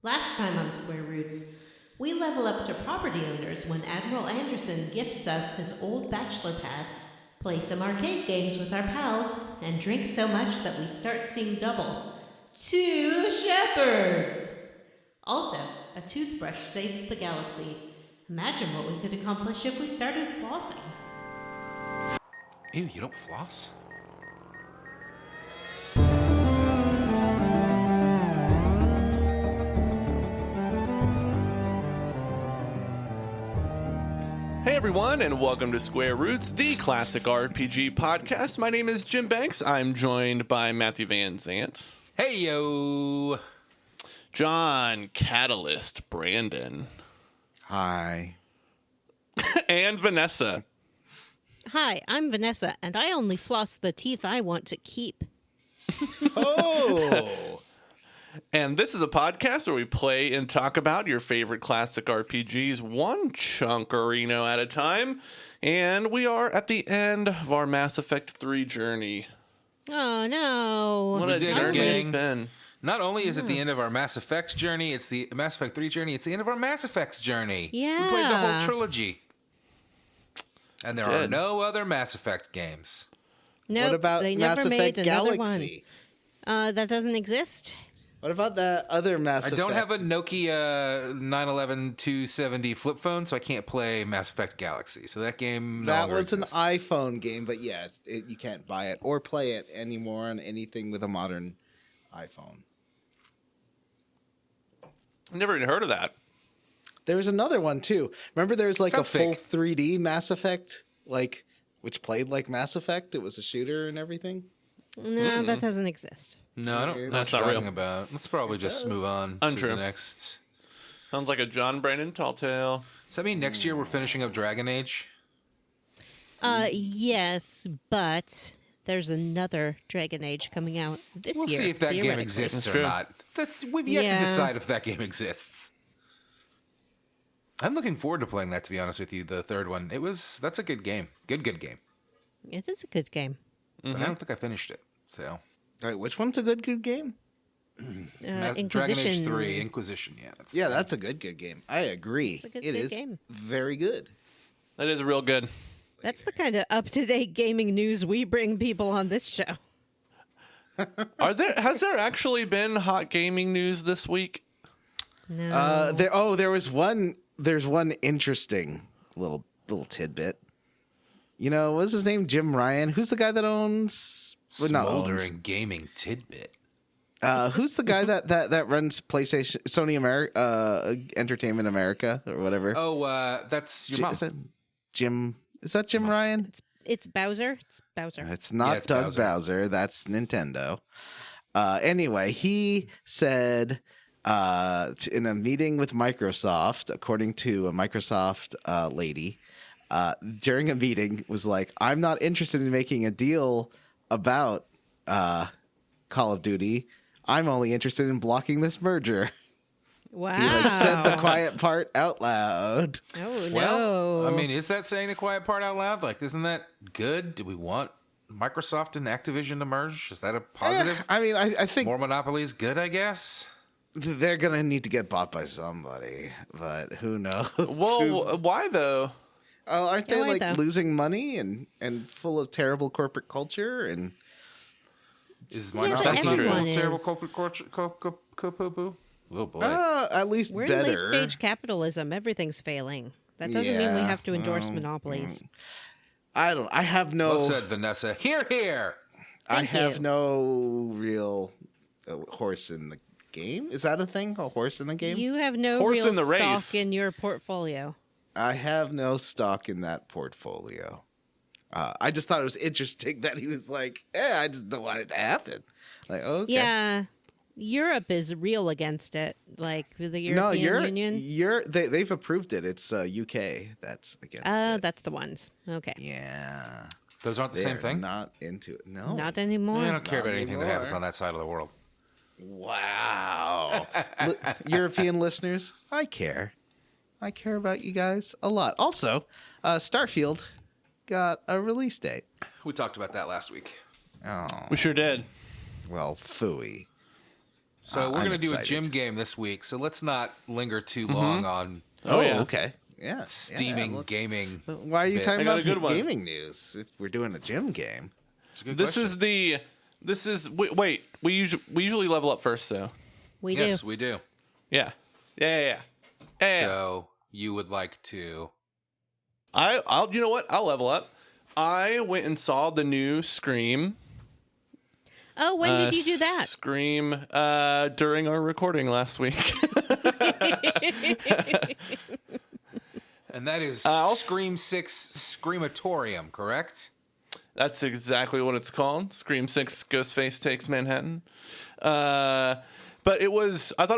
Last time on Square Roots, we level up to property owners when Admiral Anderson gifts us his old bachelor pad, play some arcade games with our pals, and drink so much that we start seeing double. Two shepherds! Also, a toothbrush saves the galaxy. Imagine what we could accomplish if we started flossing. Ew, you don't floss? Hey everyone, and welcome to Square Roots, the classic RPG podcast. My name is Jim Banks. I'm joined by Matthew Van Zant. Hey, yo! John Catalyst Brandon. Hi. And Vanessa. Hi, I'm Vanessa, and I only floss the teeth I want to keep. Oh! And this is a podcast where we play and talk about your favorite classic RPGs, one chunkerino at a time. And we are at the end of our Mass Effect 3 journey. Oh, no. What a did it, journey it's gang. been. Not only is it the end of our Mass Effect journey, it's the Mass Effect 3 journey, it's the end of our Mass Effect journey. Yeah. We played the whole trilogy. And there are Did. no other Mass Effect games. No, What about they Mass never Effect made another Galaxy? one. That doesn't exist. What about that other Mass I Effect? don't have a Nokia 911 270 flip phone, so I can't play Mass Effect Galaxy. So that game no That longer was exists. an iPhone game, but yes, you can't buy it or play it anymore on anything with a modern iPhone. I've never even heard of that. There was another one too. Remember, there was like Sounds a full fake. 3D Mass Effect, which played like Mass Effect. It was a shooter and everything. No, that doesn't exist. No, I don't know what That's you're not talking real. about. Let's probably just move on Untrue. to the next. Sounds like a John Brandon tall tale. Does that mean next year we're finishing up Dragon Age? Yes, but there's another Dragon Age coming out this We'll year. see if that game theoretically. exists That's or true. not. We've yet Yeah. to decide if that game exists. I'm looking forward to playing that, to be honest with you. The third one, that's a good game, good game. It is a good game. But I don't think I finished it. So All right, which one's a good game? Inquisition. Dragon Age 3, Inquisition, yeah. Yeah, that's a good game. I agree. It's a good It is game. very good. That is real good. That's the kind of up-to-date gaming news we bring people on this show. Has there actually been hot gaming news this week? No. There's one interesting little tidbit. You know, what's his name? Jim Ryan. Who's the guy that owns? Well, not owns. Smoldering gaming tidbit. Who's the guy that runs PlayStation, Sony America, Entertainment America, or whatever? Oh, that's your mom. Is that Jim? Is that Jim Ryan? It's Bowser. It's Bowser. It's not it's Doug Bowser. Bowser. That's Nintendo. Anyway, he said in a meeting with Microsoft, according to a Microsoft lady, during a meeting, was like, "I'm not interested in making a deal about Call of Duty. I'm only interested in blocking this merger." Wow. He said the quiet part out loud. Oh, no. Well, I mean, is that saying the quiet part out loud? Like, isn't that good? Do we want Microsoft and Activision to merge? Is that a positive? I mean, I think More monopoly is good, I guess. they're gonna need to get bought by somebody, but who knows? Well, why though? Aren't they Yeah, why like though? losing money and full of terrible corporate culture? And Is Yeah, but Microsoft not everyone full of is. terrible corporate culture? Oh boy. at least We're better. in late-stage capitalism. Everything's failing. That doesn't mean we Yeah, have to endorse monopolies. I have no. Well said, Vanessa. Here. I Thank have you. no real horse in the game. Is that a thing? A horse in the game? You have no Horse real in the race. stock in your portfolio. I have no stock in that portfolio. I just thought it was interesting that he was like, I just don't want it to happen. Like, okay. Yeah. Europe is real against it, like the No, European Union. they've approved it. It's UK that's against it. That's the ones. Okay. Yeah. Those aren't the same They're thing. Not into it. No. Not anymore. I don't care Not about anything that happens anymore. on that side of the world. Wow. European listeners, I care. I care about you guys a lot. Also, Starfield got a release date. We talked about that last week. Oh, We sure did. well, phooey. So we're I'm going to do a excited. gym game this week. So let's not linger too long on Oh, yeah. Okay. Yeah. steaming let's- gaming. Why are you bits. talking I got about a good one. gaming news if we're doing a gym game? It's a good This question. wait. We usually level up first, so We Yes, do. we do. yeah. Yeah. So you would like to? I'll you know what? I'll level up. I went and saw the new Scream. Oh, when did you do that? Scream during our recording last week. And that is I'll- Scream 6 Screamatorium, correct? That's exactly what it's called. Scream 6 Ghostface Takes Manhattan. But I thought it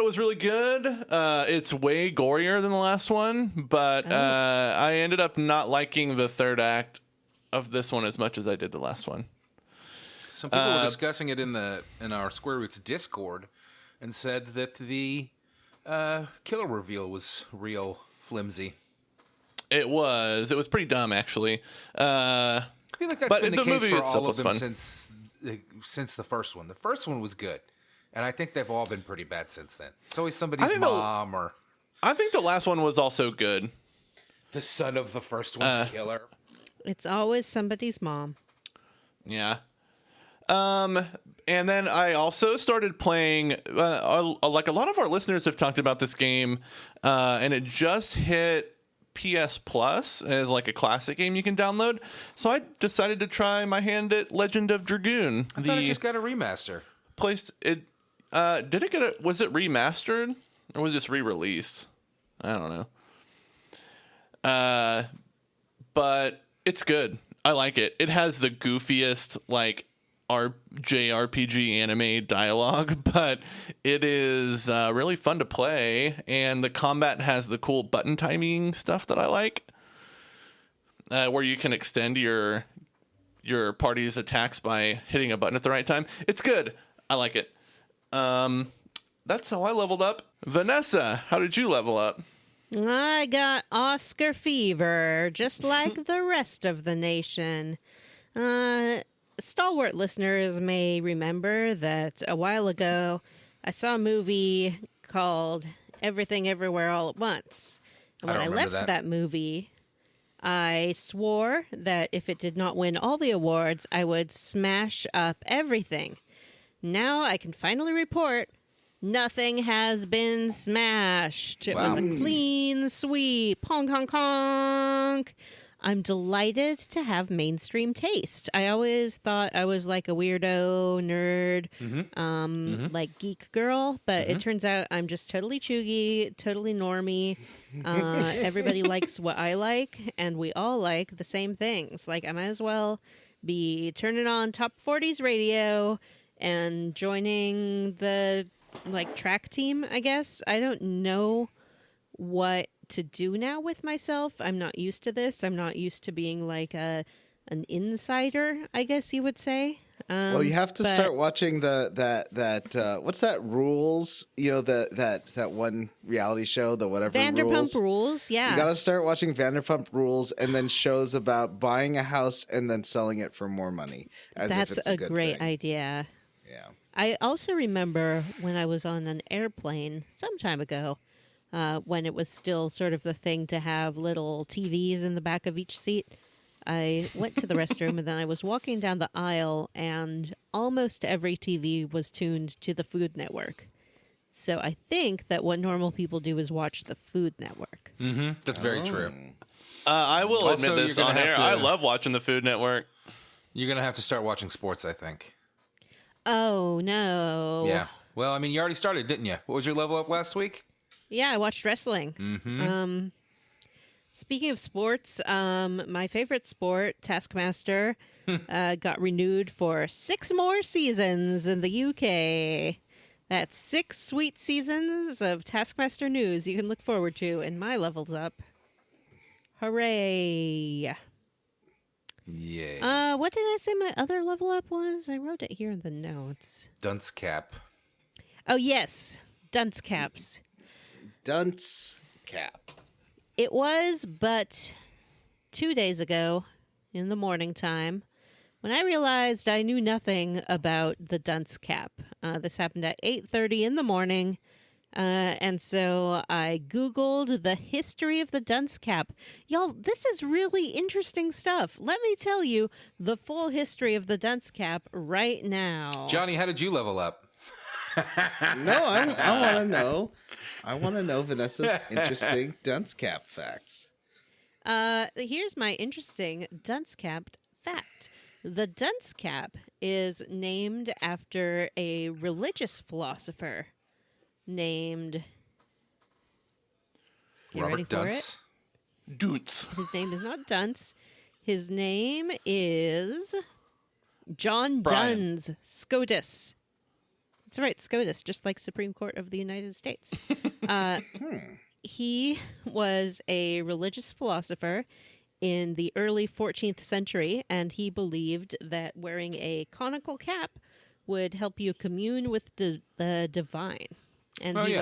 was really good. It's way gorier than the last one, but I ended up not liking the third act of this one as much as I did the last one. Some people were discussing it in our Square Roots Discord and said that the killer reveal was real flimsy. It was pretty dumb, actually. I feel like that's But been the the case movie for itself all of was them fun. since the first one. The first one was good, and I think they've all been pretty bad since then. It's always somebody's think mom or I think the last one was also good. the son of the first one's killer. It's always somebody's mom. Yeah. And then I also started playing, like a lot of our listeners have talked about this game, and it just hit PS Plus as like a classic game you can download. So I decided to try my hand at Legend of Dragoon. I thought it just got a remaster. Was it remastered or was it just re-released? I don't know. But it's good. I like it. It has the goofiest like JRPG anime dialogue, but it is really fun to play, and the combat has the cool button timing stuff that I like, where you can extend your party's attacks by hitting a button at the right time. It's good. I like it. That's how I leveled up. Vanessa, how did you level up? I got Oscar fever, just like the rest of the nation. Stalwart listeners may remember that a while ago I saw a movie called Everything Everywhere All at Once. And I when I don't left remember that movie, I swore that if it did not win all the awards, I would smash up everything. Now I can finally report nothing has been smashed. It was Wow. a clean sweep. Honk, honk, honk. I'm delighted to have mainstream taste. I always thought I was like a weirdo nerd, like geek girl, but it turns out I'm just totally chuggy, totally normie. Everybody likes what I like, and we all like the same things. Like, I might as well be turning on Top 40s radio and joining the like track team, I guess. I don't know what to do now with myself. I'm not used to this. I'm not used to being like an insider, I guess you would say. Well, you have to but start watching that what's that Rules? You know that one reality show, the whatever Vanderpump Rules. Rules, yeah. You got to start watching Vanderpump Rules and then shows about buying a house and then selling it for more money. As That's if it's a good great thing. idea. Yeah. I also remember when I was on an airplane some time ago, when it was still sort of the thing to have little TVs in the back of each seat. I went to the restroom and then I was walking down the aisle and almost every TV was tuned to the Food Network. So I think that what normal people do is watch the Food Network. Mm-hmm. That's very true. I will Also, admit this you're on gonna air. have to- I love watching the Food Network. You're going to have to start watching sports, I think. Oh, no. Yeah. Well, I mean, you already started, didn't you? What was your level up last week? Yeah, I watched wrestling. Mm-hmm. Speaking of sports, my favorite sport, Taskmaster, got renewed for 6 more seasons in the UK. That's 6 sweet seasons of Taskmaster news you can look forward to, and my level's up. Hooray! Yay. What did I say my other level up was? I wrote it here in the notes. Dunce cap. Oh, yes. Dunce caps. Dunce cap. It was but 2 days ago in the morning time when I realized I knew nothing about the dunce cap. This happened at 8:30 in the morning. And so I Googled the history of the dunce cap. Y'all, this is really interesting stuff. Let me tell you the full history of the dunce cap right now. Johnny, how did you level up? No, I want to know. I want to know Vanessa's interesting dunce cap facts. Here's my interesting dunce cap fact. The dunce cap is named after a religious philosopher named Robert Dunce. Dunce. His name is not Dunce. His name is John Brian. Duns Scotus. That's right, SCOTUS, just like Supreme Court of the United States. He was a religious philosopher in the early 14th century, and he believed that wearing a conical cap would help you commune with the divine. And he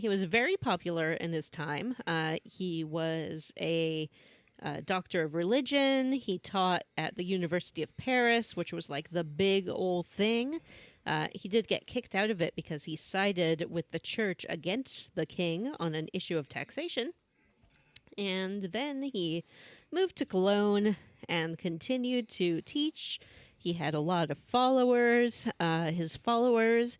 was very popular in his time. He was a doctor of religion. He taught at the University of Paris, which was like the big old thing. He did get kicked out of it because he sided with the church against the king on an issue of taxation. And then he moved to Cologne and continued to teach. He had a lot of followers. His followers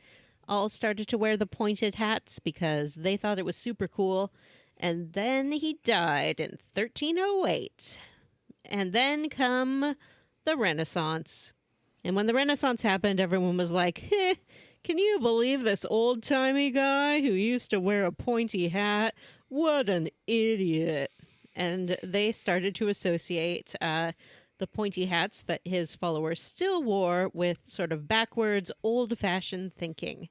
all started to wear the pointed hats because they thought it was super cool. And then he died in 1308. And then come the Renaissance. And when the Renaissance happened, everyone was like, can you believe this old-timey guy who used to wear a pointy hat? What an idiot. And they started to associate the pointy hats that his followers still wore with sort of backwards, old-fashioned thinking.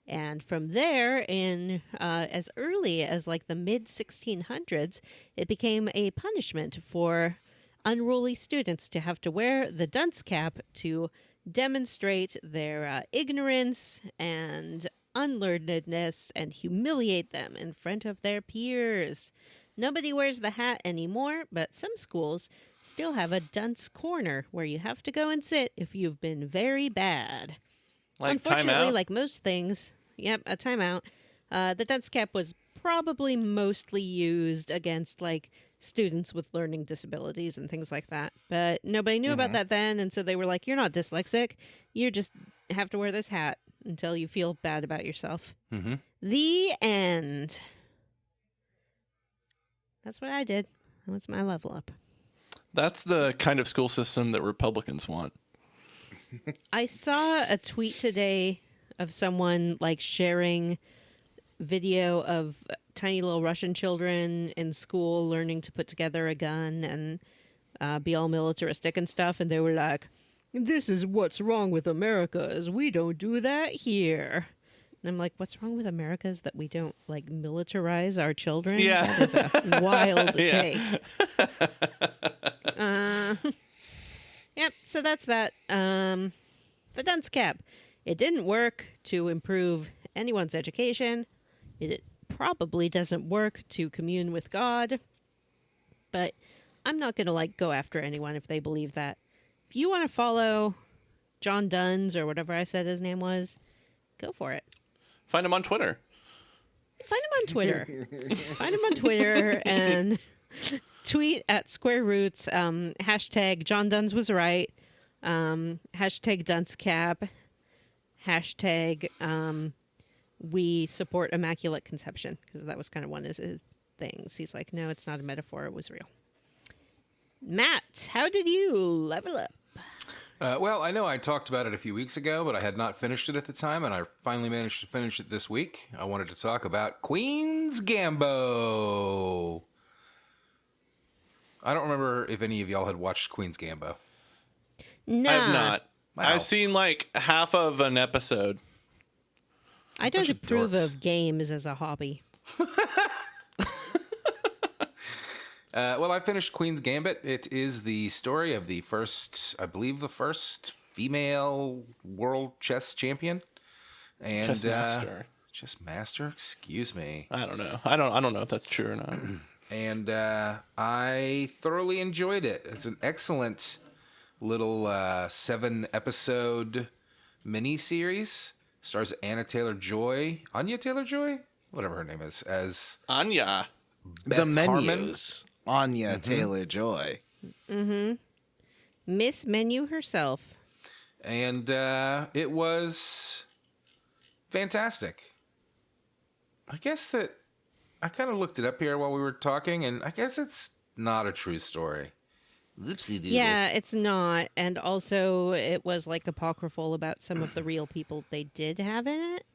And from there, in as early as like the mid-1600s, it became a punishment for unruly students to have to wear the dunce cap to demonstrate their ignorance and unlearnedness and humiliate them in front of their peers. Nobody wears the hat anymore, but some schools still have a dunce corner where you have to go and sit if you've been very bad. Like Unfortunately, timeout? like most things, a timeout. The dunce cap was probably mostly used against like students with learning disabilities and things like that. But nobody knew about that then, and so they were like, you're not dyslexic. You just have to wear this hat until you feel bad about yourself. Mm-hmm. The end. That's what I did. That was my level up. That's the kind of school system that Republicans want. I saw a tweet today of someone like sharing video of tiny little Russian children in school learning to put together a gun and be all militaristic and stuff. And they were like, this is what's wrong with America is we don't do that here. And I'm like, what's wrong with America is that we don't like militarize our children? Yeah. That is a wild take. Yep, so that's that. The dunce cap. It didn't work to improve anyone's education. It probably doesn't work to commune with God. But I'm not going to like go after anyone if they believe that. If you want to follow John Duns or whatever I said his name was, go for it. Find him on Twitter. Find him on Twitter. Find him on Twitter and tweet at Square Roots, hashtag John Duns was right, hashtag Dunce Cap, hashtag we support Immaculate Conception, because that was kind of one of his things. He's like, no, it's not a metaphor, it was real. Matt, how did you level up? Well, I know I talked about it a few weeks ago, but I had not finished it at the time, and I finally managed to finish it this week. I wanted to talk about Queen's Gambit. I don't remember if any of y'all had watched Queen's Gambit. No. I have not. Wow. I've seen like half of an episode. I don't Bunch of approve dorks. of games as a hobby. Well, I finished Queen's Gambit. It is the story of the first female world chess champion. And Chess master. Chess master? Excuse me. I don't know. I don't know if that's true or not. And I thoroughly enjoyed it. It's an excellent little 7-episode mini-series. Stars Anya Taylor-Joy, whatever her name is, as Anya. Beth The Harmon. menus. Anya Taylor-Joy. Miss Menu herself. And it was fantastic. I guess that I kind of looked it up here while we were talking, and I guess it's not a true story. Oopsie-doodle. Yeah, it's not. And also, it was like apocryphal about some of the real people they did have in it.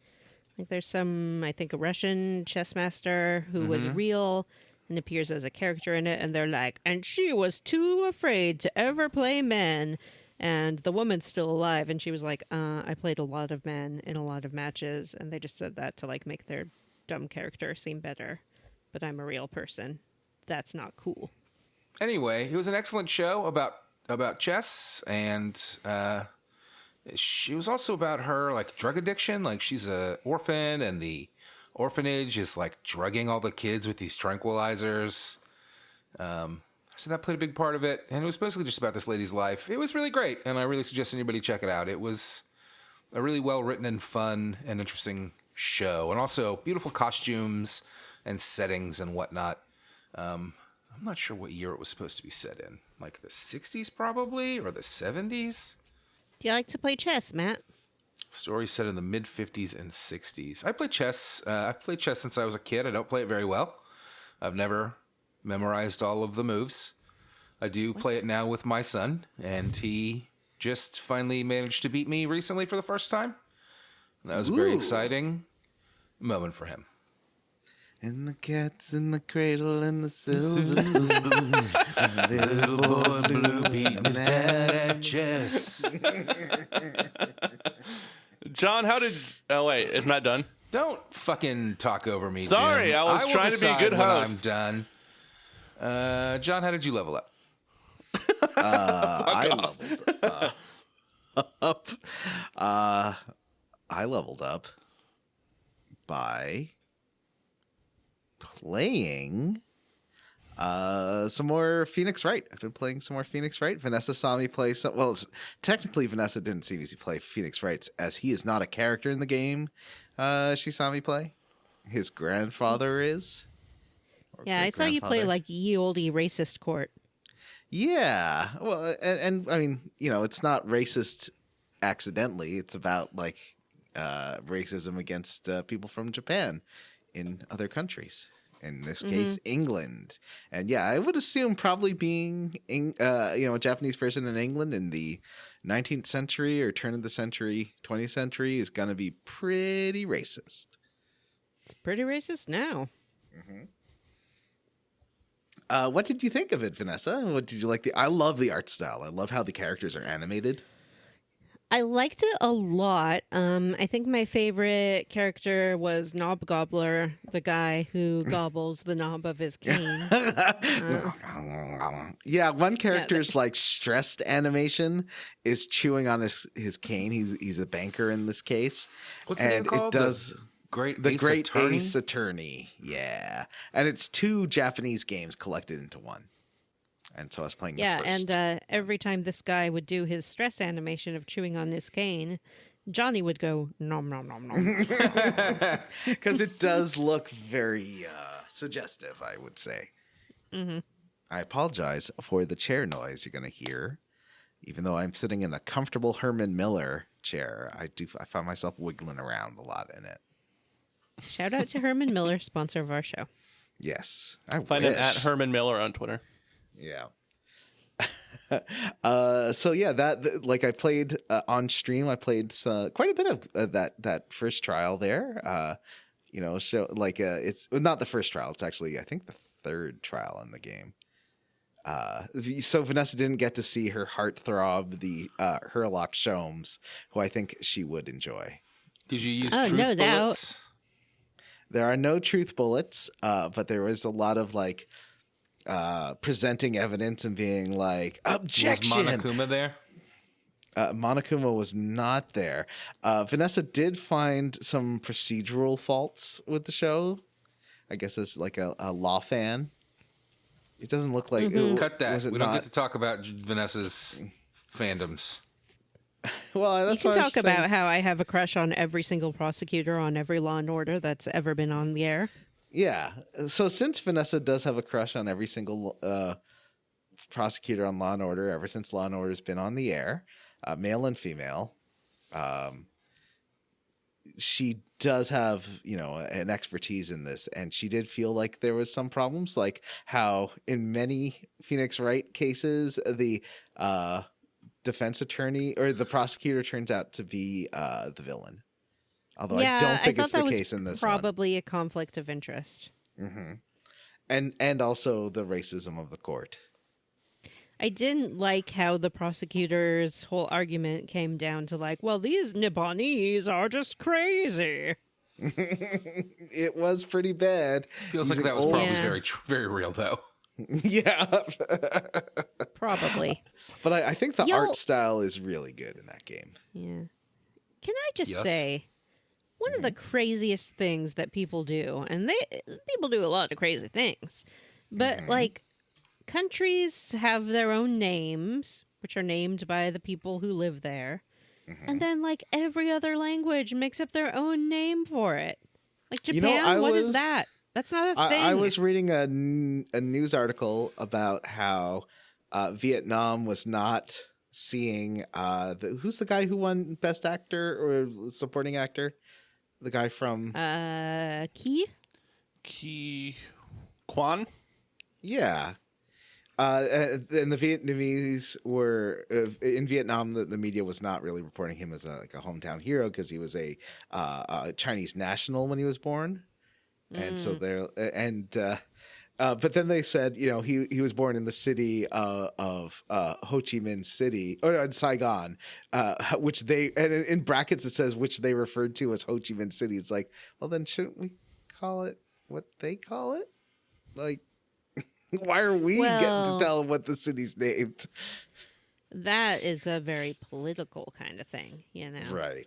Like there's some, I think, a Russian chess master who was real and appears as a character in it. And they're like, and she was too afraid to ever play men. And the woman's still alive. And she was like, I played a lot of men in a lot of matches. And they just said that to like make their dumb character seem better. But I'm a real person. That's not cool. Anyway, it was an excellent show about chess, and she was also about her like drug addiction. Like she's a orphan, and the orphanage is like drugging all the kids with these tranquilizers. So that played a big part of it, and it was basically just about this lady's life. It was really great, and I really suggest anybody check it out. It was a really well written and fun and interesting show, and also beautiful costumes and settings and whatnot. I'm not sure what year it was supposed to be set in. Like the 60s probably, or the 70s? Do you like to play chess, Matt? Story set in the mid-50s and 60s. I play chess. I've played chess since I was a kid. I don't play it very well. I've never memorized all of the moves. I do play it now with my son, and he just finally managed to beat me recently for the first time. That was a very exciting moment for him. And the cat's in the cradle and the silver spoon. Little boy blue beating his dad at chess. John, how did... Oh, wait, it's not done? Don't fucking talk over me, Sorry, Jim. I was will trying to be a good decide when host. I'm done. John, how did you level up? I leveled up by playing some more Phoenix Wright. I've been playing some more Phoenix Wright. Vanessa saw me play some. Well, technically, Vanessa didn't see me play Phoenix Wright, as he is not a character in the game. She saw me play. His grandfather is. Yeah, I saw you play like ye olde racist court. Yeah, well, and I mean, it's not racist accidentally. It's about like racism against people from Japan in other countries. In this case, England. And yeah, I would assume probably being a Japanese person in England in the 19th century or turn of the century, 20th century is going to be pretty racist. It's pretty racist now. What did you think of it, Vanessa? What did you like? I love the art style. I love how the characters are animated. I liked it a lot. I think my favorite character was Knob Gobbler, the guy who gobbles the knob of his cane. Yeah, one character's like stressed animation is chewing on his cane. He's a banker in this case. What's the name called? It does The Great Attorney? Ace Attorney. Yeah, and it's 2 Japanese games collected into one. And so I was playing the first. And every time this guy would do his stress animation of chewing on his cane, Johnny would go, nom, nom, nom, nom. Because it does look very suggestive, I would say. I apologize for the chair noise you're going to hear. Even though I'm sitting in a comfortable Herman Miller chair, I find myself wiggling around a lot in it. Shout out to Herman Miller, sponsor of our show. Yes. I Find wish. him at Herman Miller on Twitter. Yeah. So yeah, like I played on stream. I played quite a bit of that first trial there. It's not the first trial. It's actually I think the 3rd trial in the game. So Vanessa didn't get to see her heartthrob, the Herlock Sholmes, who I think she would enjoy. Did you use Oh, truth no doubt. bullets? There are no truth bullets, but there was a lot of like presenting evidence and being like, objection. Was Monokuma there? Monokuma was not there. Vanessa did find some procedural faults with the show. I guess it's like a law fan. It doesn't look like... Cut that. Was it We don't not? get to talk about Vanessa's fandoms. Well, that's You what can I was talk saying. about how I have a crush on every single prosecutor on every Law and Order that's ever been on the air. Yeah. So since Vanessa does have a crush on every single prosecutor on Law and Order, ever since Law and Order's been on the air, male and female, she does have, an expertise in this, and she did feel like there was some problems, like how in many Phoenix Wright cases, the defense attorney or the prosecutor turns out to be the villain. Although I don't think thought it's the that was case in this probably a conflict of interest. one. And also the racism of the court. I didn't like how the prosecutor's whole argument came down to like, well, these Nibanese are just crazy. It was pretty bad. Feels like Using that was old- probably Yeah. very, very real, though. Yeah. Probably. But I think the Y'all- art style is really good in that game. Yeah. Can I just Yes. say, one of the craziest things that people do, and people do a lot of crazy things, but like countries have their own names, which are named by the people who live there, and then like every other language makes up their own name for it. Like You know, Japan, what is that? That's not a thing. I was reading a news article about how Vietnam was not seeing who's the guy who won Best Actor or Supporting Actor? The guy from Ki Kwan? Yeah. And the Vietnamese were in Vietnam. The media was not really reporting him as a hometown hero because he was a Chinese national when he was born, and so there. But then they said, he was born in the city of Ho Chi Minh City or in Saigon, which and in brackets it says which they referred to as Ho Chi Minh City. It's like, well, then shouldn't we call it what they call it? Like. Why are we getting to tell them what the city's named? That is a very political kind of thing, Right.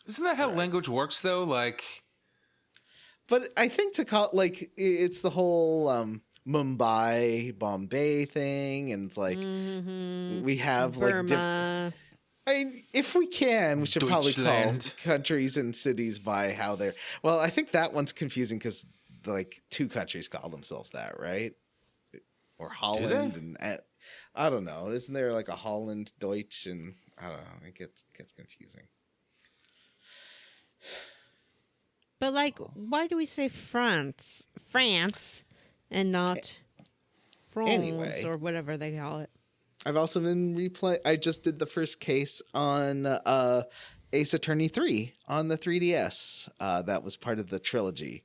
Isn't that how language works, though? Like, But I think to call it's the whole Mumbai, Bombay thing, and it's like we have Burma. if we can, we should probably call Deutschland. countries and cities by how they're. Well, I think that one's confusing because like two countries call themselves that, right? Or Holland and I don't know. Isn't there like a Holland, Deutsch, and I don't know. It gets confusing. But like, why do we say France, and not France Anyway. or whatever they call it? I've also been I just did the first case on Ace Attorney 3 on the 3DS. That was part of the trilogy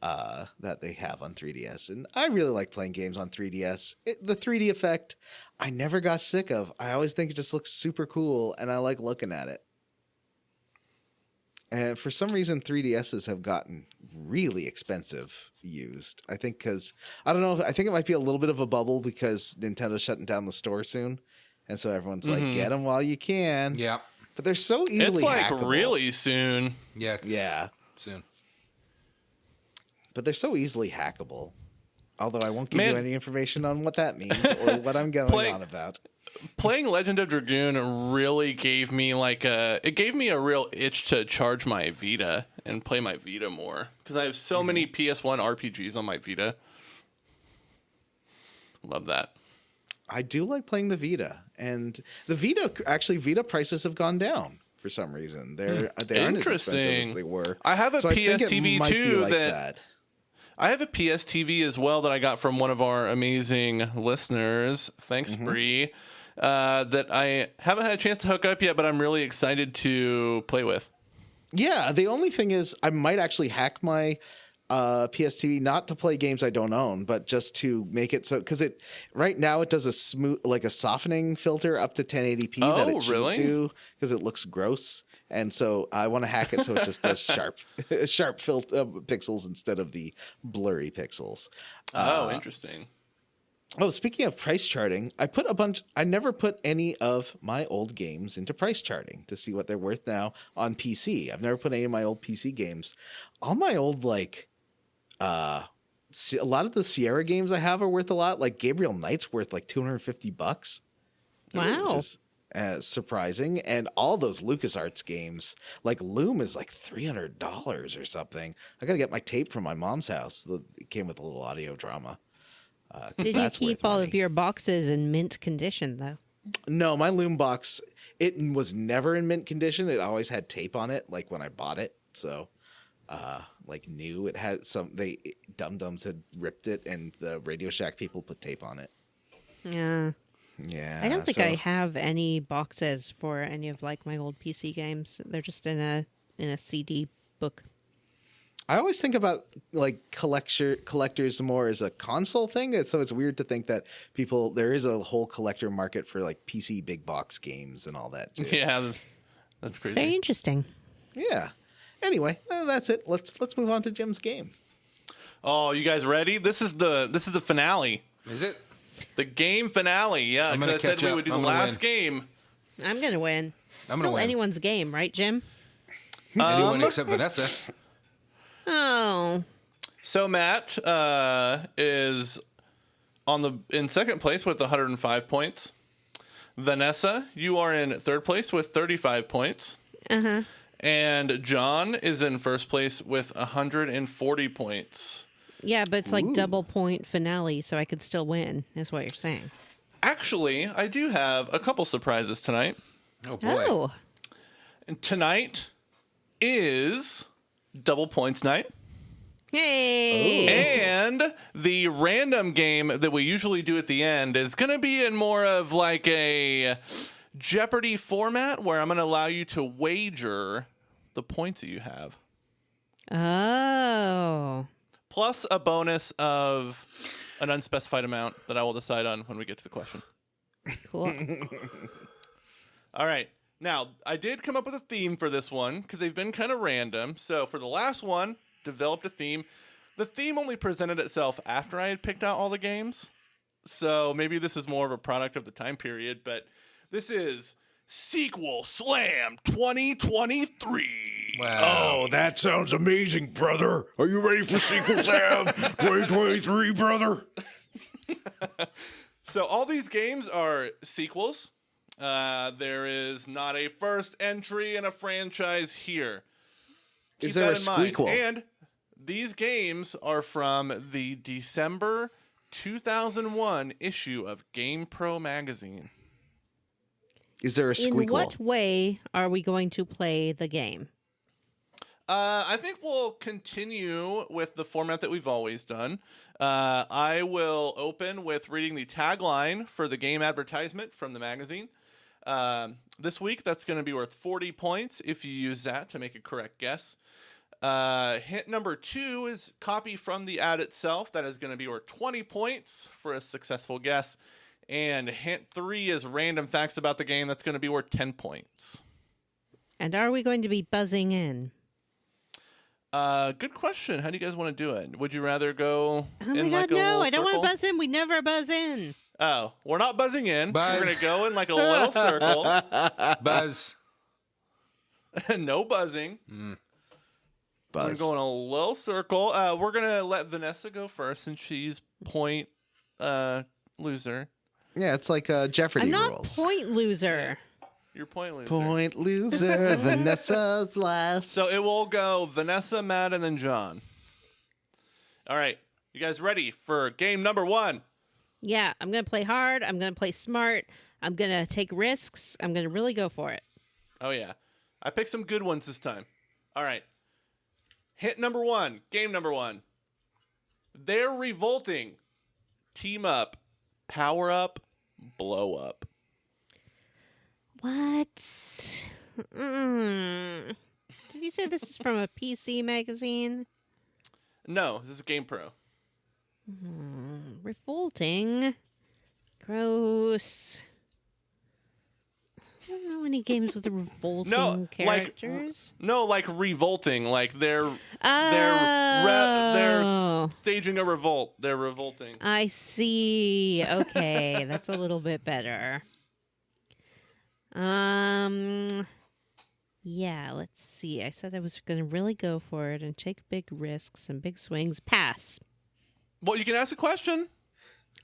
that they have on 3DS. And I really like playing games on 3DS. The 3D effect, I never got sick of. I always think it just looks super cool, and I like looking at it. And for some reason, 3DSs have gotten really expensive used. I think because, I don't know, I think it might be a little bit of a bubble because Nintendo's shutting down the store soon. And so everyone's like, get them while you can. yeah. But they're so easily It's like hackable. really soon. Yeah. It's Yeah. Soon. But they're so easily hackable. Although I won't give Man. you any information on what that means or what I'm going on about. Playing Legend of Dragoon really gave me a real itch to charge my Vita and play my Vita more because I have so many PS1 RPGs on my Vita. Love that. I do like playing the Vita. And the Vita prices have gone down for some reason. They aren't as expensive Interesting. as they were. I have a So I think it PSTV might be too like that I have a PSTV as well that I got from one of our amazing listeners. Thanks, Bree. That I haven't had a chance to hook up yet, but I'm really excited to play with. Yeah, the only thing is I might actually hack my PSTV not to play games I don't own, but just to make it so because it right now it does a smooth like a softening filter up to 1080p that it really? shouldn't do because it looks gross. And so I want to hack it so it just does sharp pixels instead of the blurry pixels. Interesting. Oh, speaking of price charting, I never put any of my old games into price charting to see what they're worth now on PC. I've never put any of my old PC games. All my old, a lot of the Sierra games I have are worth a lot. Like Gabriel Knight's worth like $250. Wow. Which is surprising. And all those LucasArts games, like Loom is like $300 or something. I got to get my tape from my mom's house. It came with a little audio drama. Did you keep all of your boxes in mint condition, though? No, my Loom box, it was never in mint condition. It always had tape on it, like when I bought it. So, like new, it had Dum Dums had ripped it, and the Radio Shack people put tape on it. Yeah. Yeah. I don't think I have any boxes for any of like my old PC games. They're just in a CD book. I always think about like collectors more as a console thing, so it's weird to think that there is a whole collector market for like PC big box games and all that too. Yeah, that's crazy. It's very interesting. Yeah. Anyway, that's it. Let's move on to Jim's game. Oh, you guys ready? This is the finale. Is it? The game finale. Yeah, I'm gonna because I said catch we up. would do the I'm gonna last win. game. I'm going to win. I'm gonna Still win. anyone's game, right, Jim? Anyone except Vanessa. Oh. So Matt is in second place with 105 points. Vanessa, you are in third place with 35 points. Uh-huh. And John is in first place with 140 points. Yeah, but it's like double point finale, so I could still win, is what you're saying. Actually, I do have a couple surprises tonight. Oh boy. Oh. And tonight is double points night. Hey. And the random game that we usually do at the end is going to be in more of like a Jeopardy format where I'm going to allow you to wager the points that you have. Oh. Plus a bonus of an unspecified amount that I will decide on when we get to the question. Cool. All right. Now, I did come up with a theme for this one because they've been kind of random. So for the last one, developed a theme. The theme only presented itself after I had picked out all the games. So maybe this is more of a product of the time period, but this is Sequel Slam 2023. Wow. Oh, that sounds amazing, brother. Are you ready for Sequel Sam 2023, brother? So all these games are sequels. There is not a first entry in a franchise here. Is Keep there that a in mind. squeakquel? And these games are from the December 2001 issue of GamePro magazine. Is there a squeakquel? In what way are we going to play the game? I think we'll continue with the format that we've always done. I will open with reading the tagline for the game advertisement from the magazine. This week, that's going to be worth 40 points if you use that to make a correct guess. Hint number 2 is copy from the ad itself. That is going to be worth 20 points for a successful guess. And hint 3 is random facts about the game. That's going to be worth 10 points. And are we going to be buzzing in? Good question. How do you guys want to do it? Would you rather go Oh my in god, like a no, little I don't want circle? to buzz in. We never buzz in. Oh, we're not buzzing in. Buzz. We're going to go in like a little circle. Buzz. No buzzing. We're Buzz. going a little circle. We're going to let Vanessa go first since she's point loser. Yeah, it's like Jeopardy I'm not rules. point loser. You're point loser. Point loser. Vanessa's last. So it will go Vanessa, Matt, and then John. All right. You guys ready for game number 1? Yeah, I'm going to play hard. I'm going to play smart. I'm going to take risks. I'm going to really go for it. Oh, yeah. I picked some good ones this time. All right. Hit number 1. Game number 1. They're revolting. Team up. Power up. Blow up. What? Did you say this is from a PC magazine? No, this is GamePro. Revolting. Gross. I don't know any games with revolting No, characters. like revolting. Like they're Oh, staging a revolt. They're revolting. I see. Okay, that's a little bit better. Yeah, let's see. I said I was going to really go for it and take big risks and big swings. Pass. Well, you can ask a question.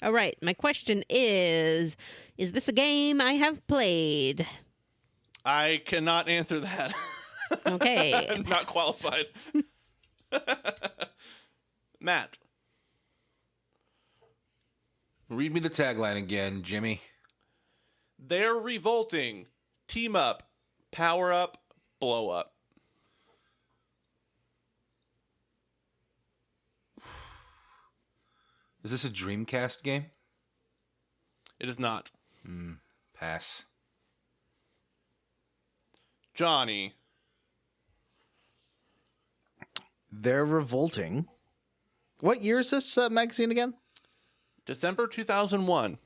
All right. My question is this a game I have played? I cannot answer that. Okay. I'm not qualified. Matt. Read me the tagline again, Jimmy. They're revolting. Team up. Power up. Blow up. Is this a Dreamcast game? It is not. Pass. Johnny. They're revolting. What year is this magazine again? December 2001.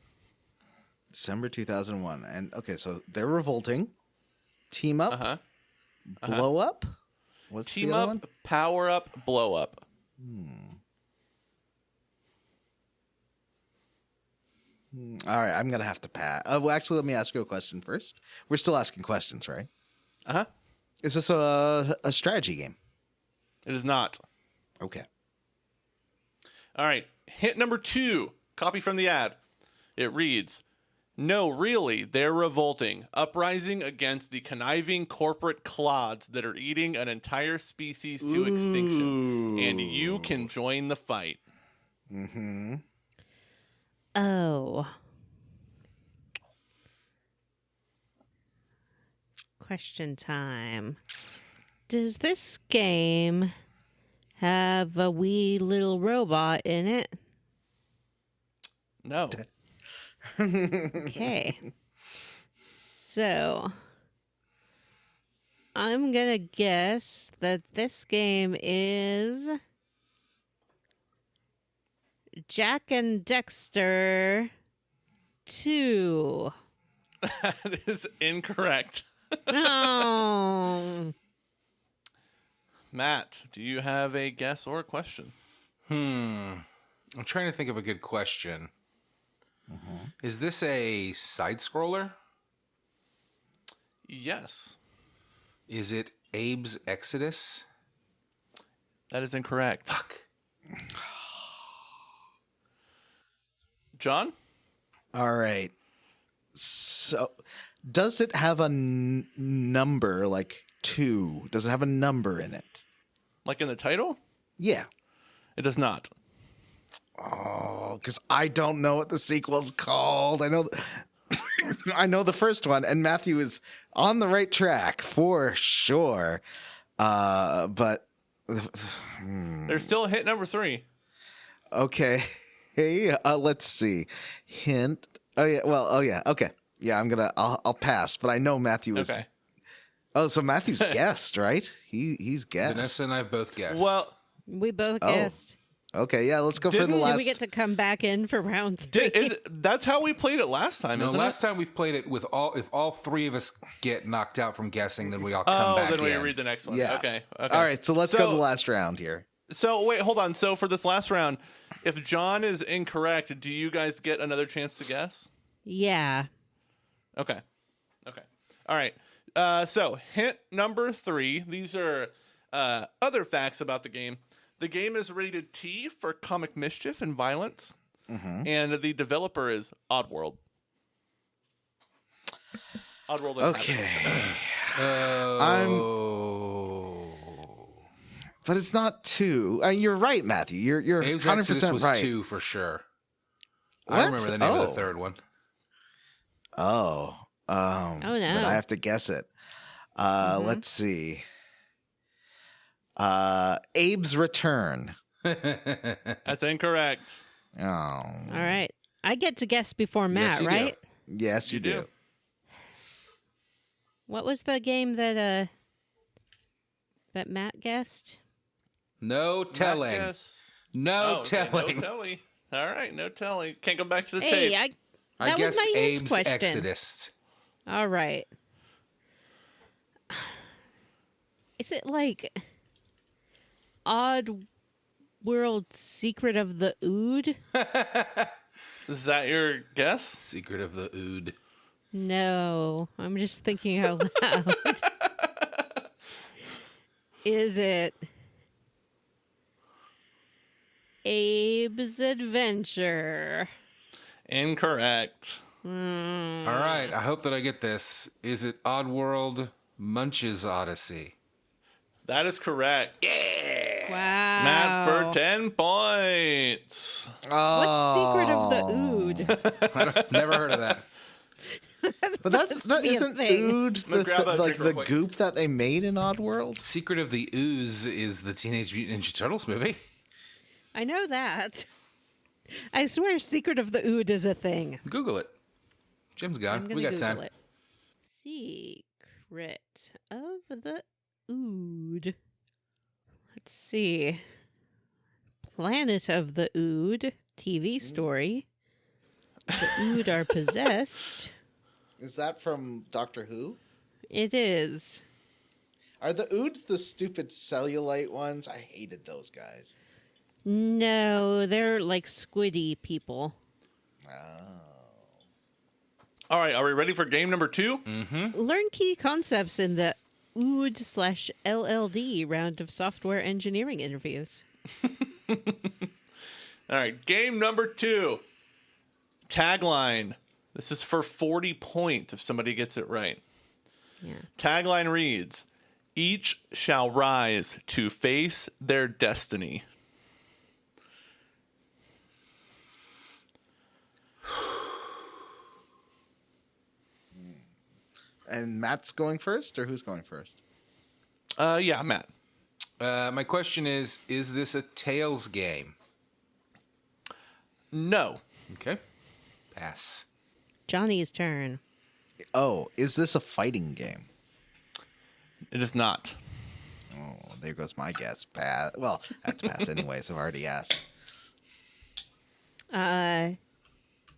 December 2001. And okay, so they're revolting. Team up. Uh-huh. Blow up. What's Team the other up. one? Power up. Blow up. All right, I'm gonna have to pass. Well, actually, let me ask you a question first. We're still asking questions, right? Uh-huh. Is this a strategy game? It is not. Okay. All right. Hint number 2. Copy from the ad. It reads, no, really, they're revolting. Uprising against the conniving corporate clods that are eating an entire species to extinction. And you can join the fight. Mm-hmm. Oh. Question time. Does this game have a wee little robot in it? No. Okay. So, I'm going to guess that this game is Jack and Dexter 2. That is incorrect. No. Matt, do you have a guess or a question? I'm trying to think of a good question. Is this a side scroller? Yes. Is it Abe's Exodus? That is incorrect. Fuck. John? All right. So, does it have a number like 2? Does it have a number in it? Like in the title? Yeah. It does not. Oh, because I don't know what the sequel's called. I know, I know the first one, and Matthew is on the right track for sure. But There's still hit number 3. okay, hey, let's see. Hint. Oh yeah. Well. Oh yeah. Okay. Yeah. I'll pass. But I know Matthew is. Okay. Oh, so Matthew's guessed, right? He's guessed. Vanessa and I both guessed. Well, We both Oh. guessed. Okay. Yeah. Let's go for the Didn't- last. Did we get to come back in for round 3? that's how we played it last time, no, isn't last it? time we've played it with if all 3 of us get knocked out from guessing, then we all come Oh, back then we in. read the next one. Yeah. Okay. All right. So let's go to the So- last round here. So wait, hold on. So for this last round, if John is incorrect, do you guys get another chance to guess? Yeah. Okay. Okay. All right. So hint number 3. These are other facts about the game. The game is rated T for comic mischief and violence, and the developer is Oddworld. Oddworld. Okay. Oh. But it's not 2. You're right, Matthew. You're Abe's 100% Exodus was right. 2 for sure. What? I remember the name of Oh. the third one. Oh. no. Then I have to guess it. Let's see. Abe's Return. That's incorrect. Oh. All right. I get to guess before Matt, Yes, you do. right? Yes, you do. What was the game that Matt guessed? No telling. Matt guessed- No Oh, okay, telling. No telling. All right, no telling. Can't go back to the Hey, tape. I that was guessed my hint Abe's question. Exodus. All right. Is it like Odd World Secret of the Ood? Is that your guess? Secret of the Ood. No, I'm just thinking out loud. Is it Abe's Adventure? Incorrect. All right, I hope that I get this. Is it Oddworld Munch's Odyssey? That is correct. Wow. Matt for 10 points. What's Secret of the Ood? Never heard of that. But that be a isn't thing. Ood I'm gonna grab a like drink real the quick. goop that they made in Oddworld? Secret of the Ooze is the Teenage Mutant Ninja Turtles movie. I know that. I swear Secret of the Ood is a thing. Google it. Jim's I'm gone. gonna We got Google time. it. Secret of the Ood. Let's see. Planet of the Ood TV story. The Ood are possessed. Is that from Doctor Who? It is. Are the Oods the stupid cellulite ones? I hated those guys. No, they're like squiddy people. All right, are we ready for game number 2? Learn key concepts in the OOD/LLD round of software engineering interviews. All right, game number 2. Tagline. This is for 40 points if somebody gets it right. Yeah. Tagline reads, each shall rise to face their destiny. And Matt's going first, or who's going first? Yeah, Matt. My question is this a Tales game? No. Okay. Pass. Johnny's turn. Oh, is this a fighting game? It is not. Oh, there goes my guess. Pass. Well, I have to pass anyway, so I've already asked.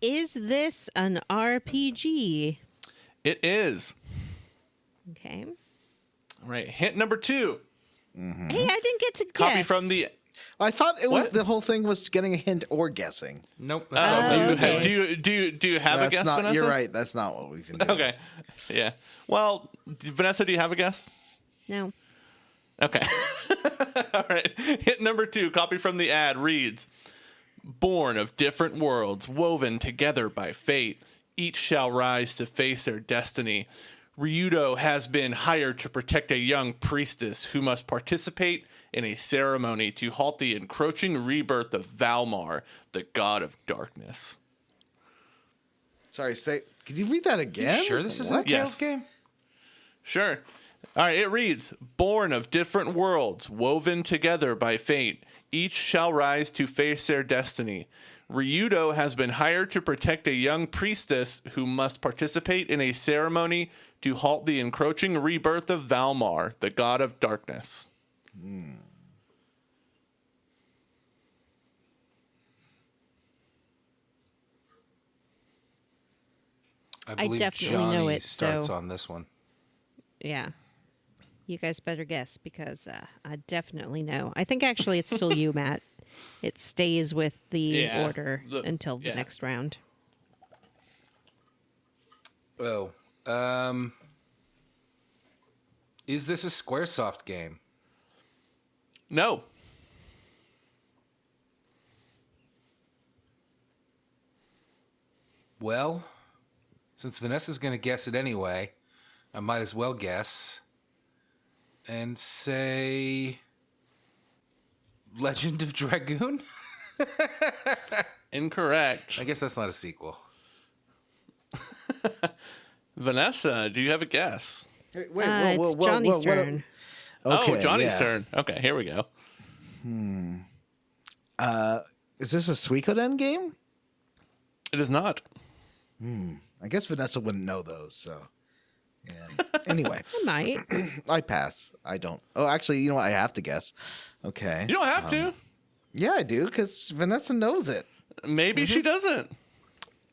Is this an RPG? It is. Okay. All right, hint number 2. Hey, I didn't get to guess. Copy from the... I thought it was What? the whole thing was getting a hint or guessing. Nope. Oh, That's not okay. do you have a That's guess, not. Vanessa? You're right. That's not what we've been doing. Okay. Yeah. Well, Vanessa, do you have a guess? No. Okay. All right. Hit number 2, copy from the ad, reads, born of different worlds, woven together by fate, each shall rise to face their destiny. Ryudo has been hired to protect a young priestess who must participate in a ceremony to halt the encroaching rebirth of Valmar, the god of darkness. Sorry. Could you read that again? Sure this isn't a What? Tales Yes. game? Sure. All right, it reads, born of different worlds, woven together by fate, each shall rise to face their destiny. Ryudo has been hired to protect a young priestess who must participate in a ceremony to halt the encroaching rebirth of Valmar, the god of darkness. I believe definitely Johnny know it, starts so- on this one. Yeah. You guys better guess because I definitely know. I think actually it's still you, Matt. It stays with the Yeah, order until the yeah. next round. Oh. Is this a Squaresoft game? No. Well, since Vanessa's going to guess it anyway, I might as well guess and say Legend of Dragoon? Incorrect. I guess that's not a sequel. Vanessa, do you have a guess? Wait, It's Johnny's turn. Okay, oh, Johnny's yeah. turn. Okay, here we go. Is this a Suikoden game? It is not. I guess Vanessa wouldn't know those, so. Yeah. Anyway, I might. I pass. I don't. Oh, actually, you know what? I have to guess. Okay. You don't have to. Yeah, I do, because Vanessa knows it. Maybe she doesn't.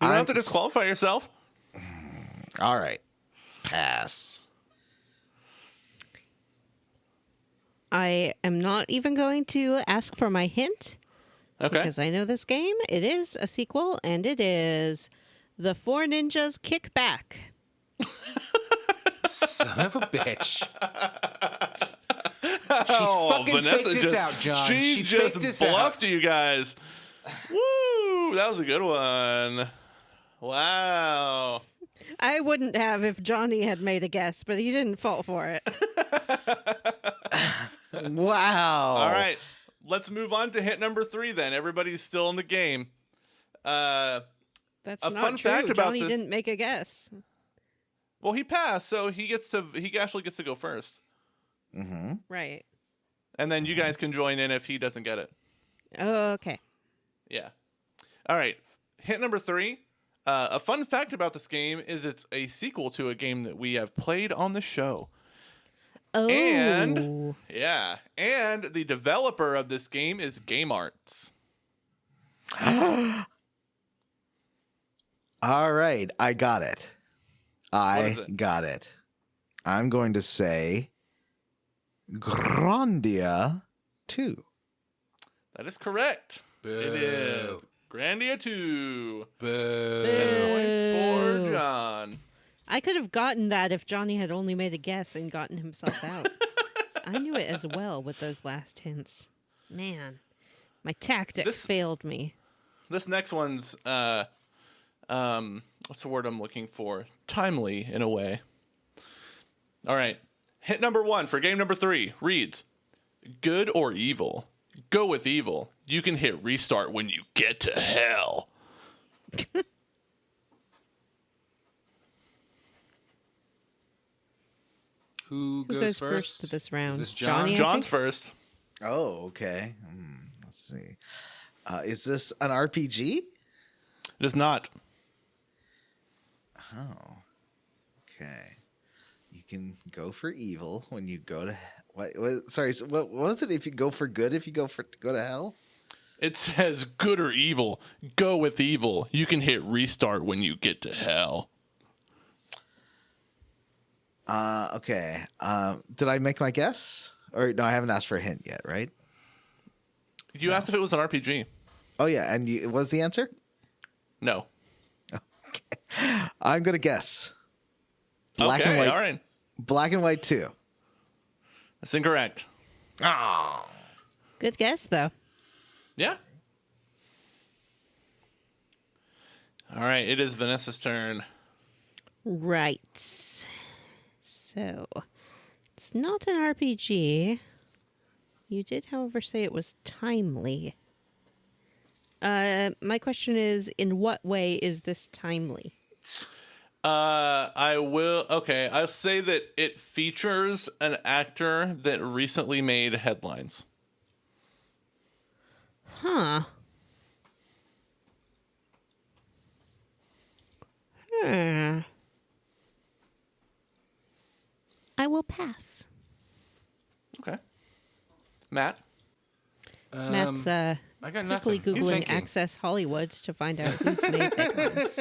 You don't have to disqualify yourself. All right. Pass. I am not even going to ask for my hint Okay. because I know this game. It is a sequel, and it is The Four Ninjas Kick Back. Son of a bitch. She's fucking faked this out, John. She She faked just this bluffed you guys. Woo! That was a good one. Wow. I wouldn't have if Johnny had made a guess, but he didn't fall for it. Wow. All right. Let's move on to hit number 3 then. Everybody's still in the game. That's A not fun true. fact about Johnny this- didn't make a guess. Well, he passed, so he actually gets to go first. Mm-hmm. Right. And then you guys can join in if he doesn't get it. Oh, okay. Yeah. All right. Hint number 3. A fun fact about this game is it's a sequel to a game that we have played on the show. Oh. And the developer of this game is Game Arts. All right, I got it. is I it? got it. I'm going to say Grandia 2. That is correct. Boo. It is Grandia 2. Boo. Points for John. I could have gotten that if Johnny had only made a guess and gotten himself out. I knew it as well with those last hints. Man, my tactic failed me. This next one's what's the word I'm looking for? Timely in a way. All right. Hit number 1 for game number 3 reads, good or evil? Go with evil. You can hit restart when you get to hell. Who Who goes first to this round? Is this John? Johnny? John's first. Oh, okay. Let's see. Is this an RPG? It is not. Oh, okay. You can go for evil when you go to sorry. So what was it? If you go for good, if you go to hell? It says good or evil. Go with evil. You can hit restart when you get to hell. Okay. Did I make my guess? Or no, I haven't asked for a hint yet, right? You asked if it was an RPG. Oh yeah, and what was the answer? No. Okay. I'm gonna guess. Black okay, and white. all right. Black and white 2. That's incorrect. Good guess, though. Yeah. All right, it is Vanessa's turn. Right. So, it's not an RPG. You did, however, say it was timely. My question is, in what way is this timely? I'll say that it features an actor that recently made headlines. Huh. I will pass. Okay. Matt? Matt's I got quickly nothing. Googling thinking. Access Hollywood to find out who's made headlines.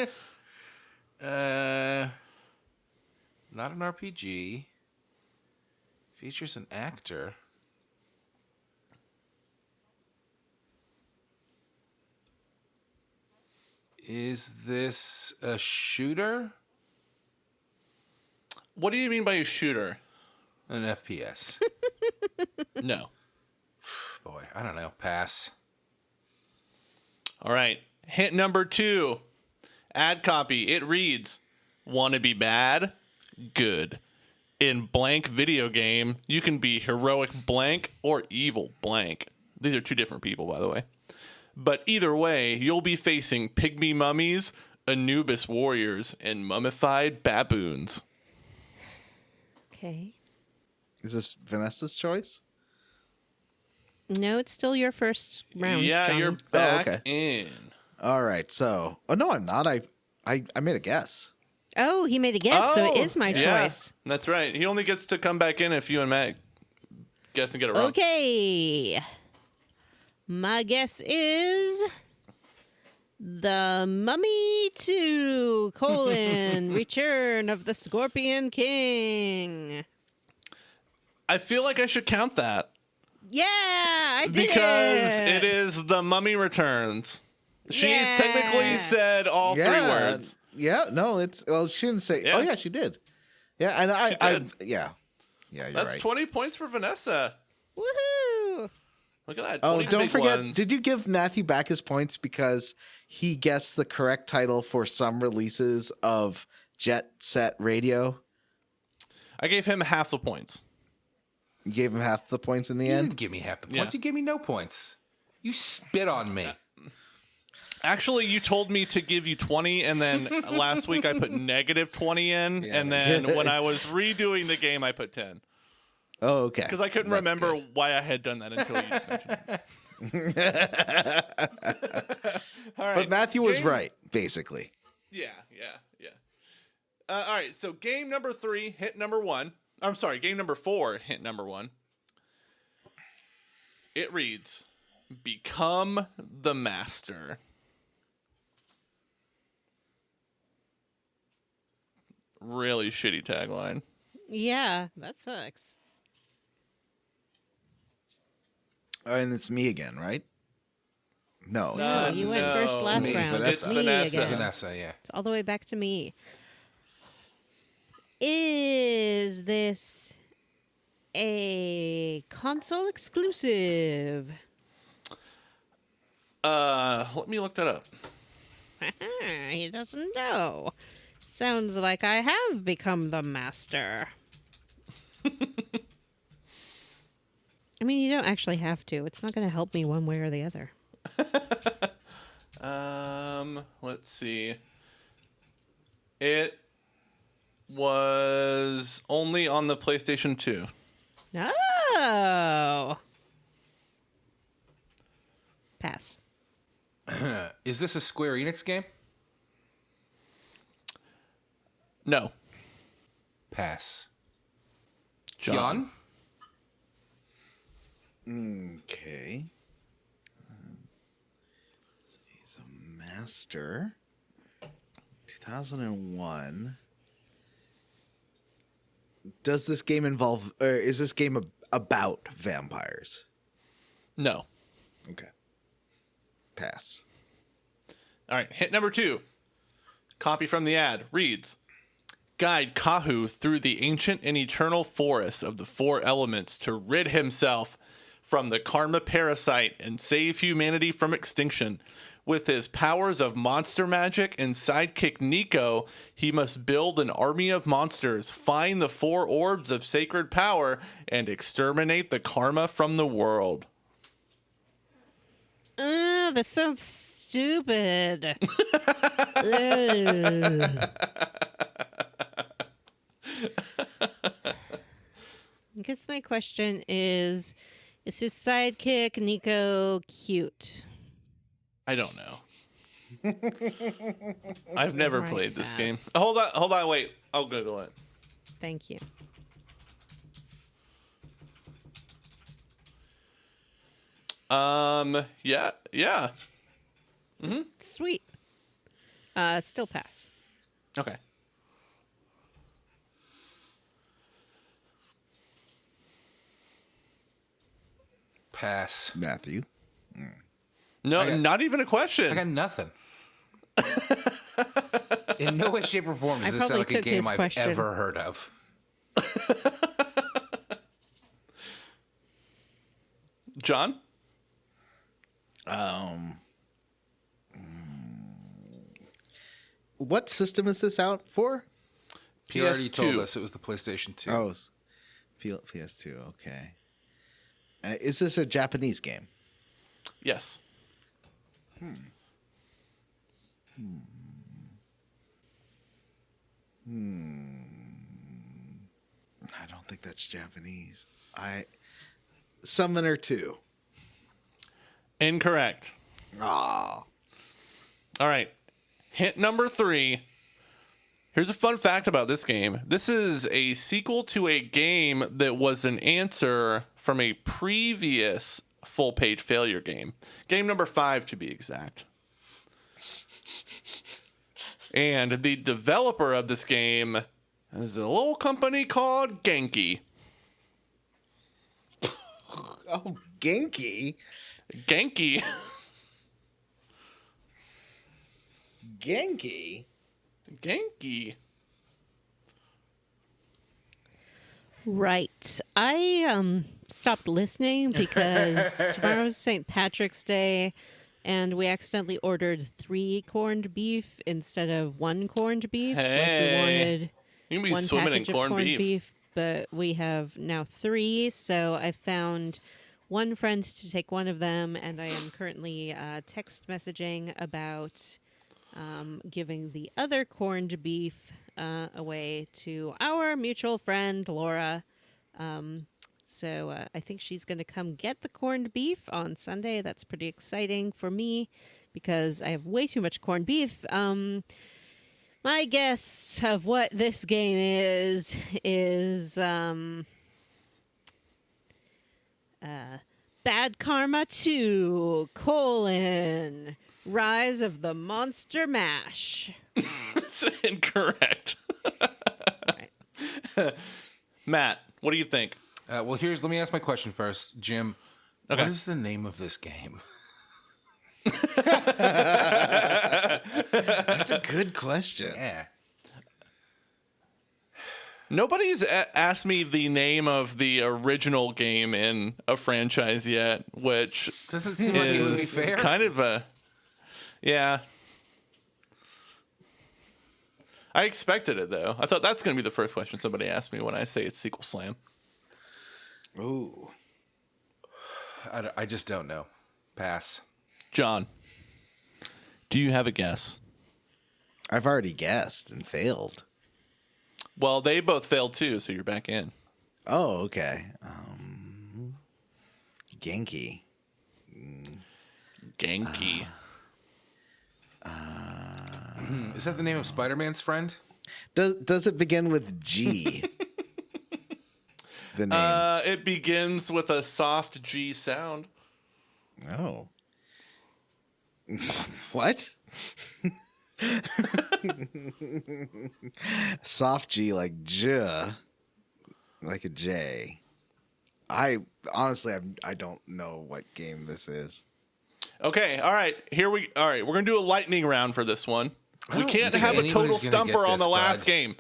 Not an RPG. Features an actor. Is this a shooter? What do you mean by a shooter? An FPS? No. Boy, I don't know. Pass. All right. Hint number 2. Ad copy. It reads, wanna be bad? Good. In blank video game, you can be heroic blank or evil blank. These are 2 different people, by the way. But either way, you'll be facing pygmy mummies, Anubis warriors, and mummified baboons. Okay. Is this Vanessa's choice? No, it's still your first round. Yeah, Johnny. you're back okay. in. All right. So, oh no, I'm not. I made a guess. Oh, he made a guess, so it is my yeah, choice. That's right. He only gets to come back in if you and Matt guess and get it wrong. Okay. My guess is The Mummy 2, Return of the Scorpion King. I feel like I should count that. Yeah, I did Because it. it is The Mummy Returns. She Yeah. technically said all 3 words. Yeah, no, she didn't say. Yeah. Oh yeah, she did. Yeah, and She did. yeah, you're That's right. 20 points for Vanessa. Woohoo! Look at that. Oh, 20 don't big forget, ones. did you give Matthew back his points because he guessed the correct title for some releases of Jet Set Radio? I gave him half the points. You gave him half the points in the You end? didn't give me half the points. Yeah. You gave me no points. You spit on me. Actually, you told me to give you 20, and then last week I put negative 20 in, Yeah, and then when I was redoing the game, I put 10. Oh, okay. Because I couldn't That's remember good. why I had done that until you just mentioned it. All right. But Matthew was game- right, basically. Yeah. All right, so game number 3, hint number 1. I'm sorry, game number 4, hint number 1. It reads, Become the Master. Really shitty tagline. Yeah, that sucks. And it's me again, right? No. it's No, not. you went no. first last me, round. Vanessa. It's me Vanessa. again. Vanessa, yeah. It's all the way back to me. Is this a console exclusive? Let me look that up. He doesn't know. Sounds like I have become the master. I mean, you don't actually have to. It's not going to help me one way or the other. Let's see. It was only on the PlayStation 2. Oh. Pass. Is this a Square Enix game? No. Pass. John? John? Okay. So he's a master. 2001. Does this game involve, or is this game about vampires? No. Okay. Pass. All right, hit number 2. Copy from the ad reads, Guide Kahu through the ancient and eternal forests of the 4 elements to rid himself from the karma parasite and save humanity from extinction. With his powers of monster magic and sidekick Nico, he must build an army of monsters, find the 4 orbs of sacred power, and exterminate the karma from the world. This sounds stupid. Ugh. I guess my question is his sidekick Nico cute? I don't know. I've never Right, played this pass. game. Hold on, wait. I'll Google it. Thank you. Yeah. Sweet. Still pass. Okay. Pass. Matthew. No, I got- not even a question. I got nothing. In no way, shape, or form does I this sound probably like a took game his I've question. ever heard of. John? What system is this out for? He already told PS2. us it was the PlayStation 2. Oh, PS2. Okay. Is this a Japanese game? Yes. I don't think that's Japanese. Summoner 2. Incorrect. Ah. All right. Hint number 3. Here's a fun fact about this game. This is a sequel to a game that was an answer from a previous full page failure game. Game number 5 to be exact. And the developer of this game is a little company called Genki. Oh, Genki. Genki. Genki. Genki. Right. I stopped listening because tomorrow's St. Patrick's Day, and we accidentally ordered 3 corned beef instead of 1 corned beef. Like we Hey. wanted You can be one swimming in package of corned beef. but we have now 3. So I found one friend to take one of them, and I am currently text messaging about giving the other corned beef away to our mutual friend Laura. So I think she's going to come get the corned beef on Sunday. That's pretty exciting for me because I have way too much corned beef. My guess of what this game is Bad Karma 2, Rise of the Monster Mash. That's incorrect. Right. Matt, what do you think? Well, let me ask my question first, Jim. Okay. What is the name of this game? That's a good question. Yeah. Nobody's asked me the name of the original game in a franchise yet, which Doesn't seem like it would be is fair. kind of a... Yeah. I expected it, though. I thought that's going to be the first question somebody asked me when I say it's Sequel Slam. Ooh. I just don't know. Pass. John, do you have a guess? I've already guessed and failed. Well, they both failed, too, so you're back in. Oh, okay. Genki. Genki. Is that the name of Spider-Man's friend? Does it begin with G? The name. It begins with a soft G sound. Oh. What? Soft G like J, like a J. I honestly, I don't know what game this is. Okay, all right. We're gonna do a lightning round for this one. We don't can't think have a anybody's total gonna stumper get on the this, last bud. game.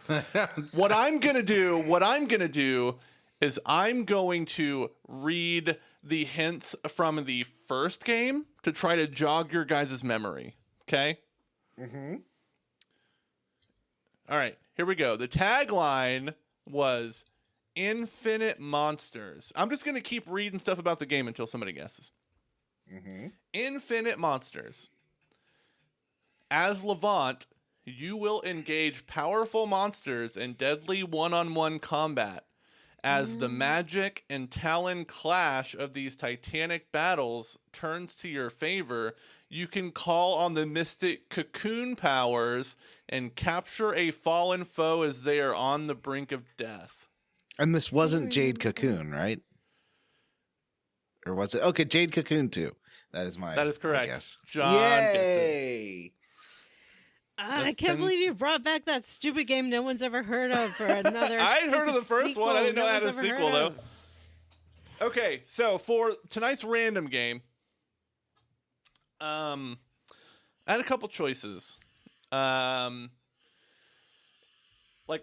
What I'm gonna do is I'm going to read the hints from the first game to try to jog your guys' memory. Okay? Mm-hmm. All right, here we go. The tagline was Infinite Monsters. I'm just going to keep reading stuff about the game until somebody guesses. Mm-hmm. Infinite Monsters. As Levant, you will engage powerful monsters in deadly one-on-one combat. As the magic and talon clash of these titanic battles turns to your favor, you can call on the mystic cocoon powers and capture a fallen foe as they are on the brink of death. And this wasn't Jade Cocoon, right? Or was it? Okay, Jade Cocoon 2. That is correct. Guess. John gets it. Yay! I That's can't 10 believe you brought back that stupid game no one's ever heard of for another. I'd heard of the first sequel one. I didn't know no it had a one's ever sequel, heard though. of. Okay, so for tonight's random game, I had a couple choices. Like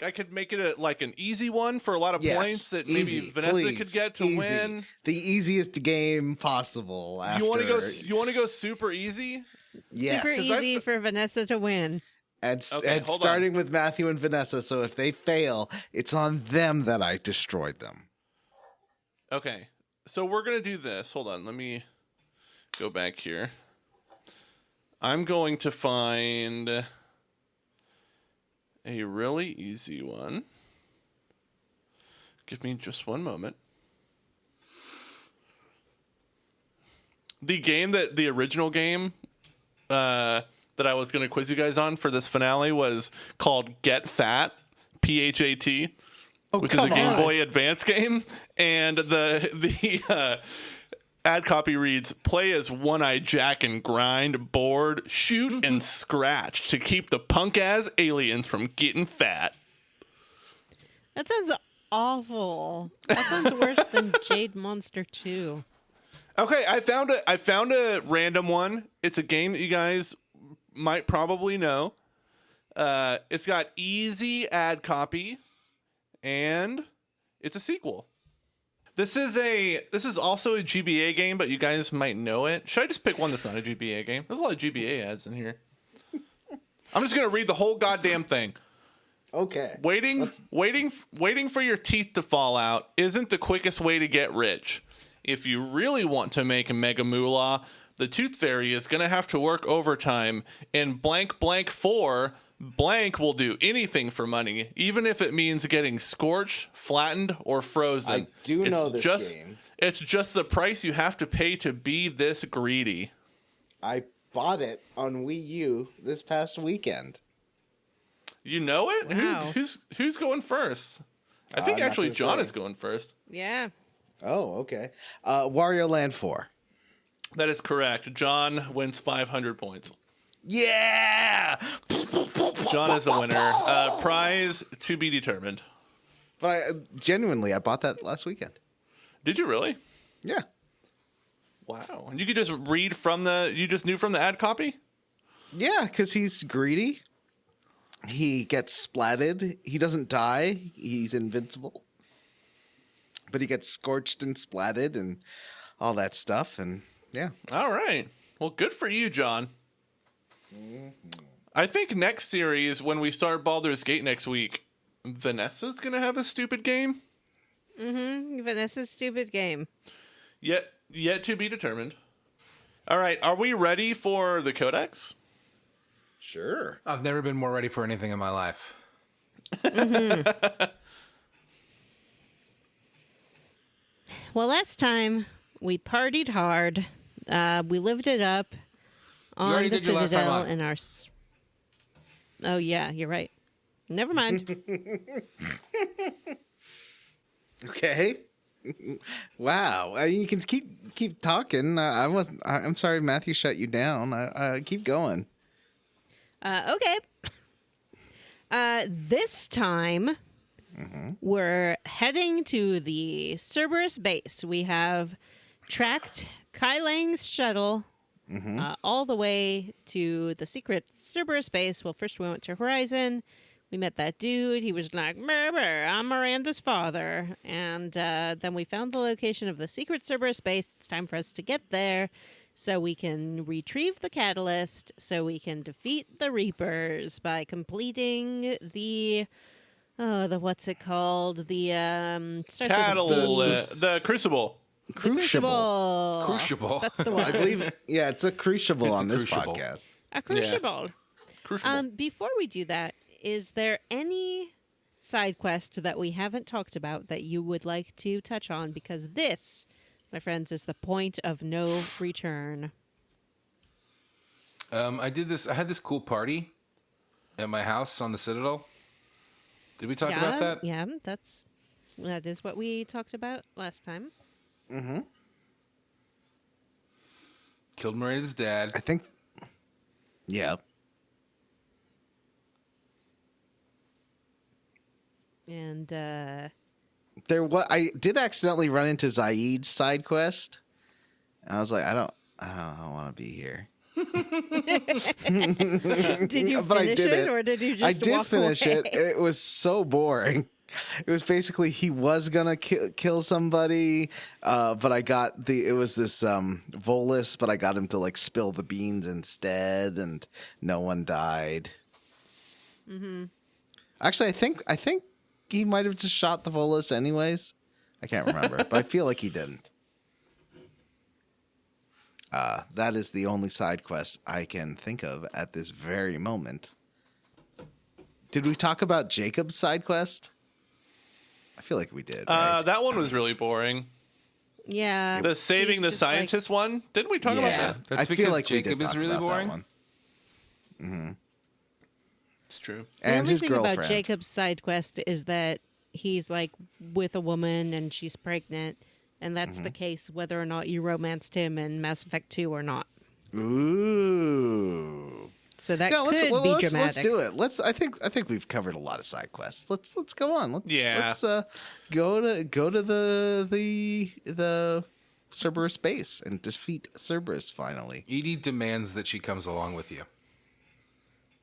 I could make it an easy one for a lot of Yes, points that easy, maybe Vanessa please, could get to easy. win. The easiest game possible. After... You want to go super easy? Yes. Super 'Cause I easy for Vanessa to win. And, Okay, and hold starting on. with Matthew and Vanessa, so if they fail, it's on them that I destroyed them. Okay, so we're gonna do this. Hold on, let me go back here. I'm going to find a really easy one. Give me just one moment. The original game that I was going to quiz you guys on for this finale was called Get Fat, PHAT, which is a come Game on. Boy Advance game. And the ad copy reads, play as One-Eyed Jack and grind, board, shoot, and scratch to keep the punk-ass aliens from getting fat. That sounds awful. That sounds worse than Jade Monster 2. Okay, I found a random one. It's a game that you guys might probably know. It's got easy ad copy, and it's a sequel. This is also a GBA game, but you guys might know it. Should I just pick one that's not a GBA game? There's a lot of GBA ads in here. I'm just gonna read the whole goddamn thing. Okay. Waiting for your teeth to fall out isn't the quickest way to get rich. If you really want to make a mega moolah, the Tooth Fairy is gonna have to work overtime. And blank blank 4 blank will do anything for money, even if it means getting scorched, flattened, or frozen. I do know this game. It's just the price you have to pay to be this greedy. I bought it on Wii U this past weekend. You know it? Wow. Who's going first? I think I'm not actually gonna John say. is going first. Yeah. Oh, okay. Wario Land 4. That is correct. John wins 500 points. Yeah! John is the winner. Prize to be determined. But genuinely, I bought that last weekend. Did you really? Yeah. Wow. And you could just read from you just knew from the ad copy? Yeah, because he's greedy. He gets splatted. He doesn't die. He's invincible. But he gets scorched and splatted and all that stuff. And yeah. All right. Well, good for you, John. I think next series, when we start Baldur's Gate next week, Vanessa's going to have a stupid game. Mm-hmm. Vanessa's stupid game. Yet to be determined. All right. Are we ready for the Codex? Sure. I've never been more ready for anything in my life. Well, last time we partied hard. We lived it up on already the did your last time Citadel on. in our. Oh yeah, you're right. Never mind. Okay. Wow. You can keep talking. I'm sorry, Matthew shut you down. Keep going. Okay. This time, we're heading to the Cerberus base. We have tracked Kai Lang's shuttle all the way to the secret Cerberus base. Well, first we went to Horizon. We met that dude. He was like, "Brr, I'm Miranda's father." And then we found the location of the secret Cerberus base. It's time for us to get there so we can retrieve the catalyst, so we can defeat the Reapers by completing the what's it called? The starts with The Crucible. Crucible. Crucible. That's the I one. believe, yeah, it's a crucible It's on a this crucible. podcast. A crucible. Crucible. Before we do that, is there any side quest that we haven't talked about that you would like to touch on? Because this, my friends, is the point of no return. I had this cool party at my house on the Citadel. Did we talk about that? Yeah, that is what we talked about last time. Killed Miranda's dad. I think. Yeah. And I did accidentally run into Zaid's side quest. And I was like, I don't want to be here. did you But I finish did it, it. or did you just I did walk finish away? it. It was so boring. It was basically he was gonna kill somebody, but I got it was this Volus, but I got him to like spill the beans instead, and no one died. Actually, I think he might have just shot the Volus anyways. I can't remember, but I feel like he didn't. That is the only side quest I can think of at this very moment. Did we talk about Jacob's side quest? I feel like we did. Right? That one was really boring. Yeah. The saving he's the just like- scientist one? Didn't we talk about that? That's I feel because like we Jacob did is talk really about that boring? one. It's true. The And only his thing girlfriend. about Jacob's side quest is that he's like with a woman and she's pregnant, and that's the case whether or not you romanced him in Mass Effect 2 or not. Ooh. So that No, could be dramatic. let's do it. I think we've covered a lot of side quests. Let's go on. Let's go to the Cerberus base and defeat Cerberus finally. Edie demands that she comes along with you.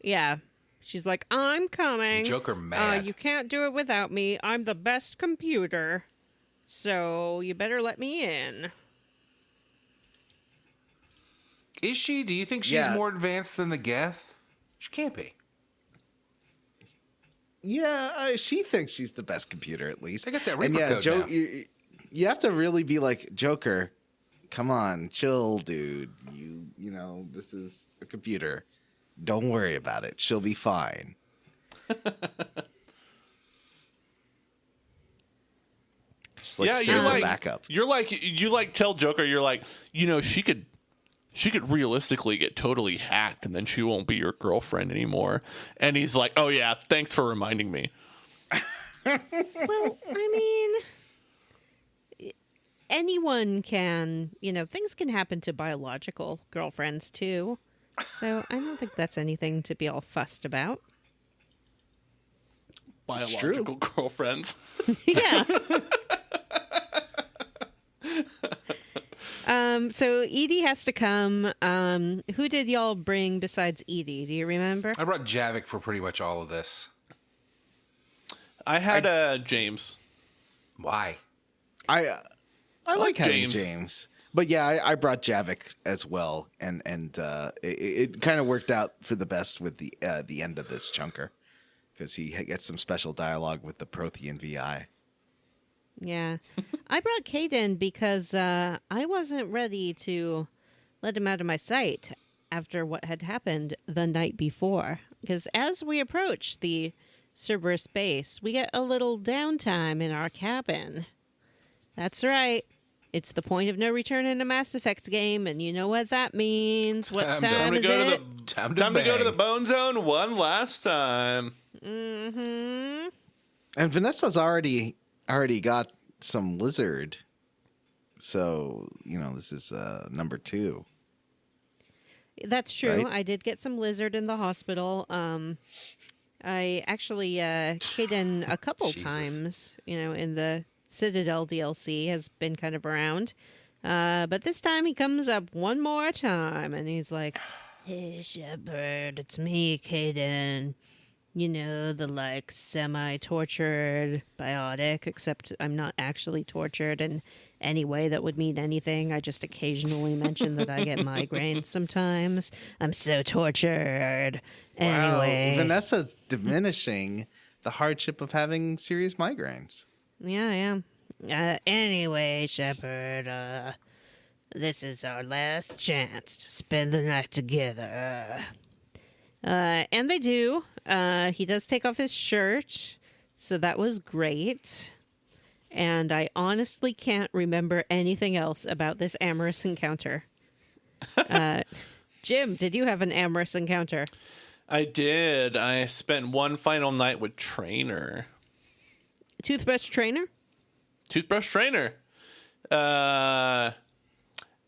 Yeah. She's like, I'm coming. Joker mad. You can't do it without me. I'm the best computer. So you better let me in. Is she? Do you think she's Yeah. more advanced than the Geth? She can't be. Yeah, she thinks she's the best computer, at least. They got that And Reaper yeah, code now. you have to really be like, Joker, come on, chill, dude. You know, this is a computer. Don't worry about it. She'll be fine. Just like Yeah, save you're the like backup. you like tell Joker, you're like, you know, she could realistically get totally hacked and then she won't be your girlfriend anymore. And he's like, oh yeah, thanks for reminding me. Well, I mean, anyone can, things can happen to biological girlfriends too. So I don't think that's anything to be all fussed about. Biological girlfriends. Yeah. So Edie has to come. Who did y'all bring besides Edie? Do you remember? I brought Javik for pretty much all of this. I had James. Why? I like having James. James. But yeah, I brought Javik as well, and it kind of worked out for the best with the end of this chunker, because he gets some special dialogue with the Prothean VI. Yeah. I brought Caden because I wasn't ready to let him out of my sight after what had happened the night before. Because as we approach the Cerberus base, we get a little downtime in our cabin. That's right. It's the point of no return in a Mass Effect game, and you know what that means. What time is it? Time to go to the bang. Bone Zone one last time. Mm-hmm. And Vanessa's already got some lizard, so this is number 2. That's true. Right? I did get some lizard in the hospital. I actually Caden a couple Jesus. times, in the Citadel DLC has been kind of around. But this time he comes up one more time and he's like, "Hey, Shepard, it's me, Caden. The semi-tortured biotic, except I'm not actually tortured in any way that would mean anything. I just occasionally mention that I get migraines sometimes. I'm so tortured. Anyway. Wow, Vanessa's diminishing the hardship of having serious migraines. Yeah, yeah. Anyway, Shepard, this is our last chance to spend the night together. And they do. He does take off his shirt, so that was great. And I honestly can't remember anything else about this amorous encounter. Jim, did you have an amorous encounter? I did. I spent one final night with Trainer. Toothbrush trainer? Toothbrush Trainer.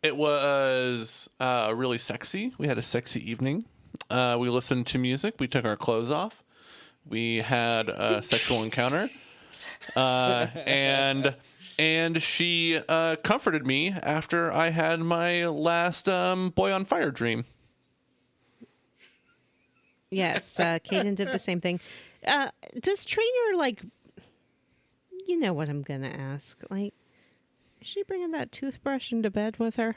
It was really sexy. We had a sexy evening. We listened to music. We took our clothes off. We had a sexual encounter. And she comforted me after I had my last boy on fire dream. Yes, Caden did the same thing. Does Trainer, you know what I'm going to ask. Is she bringing that toothbrush into bed with her?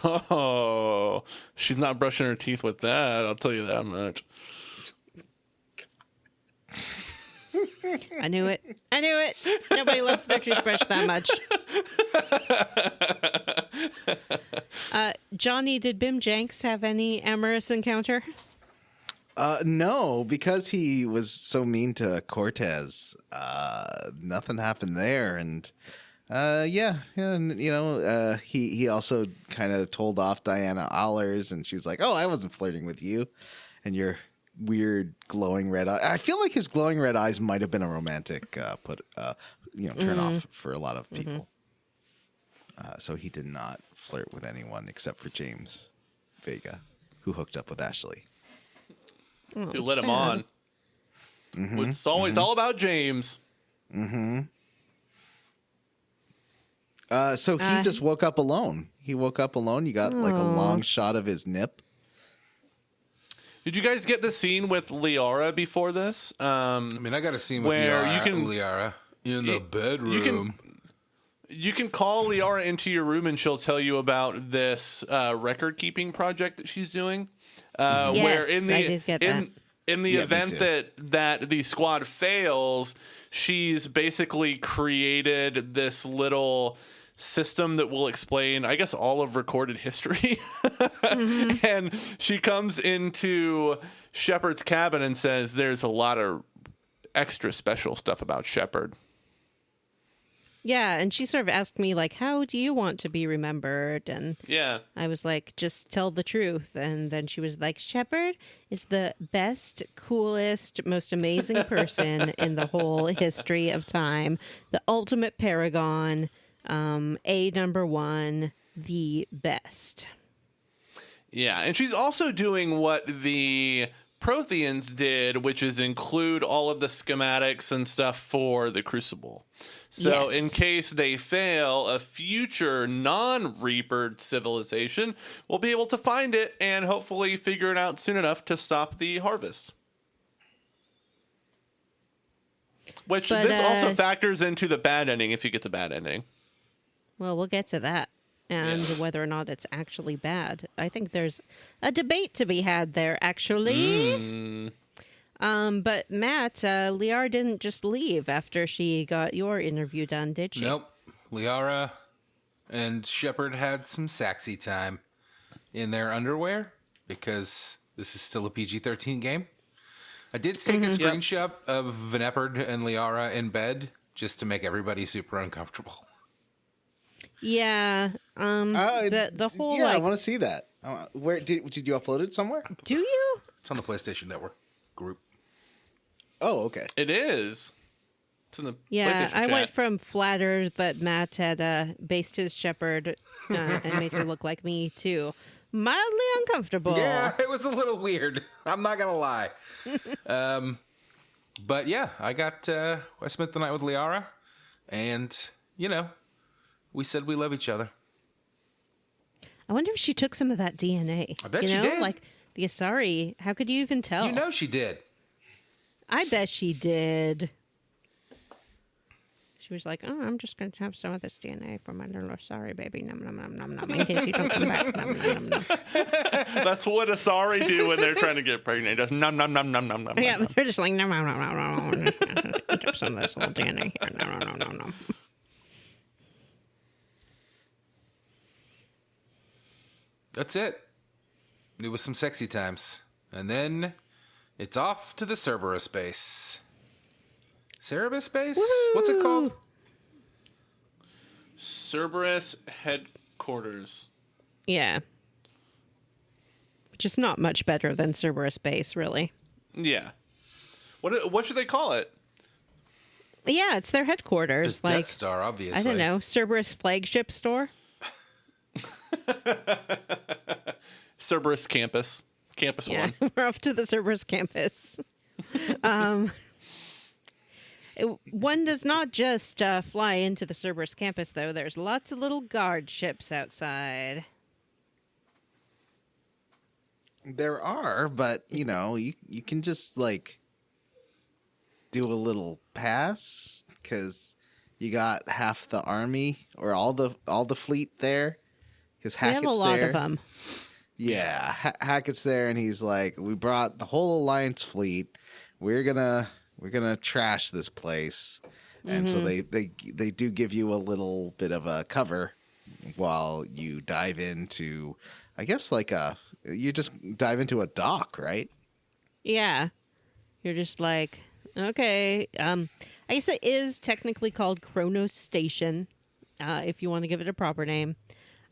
Oh, she's not brushing her teeth with that. I'll tell you that much. I knew it. Nobody loves their toothbrush that much. Johnny, did Bim Jenks have any amorous encounter? No, because he was so mean to Cortez. Nothing happened there, and he also kind of told off Diana Allers, and she was like, "Oh, I wasn't flirting with you," and your weird glowing red eye. I feel like his glowing red eyes might have been a romantic turn off for a lot of people. So he did not flirt with anyone except for James Vega, who hooked up with Ashley. Oh, Who let him sad. on? It's always all about James. So he just woke up alone. You got a long shot of his nip. Did you guys get the scene with Liara before this? I mean, I got a scene with Where Liara, you can- Liara in the bedroom. You can call Liara into your room and she'll tell you about this record keeping project that she's doing. Where in the I did get that. in the Yeah, me event too. that the squad fails, she's basically created this little system that will explain, I guess, all of recorded history. And she comes into Shepard's cabin and says, "There's a lot of extra special stuff about Shepard." Yeah, and she sort of asked me, like, how do you want to be remembered? And Yeah. I was like, just tell the truth. And then she was like, Shepard is the best, coolest, most amazing person in the whole history of time. The ultimate paragon, A number one, the best. Yeah, and she's also doing what the Protheans did, which is include all of the schematics and stuff for the Crucible. So Yes. in case they fail, a future non-Reaper civilization will be able to find it and hopefully figure it out soon enough to stop the harvest. Which But, this also factors into the bad ending if you get the bad ending. Well, we'll get to that. And whether or not it's actually bad. I think there's a debate to be had there, actually. But Matt, Liara didn't just leave after she got your interview done, did she? Nope. Liara and Shepard had some sexy time in their underwear because this is still a PG-13 game. I did take a screenshot of Vanepard and Liara in bed just to make everybody super uncomfortable. Yeah. The whole yeah, I like, want to see that. Where did you upload it somewhere? do you? It's on the PlayStation Network group. Oh, okay. It is. It's in the Yeah, PlayStation I chat. went from flattered that Matt had based his Shepard and made her look like me to mildly uncomfortable. Yeah, it was a little weird. I'm not gonna lie. But yeah, I spent the night with Liara, and we said we love each other. I wonder if she took some of that DNA. I bet she did. Like the Asari. How could you even tell? You know she did. I bet she did. She was like, "Oh, I'm just going to have some of this DNA from my little Asari baby, nom nom nom nom nom, in case you don't come back, nom nom nom nom." That's what Asari do when they're trying to get pregnant. Just nom nom nom nom nom nom. Yeah, they're just like, nom nom nom nom nom. Just some of this little DNA here, nom nom nom nom nom. That's it. It was some sexy times. And then it's off to the Cerberus base. Cerberus base? What's it called? Cerberus headquarters. Yeah. Which is not much better than Cerberus Base, really. Yeah. What should they call it? Yeah, it's their headquarters. Just like Death Star, obviously. I don't know, Cerberus flagship store. Cerberus campus. Campus Yeah, one. we're off to the Cerberus campus. One does not just fly into the Cerberus campus, though. There's lots of little guard ships outside. There are, but you can just like do a little pass because you got half the army or all the fleet there. Because We have Hackett's a lot there. of them. Yeah, Hackett's there, and he's like, "We brought the whole Alliance fleet. We're gonna trash this place." And so they do give you a little bit of a cover while you dive into, I guess, you just dive into a dock, right? Yeah. You're just like, okay. I guess it is technically called Kronos Station, if you want to give it a proper name.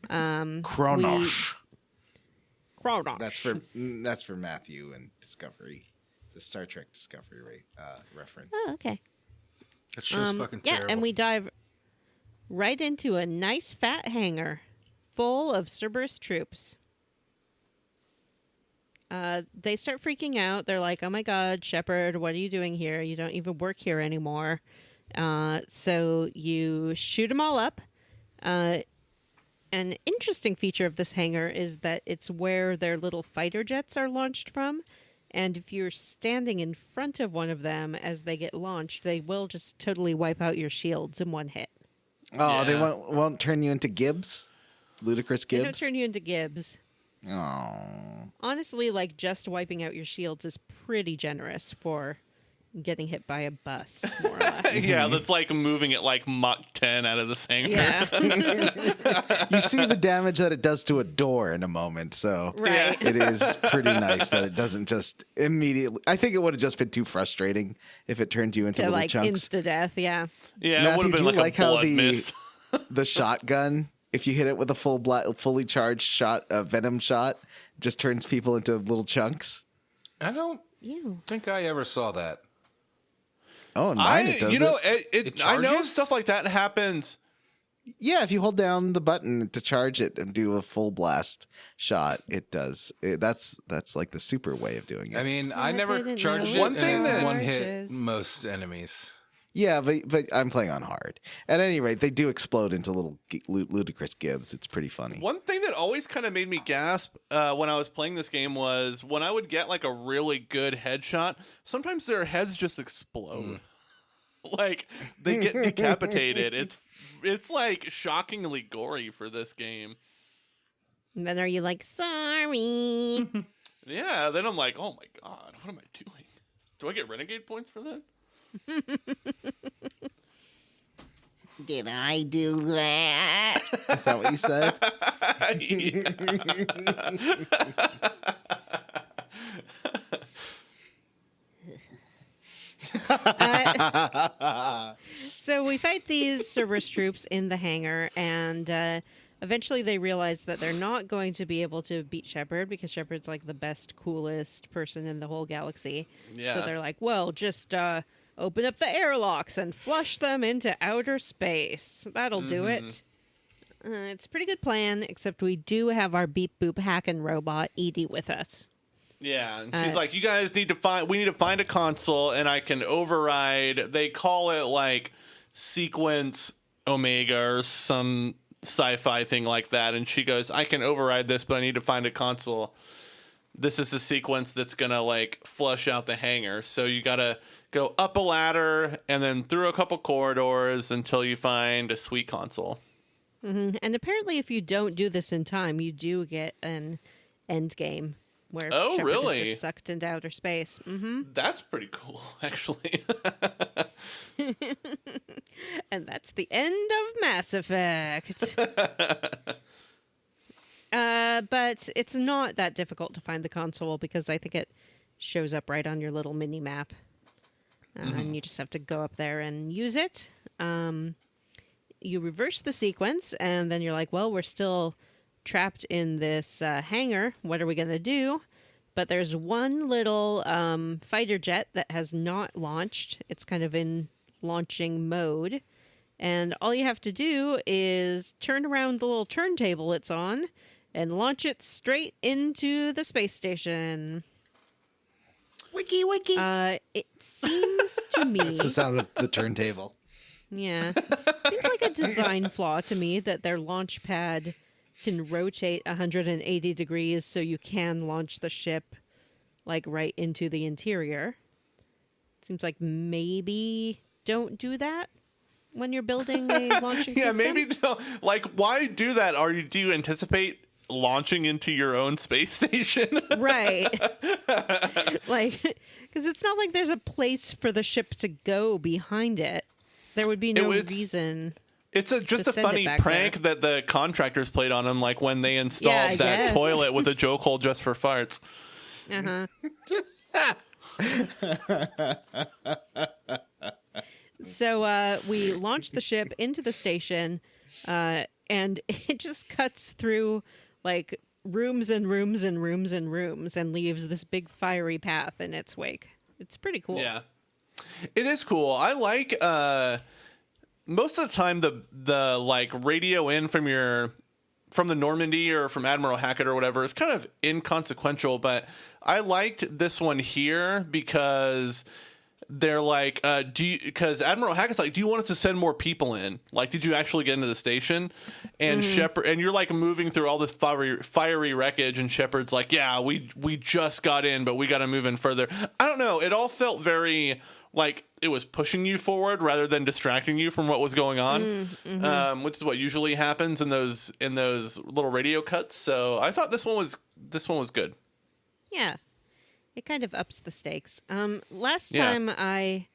Kronos. Kronos. That's for Matthew and Discovery, the Star Trek Discovery reference. Oh, okay. That show's fucking terrible. Yeah, and we dive right into a nice fat hangar full of Cerberus troops. They start freaking out. They're like, "Oh my God, Shepard, what are you doing here? You don't even work here anymore." So you shoot them all up. An interesting feature of this hangar is that it's where their little fighter jets are launched from. And if you're standing in front of one of them as they get launched, they will just totally wipe out your shields in one hit. Oh, they Yeah. won't turn you into Gibbs? Ludicrous They don't Gibbs? turn you into Gibbs. Oh. Honestly, like just wiping out your shields is pretty generous for getting hit by a bus, more or less. Yeah, that's like moving it like Mach 10 out of this hangar. Yeah. You see the damage that it does to a door in a moment, so Right. it is pretty nice that it doesn't just immediately. I think it would have just been too frustrating if it turned you into To little like chunks. insta death, yeah. Yeah, it Matthew, would have do been you like like a how blood miss. the shotgun, if you hit it with a fully charged shot, a venom shot, just turns people into little chunks? I don't Ew. think I ever saw that. Oh, in mine it does you know, It I know charges? stuff like that happens. Yeah, if you hold down the button to charge it and do a full blast shot, it does. That's like the super way of doing it. I mean, I I never didn't charged know it, One thing and that- it one hit Charges. most enemies. yeah, but I'm playing on hard. At any rate, they do explode into little ludicrous Gibbs. It's pretty funny. One thing that always kind of made me gasp when I was playing this game was when I would get like a really good headshot, sometimes their heads just explode. Like they get decapitated. It's like shockingly gory for this game. And then are you like, sorry? Yeah, then I'm like, oh my god, what am I doing? Do I get renegade points for that? Did I do that? Is that what you said? So we fight these Cerberus troops in the hangar, and eventually they realize that they're not going to be able to beat Shepard because Shepard's like the best, coolest person in the whole galaxy. Yeah. So they're like, well, just open up the airlocks and flush them into outer space. That'll do it. It's a pretty good plan, except we do have our beep boop hacking robot Edie with us. Yeah, and she's like, you guys we need to find a console, and I can override. They call it like Sequence Omega or some sci-fi thing like that. And she goes, I can override this, but I need to find a console. This is the sequence that's gonna like flush out the hangar. So you gotta go up a ladder and then through a couple corridors until you find a sweet console. And apparently, if you don't do this in time, you do get an end game where Oh, Shepard really? is just sucked into outer space. That's pretty cool, actually. And that's the end of Mass Effect. But it's not that difficult to find the console because I think it shows up right on your little mini map. And you just have to go up there and use it. You reverse the sequence, and then you're like, well, we're still trapped in this hangar. What are we going to do? But there's one little fighter jet that has not launched. It's kind of in launching mode. And all you have to do is turn around the little turntable it's on and launch it straight into the space station. Wiki, wiki. It seems to me... It's the sound of the turntable. Yeah. Seems like a design flaw to me that their launch pad can rotate 180 degrees so you can launch the ship like right into the interior. Seems like maybe don't do that when you're building a launching Yeah, system. maybe don't. Like, why do that? Do you anticipate launching into your own space station? Right. Like, because it's not like there's a place for the ship to go behind it. There would be no reason. It's just to a send it funny back prank that the contractors played on him, like when they installed I that guess. toilet with a joke hole just for farts. So we launch the ship into the station, and it just cuts through like rooms and rooms and rooms and rooms and leaves this big fiery path in its wake. It's pretty cool. Yeah, it is cool. I like most of the time the like radio in from the Normandy or from Admiral Hackett or whatever is kind of inconsequential, but I liked this one here because they're like, because Admiral Hackett's like, do you want us to send more people in? Like, did you actually get into the station? And Shepard, and you're like moving through all this fiery wreckage, and Shepard's like, yeah, we just got in, but we got to move in further. I don't know. It all felt very like it was pushing you forward rather than distracting you from what was going on, which is what usually happens in those little radio cuts. So I thought this one was good. Yeah. It kind of ups the stakes. Last Yeah. time I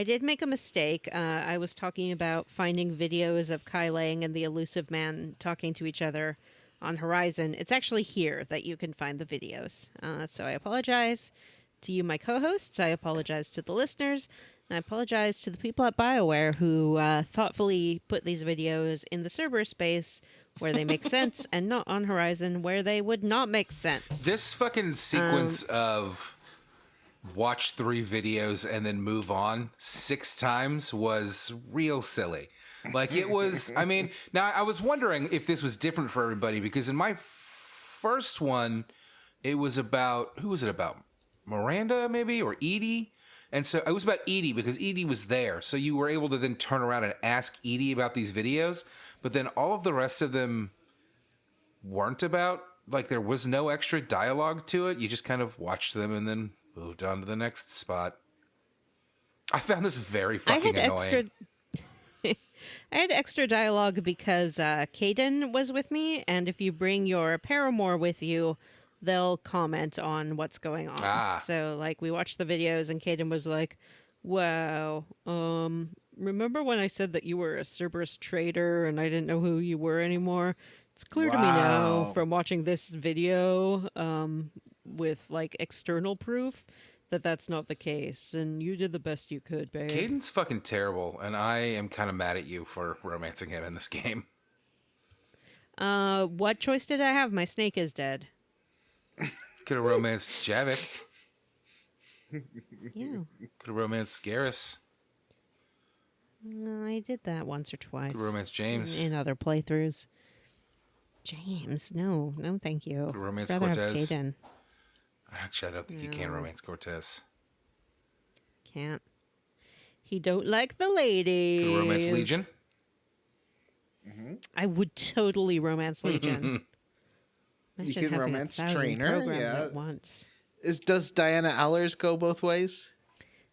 did make a mistake. I was talking about finding videos of Kai Lang and the Elusive Man talking to each other on Horizon. It's actually here that you can find the videos. So I apologize to you, my co-hosts. I apologize to the listeners. And I apologize to the people at BioWare who thoughtfully put these videos in the server space where they make sense and not on Horizon where they would not make sense. This fucking sequence of watch 3 videos and then move on 6 times was real silly. Like it was, I mean, now I was wondering if this was different for everybody because in my first one, it was about, who was it about? Miranda maybe, or Edie? And so it was about Edie because Edie was there. So you were able to then turn around and ask Edie about these videos. But then all of the rest of them weren't about, like there was no extra dialogue to it. You just kind of watched them and then moved on to the next spot. I found this very fucking annoying. I had extra dialogue because Caden was with me, and if you bring your paramour with you, they'll comment on what's going on. So, like, we watched the videos, and Caden was like, wow, remember when I said that you were a Cerberus traitor and I didn't know who you were anymore? It's clear to me now from watching this video with, like, external proof that that's not the case, and you did the best you could, babe. Caden's fucking terrible, and I am kind of mad at you for romancing him in this game. What choice did I have? My snake is dead. Could have romanced Javik. Yeah. Could have romanced Garrus. No, I did that once or twice. Could have romanced James. In other playthroughs. James, no, thank you. Could have romanced Rather have Cortez. Caden. Actually, I don't think you can romance Cortez. Can't. He don't like the ladies. Could have romanced Legion. I would totally romance Legion. You Imagine can having romance 1,000 Trainer, programs yeah. at once. Does Diana Allers go both ways?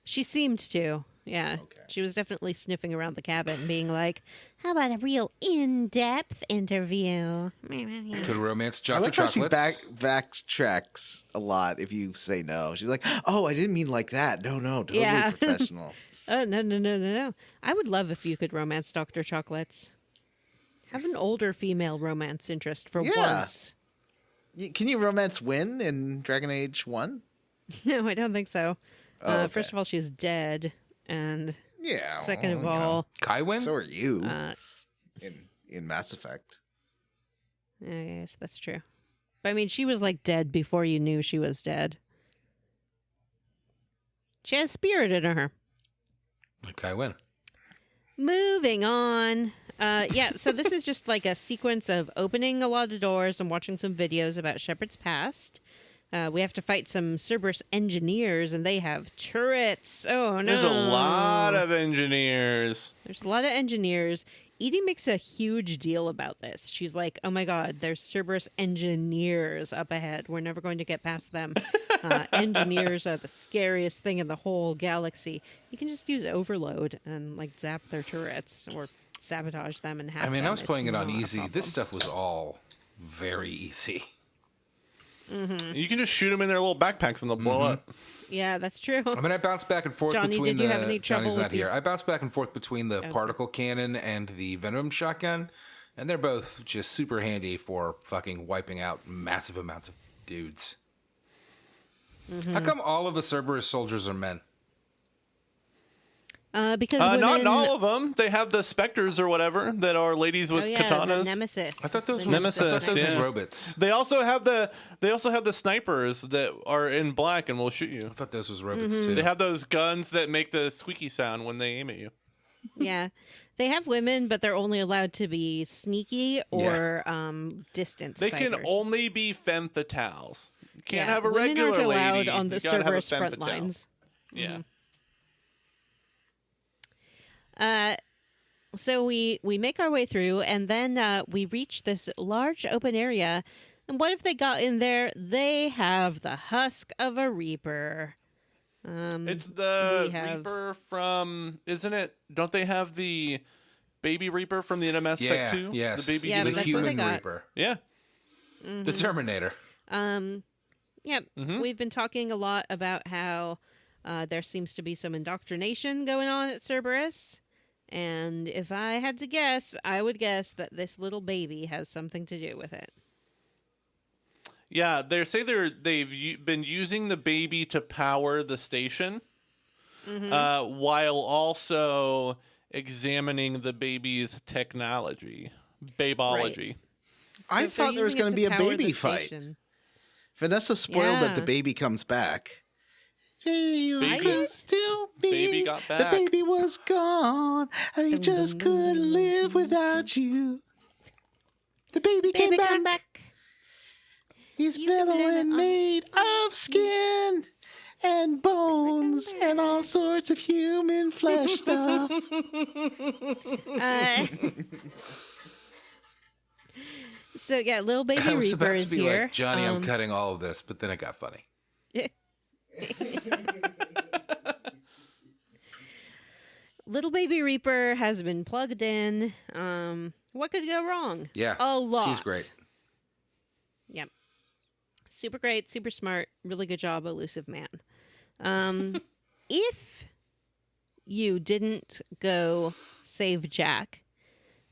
She seemed to. Yeah. Okay. She was definitely sniffing around the cabin, being like, how about a real in-depth interview? Could have romanced I Dr. like how she Chocolates. backtracks a lot if you say no. She's like, oh, I didn't mean like that. No, totally Yeah. professional. No. I would love if you could romance Dr. Chocolates. Have an older female romance interest for Yeah. once. Can you romance Wynn in Dragon Age 1? No, I don't think so. Oh, okay. First of all, she's dead. And Yeah. second of you know. all, Kywin? So are you uh, in Mass Effect. I guess that's true. But I mean, she was like dead before you knew she was dead. She has spirit in her. Kywin. Moving on. Yeah, so this is just like a sequence of opening a lot of doors and watching some videos about Shepard's past. We have to fight some Cerberus engineers, and they have turrets. Oh, no. There's a lot of engineers. There's a lot of engineers. Edie makes a huge deal about this. She's like, oh my god, there's Cerberus engineers up ahead. We're never going to get past them. Engineers are the scariest thing in the whole galaxy. You can just use overload and like zap their turrets or sabotage them and have I mean, them. I was playing It's it on not a easy. problem. This stuff was all very easy. You can just shoot them in their little backpacks and they'll blow up. Yeah, that's true. I mean, I bounced back and forth Johnny, between did you have any trouble Johnny's with not here. these? I bounced back and forth between the sorry. particle cannon and the venom shotgun, and they're both just super handy for fucking wiping out massive amounts of dudes. How come all of the Cerberus soldiers are men? Because Not women... all of them. They have the specters or whatever that are ladies with Oh, yeah, katanas. the Nemesis. I thought those The were Nemesis, was yeah. robots. They also have the snipers that are in black and will shoot you. I thought those was robots too. They have those guns that make the squeaky sound when they aim at you. Yeah. They have women, but they're only allowed to be sneaky or distance They fighters. can only be femme fatales. You can't Yeah, have a women regular aren't allowed lady. on the You gotta have a Cerberus femme front fatale. lines. Yeah. So we make our way through, and then we reach this large open area. And what if they got in there? They have the husk of a reaper. It's the we have- Reaper from, isn't it? Don't they have the baby Reaper from the Mass Effect 2? Yes. The baby Yeah, the but that's what they human got. Reaper. Yeah. The Terminator. Yep. We've been talking a lot about how there seems to be some indoctrination going on at Cerberus. And if I had to guess, I would guess that this little baby has something to do with it. Yeah, they've been using the baby to power the station, while also examining the baby's technology, babology. I if they're thought there was using going it to be a power the baby fight. station- Vanessa spoiled that the Yeah. baby comes back. Hey, Baby- still be. baby got The back. baby was gone, and he just couldn't live without you. The baby came Baby, back. come back. He's You metal can and made of skin and bones and all sorts of human flesh stuff. So yeah, little baby I was Reaper about is to be here. like, Johnny, I'm cutting all of this, but then it got funny. Little baby Reaper has been plugged in. What could go wrong? Yeah. A lot. Seems great. Yep. Super great, super smart, really good job, elusive man. If you didn't go save Jack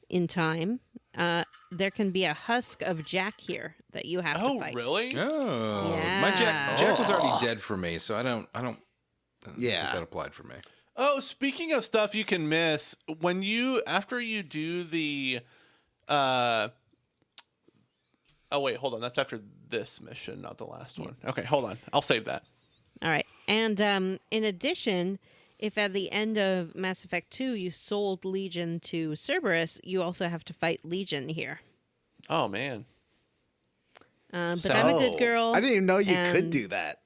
in time, there can be a husk of Jack here that you have to Oh, fight. really? Oh, Yeah. my Jack was already dead for me, so I don't think Yeah. that applied for me. Oh, speaking of stuff you can miss, after you do the oh wait, hold on. That's after this mission, not the last one. Okay, hold on. I'll save that. All right. And in addition, if at the end of Mass Effect 2 you sold Legion to Cerberus, you also have to fight Legion here. Oh man. But I'm a good girl. I didn't even know you could and- do that.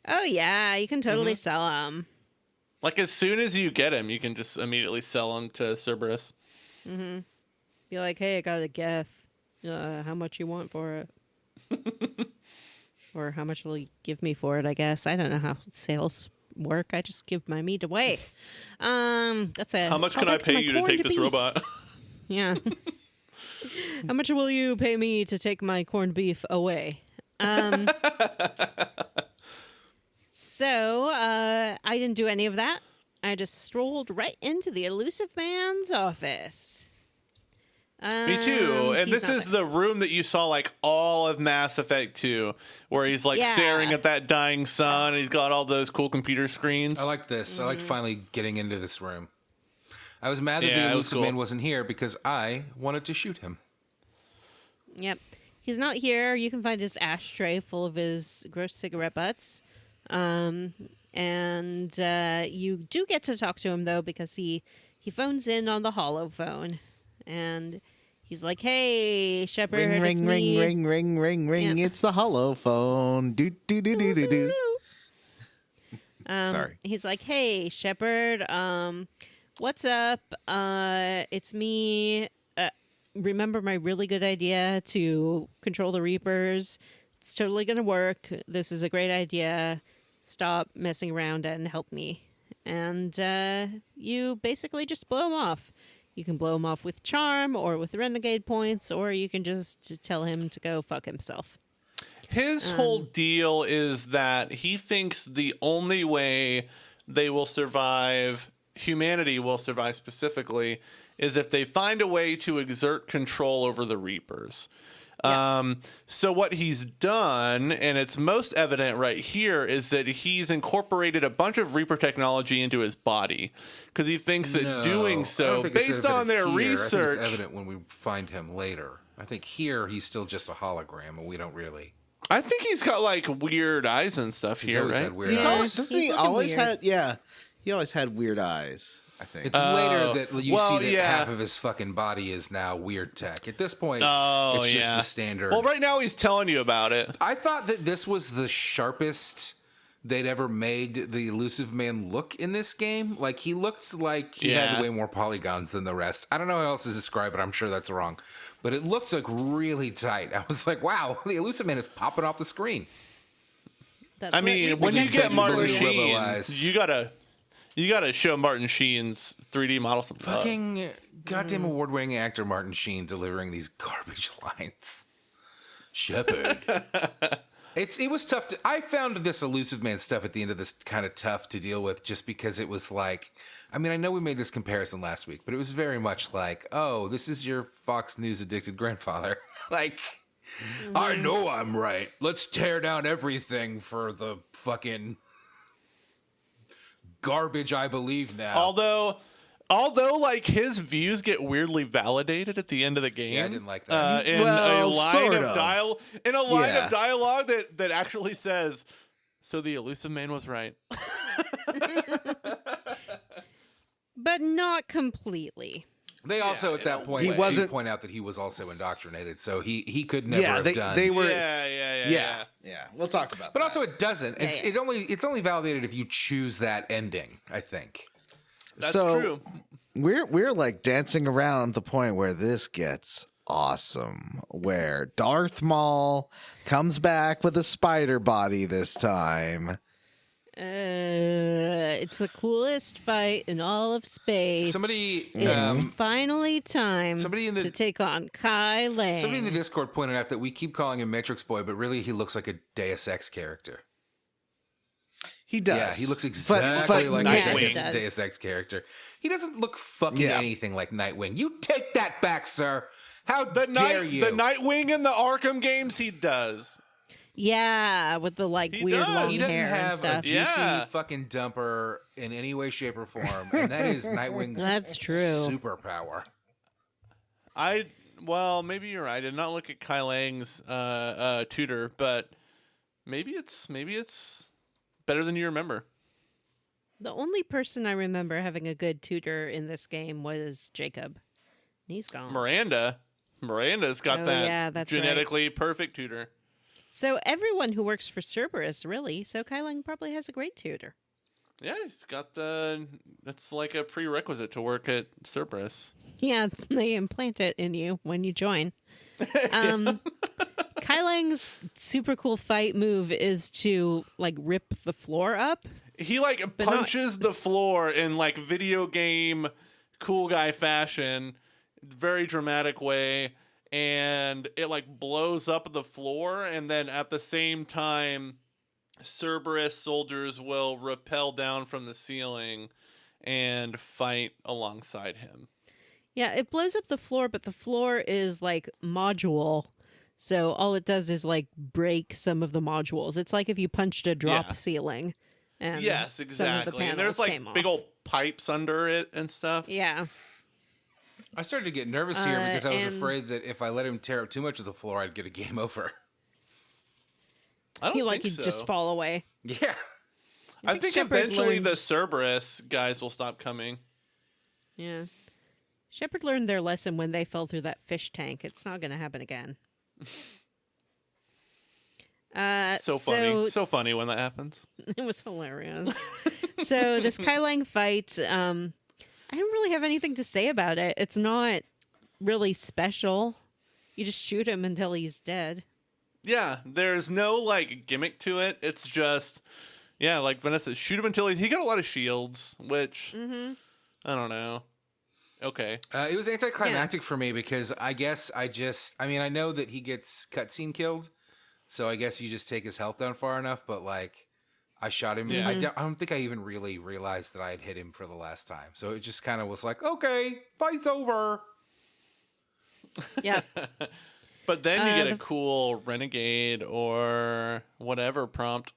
Oh, yeah. You can totally sell them. Like as soon as you get him, you can just immediately sell him to Cerberus. Be like, hey, I got a Geth. How much you want for it? Or how much will you give me for it, I guess. I don't know how sales work. I just give my meat away. That's a How much can I callback pay my you to corned take this beef. robot? Yeah. How much will you pay me to take my corned beef away? So, I didn't do any of that. I just strolled right into the elusive man's office. Me too. And he's this not is there. the room that you saw like all of Mass Effect 2, where he's like Yeah. staring at that dying sun and he's got all those cool computer screens. I like this. I like finally getting into this room. I was mad that Yeah, the it was elusive cool. man wasn't here because I wanted to shoot him. Yep. He's not here. You can find his ashtray full of his gross cigarette butts. And you do get to talk to him, though, because he phones in on the holo phone. And he's like, hey, Shepard, Ring, it's ring, me. ring, ring, ring, ring. Yeah. It's the hollow phone. Do, do, do, do, do, do. Sorry. He's like, hey, Shepard, what's up? It's me. Remember my really good idea to control the Reapers? It's totally going to work. This is a great idea. Stop messing around and help me. And you basically just blow him off. You can blow him off with charm or with renegade points, or you can just tell him to go fuck himself. His whole deal is that he thinks the only way they will survive, humanity will survive specifically, is if they find a way to exert control over the Reapers. So what he's done, and it's most evident right here, is that he's incorporated a bunch of Reaper technology into his body because he thinks that doing I don't so, think it's based on evident their here. I think research, it's evident when we find him later. I think here he's still just a hologram, and we don't really. I think he's got like weird eyes and stuff He's here, always right? had weird He's eyes. always, doesn't He's he looking always weird. had, yeah, he always had weird eyes, I think. It's later that you well, see that yeah. half of his fucking body is now weird tech. At this point, Oh, it's just yeah. the standard. Well, right now he's telling you about it. I thought that this was the sharpest they'd ever made the elusive man look in this game. Like, he looked like he Yeah. had way more polygons than the rest. I don't know how else to describe it. I'm sure that's wrong. But it looks like really tight. I was like, wow, the elusive man is popping off the screen. That's I what mean, we when you pretend get to Martin do. Sheen, eyes. you gotta show Martin Sheen's 3D model some love. Fucking goddamn award-winning actor Martin Sheen delivering these garbage lines. Shepard. It was tough to. I found this Elusive Man stuff at the end of this kind of tough to deal with, just because it was like. I mean, I know we made this comparison last week, but it was very much like, oh, this is your Fox News addicted grandfather. Like, I know I'm right. Let's tear down everything for the fucking garbage I believe now. Although, like, his views get weirdly validated at the end of the game. Yeah, I didn't like that. In Well, a line sort of of. of dialogue that actually says, "So the Elusive Man was right." But not completely. They also, at that in a point, He did wasn't- point out that he was also indoctrinated, so he could never Yeah, have done. they were. Yeah. Yeah. We'll talk about But that. also, it doesn't. Yeah, It's only validated if you choose that ending, I think. That's So- true. We're like dancing around the point where this gets awesome, where Darth Maul comes back with a spider body this time. It's the coolest fight in all of space. Somebody, It's finally time somebody in the- to take on Kai Lang. somebody in the Discord pointed out that we keep calling him Matrix Boy, but really he looks like a Deus Ex character. He does. Yeah, he looks exactly like Nightwing. a Deus Ex character. He doesn't look fucking Yeah. anything like Nightwing. You take that back, sir. How The dare you? The Nightwing in the Arkham games, he does. Yeah, with the like He weird does. long He doesn't hair and have a stuff. juicy Yeah. fucking dumper in any way, shape, or form, and that is Nightwing's That's true. superpower. Maybe you're right. I did not look at Kai Lang's tutor, but maybe it's better than you remember. The only person I remember having a good tutor in this game was Jacob. He's gone. Miranda's got Oh, that yeah, that's right. genetically perfect tutor. So everyone who works for Cerberus, really. So Kai Lang probably has a great tutor. Yeah, he's got that's like a prerequisite to work at Cerberus. Yeah, they implant it in you when you join. Kai Lang's super cool fight move is to like rip the floor up. He like But not- punches the floor in like video game cool guy fashion, very dramatic way, and it like blows up the floor, and then at the same time Cerberus soldiers will rappel down from the ceiling and fight alongside him. Yeah, it blows up the floor, but the floor is like module. So all it does is like break some of the modules. It's like if you punched a drop Yeah. ceiling. And Yes, some of the exactly. And there's panels like came off. big old pipes under it and stuff. Yeah. I started to get nervous here because I was and- afraid that if I let him tear up too much of the floor, I'd get a game over. I don't He like think he'd so. just fall away. Yeah. I think Shepard eventually learned- the Cerberus guys will stop coming. Yeah. Shepard learned their lesson when they fell through that fish tank. It's not going to happen again. So funny. So funny when that happens. It was hilarious. So this Kai Lang fight, I don't really have anything to say about it. It's not really special. You just shoot him until he's dead. Yeah, there's no like gimmick to it. It's just, yeah, like Vanessa, shoot him until he got a lot of shields, which I don't know. Okay, It was anticlimactic for me because I know that he gets cutscene killed, so I guess you just take his health down far enough, but like, I shot him. Yeah. I don't think I even really realized that I had hit him for the last time, so it just kind of was like, okay, fight's over. Yeah. but then you get a the- cool renegade or whatever prompt.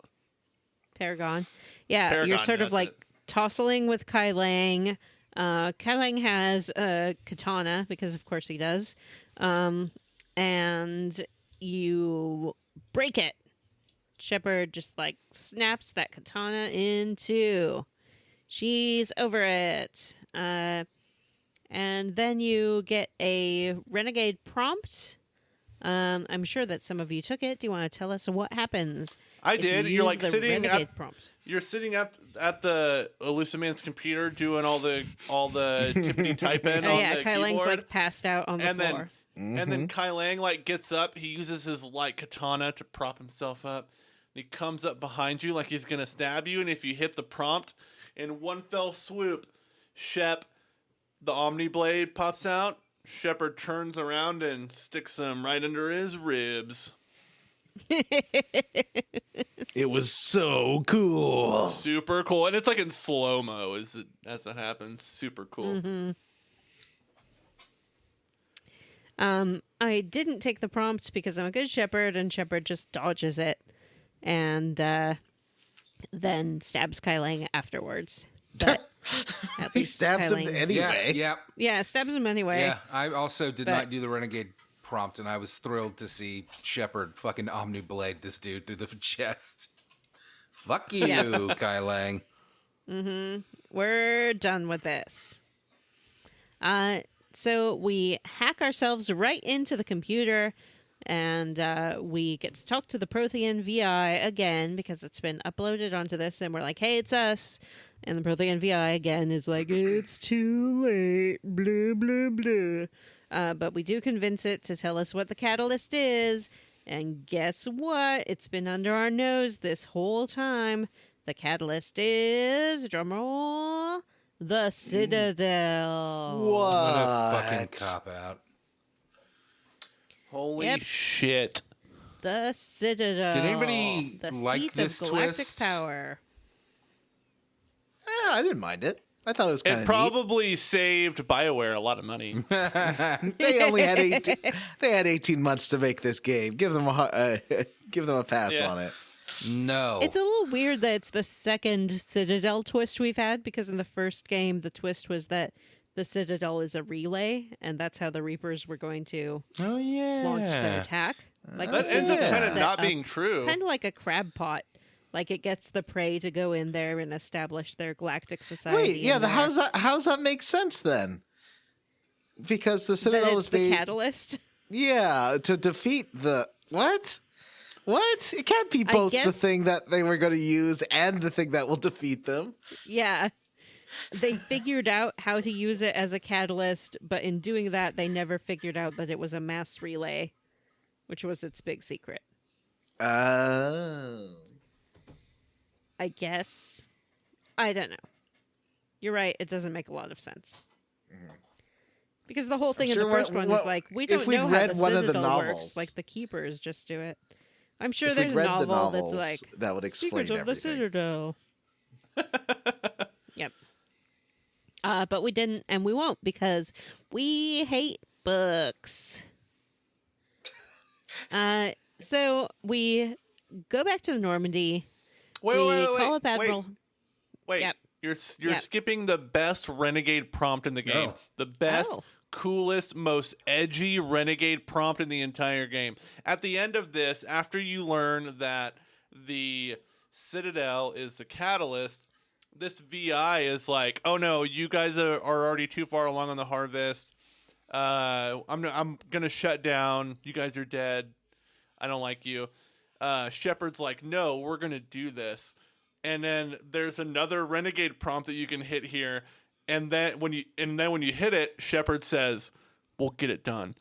Tarragon. Yeah, Paragon, you're sort yeah, of that's like it. tossling with Kai Lang. Kai Lang has a katana because, of course, he does. And you break it. Shepard just like snaps that katana in two. She's over it. And then you get a renegade prompt. I'm sure that some of you took it. Do you want to tell us what happens? I if you did. You're use like the sitting renegade at prompt. you're sitting at the Elusive Man's computer doing all the tippity typing Oh on yeah, the Kai Lang's keyboard. like passed out on the and floor. then and then Kai Lang like gets up. He uses his like katana to prop himself up. He comes up behind you like he's going to stab you. And if you hit the prompt in one fell swoop, Shep, the Omni Blade pops out. Shepard turns around and sticks him right under his ribs. It was so cool. Super cool. And it's like in slow-mo as that happens. Super cool. Mm-hmm. I didn't take the prompt because I'm a good shepherd, and Shepard just dodges it and then stabs Kai Lang afterwards. But at He least stabs Kai him Lang- anyway. Yeah, stabs him anyway. Yeah, I also did But- not do the renegade prompt, and I was thrilled to see Shepard fucking Omni Blade this dude through the chest. Fuck you, Yeah. Kai Lang. We're done with this. So we hack ourselves right into the computer, and we get to talk to the Prothean VI again because it's been uploaded onto this, and we're like, hey, it's us. And the Prothean VI again is like, it's too late, blah, blah, blah. But we do convince it to tell us what the catalyst is, and guess what? It's been under our nose this whole time. The catalyst is, drumroll, the Citadel. What a What? fucking cop out. Holy Yep. shit. The Citadel. Did anybody the like seat this of galactic twist? power. I didn't mind it. I thought it was kind It of probably saved BioWare a lot of money. neat. They only had 18. They had 18 months to make this game. Give them a pass Yeah. on it. No. It's a little weird that it's the second Citadel twist we've had, because in the first game, the twist was that the Citadel is a relay, and that's how the Reapers were going to Oh, yeah. launch their attack. Like That ends up kind of set not up being true. kind of like a crab pot. Like it gets the prey to go in there and establish their galactic society. Wait, yeah. in there. How does that make sense then? Because the That Citadel it's was the being catalyst. yeah to defeat the what? What? It can't be both the guess- thing that they were going to use and the thing that will defeat them. Yeah. They figured out how to use it as a catalyst, but in doing that, they never figured out that it was a mass relay, which was its big secret. Oh. I guess. I don't know. You're right. It doesn't make a lot of sense. Because the whole thing in sure the first what- one what- is like, we if don't we'd know how read the one of the Citadel novels- works. Like the Keepers just do it. I'm sure If there's we'd a read the novel novels, that's like that would explain Secrets of the everything. Citadel. Yep. But we didn't, and we won't, because we hate books. So we go back to the Normandy. Wait, we wait, wait, call up wait, Admiral. wait. Yep. You're Yep. skipping the best renegade prompt in the game. Oh. The best, Oh. coolest, most edgy renegade prompt in the entire game. At the end of this, after you learn that the Citadel is the catalyst, this VI is like, "Oh no, you guys are already too far along on the harvest. I'm gonna shut down. You guys are dead. I don't like you." Shepard's like, "No, we're gonna do this." And then there's another renegade prompt that you can hit here, and then when you hit it, Shepard says, "We'll get it done."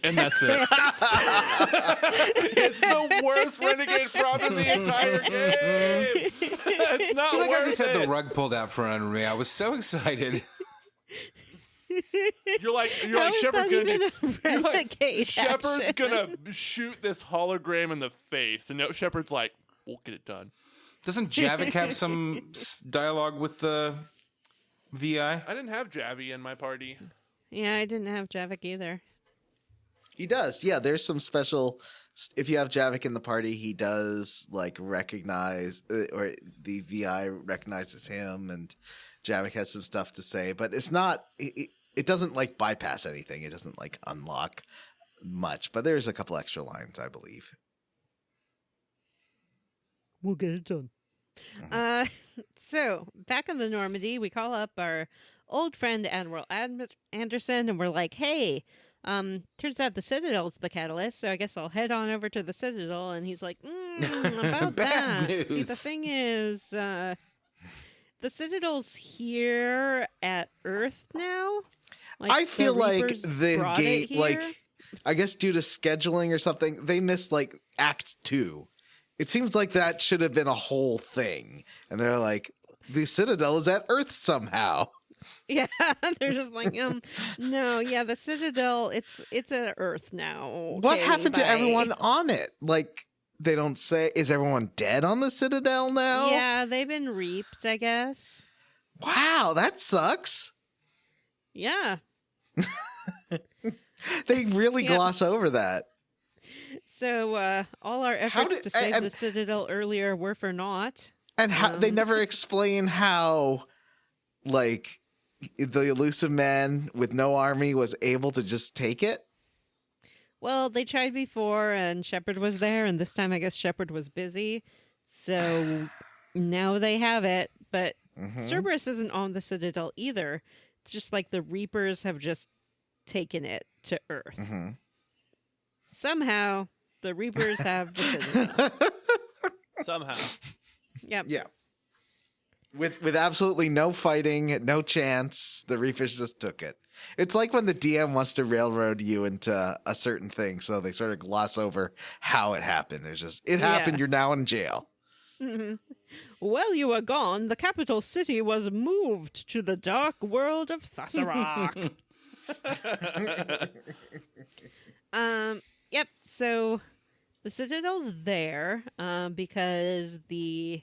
And that's it. It's the worst renegade prompt in the entire game. It's not I feel like I worth just had the it. rug pulled out from under me. I was so excited. You're like How is Shepard's that gonna even be. a You're like, renegade Shepard's action? gonna shoot this hologram in the face, and no, Shepard's like, "We'll get it done." Doesn't Javik have some dialogue with the VI? I didn't have Javi in my party. Yeah, I didn't have Javik either. He does. Yeah, there's some special. If you have Javik in the party, he does like recognize, or the VI recognizes him, and Javik has some stuff to say. But it's not. It doesn't like bypass anything. It doesn't like unlock much. But there's a couple extra lines, I believe. We'll get it done. So back on the Normandy, we call up our old friend Admiral Anderson, and we're like, "Hey, turns out the Citadel's the catalyst, so I guess I'll head on over to the Citadel." And he's like, "About Bad that. See, the news. thing is, the Citadel's here at Earth now. Like, I the feel like Reapers the brought game, it like here. I guess due to scheduling or something, they missed like Act 2. It seems like that should have been a whole thing. And they're like, the Citadel is at Earth somehow. Yeah, they're just like, no, yeah, the Citadel, it's at Earth now. What Okay, happened to bye. everyone on it? Like, they don't say, is everyone dead on the Citadel now? Yeah, they've been reaped, I guess. Wow, that sucks. Yeah. They really Yeah. gloss over that. So all our efforts did- to save and- the Citadel earlier were for naught. And how, they never explain how, like, the elusive man with no army was able to just take it. Well, they tried before, and Shepard was there, and this time I guess Shepard was busy. So now they have it, but Cerberus isn't on the Citadel either. It's just like the Reapers have just taken it to Earth. Somehow, the Reapers have the Citadel. Somehow. Yep. Yeah. With absolutely no fighting, no chance, the Reapers just took it. It's like when the DM wants to railroad you into a certain thing, so they sort of gloss over how it happened. It's just, it happened, you're now in jail. While you were gone, the capital city was moved to the dark world of Thassarock. Yep. So the Citadel's there because the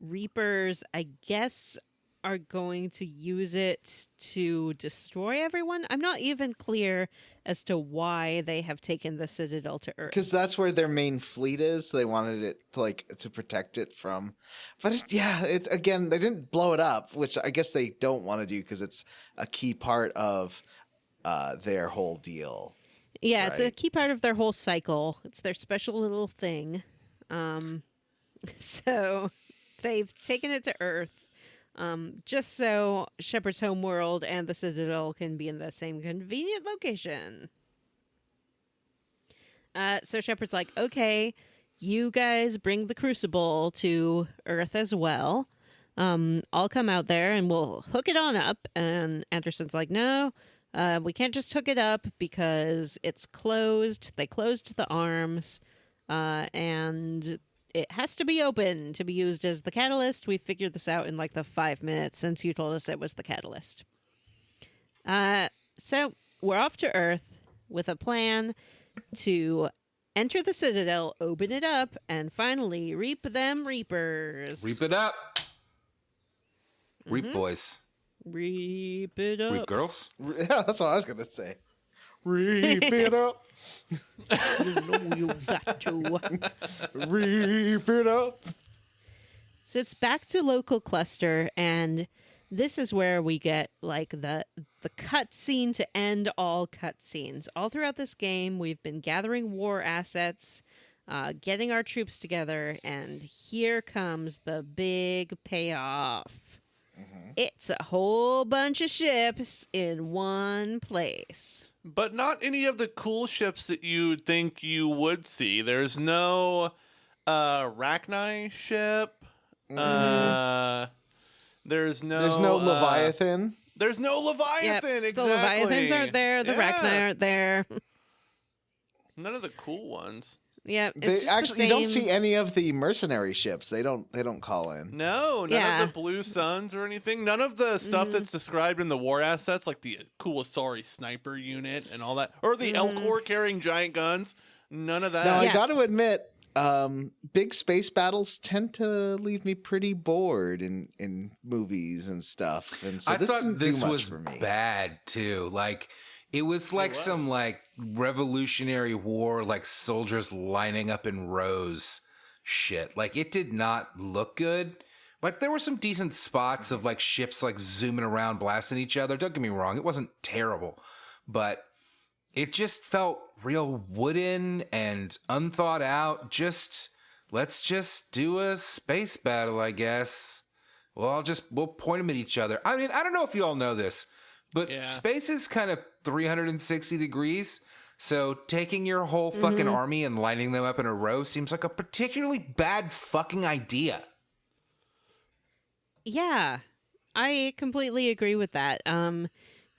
Reapers, I guess, are going to use it to destroy everyone. I'm not even clear as to why they have taken the Citadel to Earth. Because that's where their main fleet is. They wanted it to, like, to protect it from. But it's again, they didn't blow it up, which I guess they don't want to do because it's a key part of their whole deal. Yeah, it's a Right. key part of their whole cycle. It's their special little thing. So they've taken it to Earth just so Shepard's homeworld and the Citadel can be in the same convenient location. So Shepard's like, okay, you guys bring the Crucible to Earth as well. I'll come out there and we'll hook it on up. And Anderson's like, no, we can't just hook it up because it's closed. They closed the arms, and it has to be open to be used as the catalyst. We figured this out in like the 5 minutes since you told us it was the catalyst. So we're off to Earth with a plan to enter the Citadel, open it up, and finally reap them Reapers. Reap it up. Reap boys. Reap it up. Reap girls. Yeah, that's what I was going to say. Reap it up. You know you got to. Reap it up. So it's back to local cluster, and this is where we get like the cutscene to end all cutscenes. All throughout this game, we've been gathering war assets, getting our troops together, and here comes the big payoff. It's a whole bunch of ships in one place. But not any of the cool ships that you think you would see. There's no Rachni ship. There's no Leviathan. There's no Leviathan. Yep, Exactly. the Leviathans aren't there. The Rachni aren't there. None of the cool ones. Yeah, it's They just actually, the you don't same- see any of the mercenary ships. They don't call in. No, none Yeah. of the Blue Suns or anything. None of the stuff that's described in the war assets, like the cool Asari sniper unit and all that, or the Elcor carrying giant guns. None of that. Now, Yeah. I got to admit, big space battles tend to leave me pretty bored in movies and stuff. And so I this thought didn't this do much was for me. bad too. Like it was like some like Revolutionary War, like soldiers lining up in rows shit. Like it did not look good. Like there were some decent spots of like ships like zooming around blasting each other. Don't get me wrong, it wasn't terrible, but it just felt real wooden and unthought out. Just let's just do a space battle, I guess. Well, we'll point them at each other. I mean, I don't know if you all know this, but Yeah. space is kind of 360 degrees. So taking your whole fucking army and lining them up in a row seems like a particularly bad fucking idea. Yeah, I completely agree with that.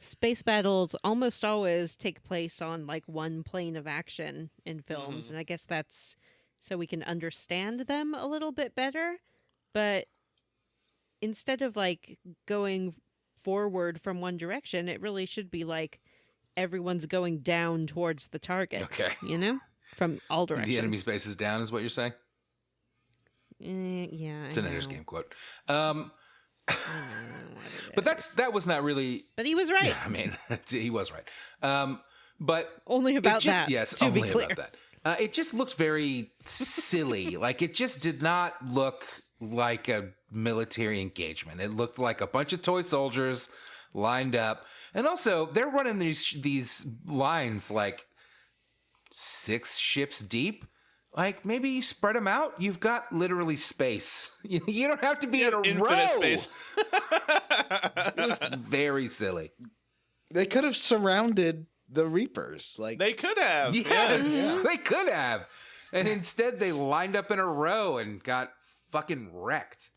space battles almost always take place on like one plane of action in films, and I guess that's so we can understand them a little bit better. But instead of like going forward from one direction, it really should be like everyone's going down towards the target. Okay. You know, from all directions. The enemy space is down, is what you're saying? Yeah, It's an Ender's Game quote. But That was not really. But he was right. Yeah, I mean, he was right. But Only it about just, that. yes, to only be clear. about that. It just looked very silly. Like it just did not look like a military engagement. It looked like a bunch of toy soldiers lined up, and also they're running these lines like 6 ships deep. Like maybe you spread them out. You've got literally space. You don't have to be in a Infinite row. space. It was very silly. They could have surrounded the Reapers. Like They could have. Yes, they could have. And instead they lined up in a row and got fucking wrecked.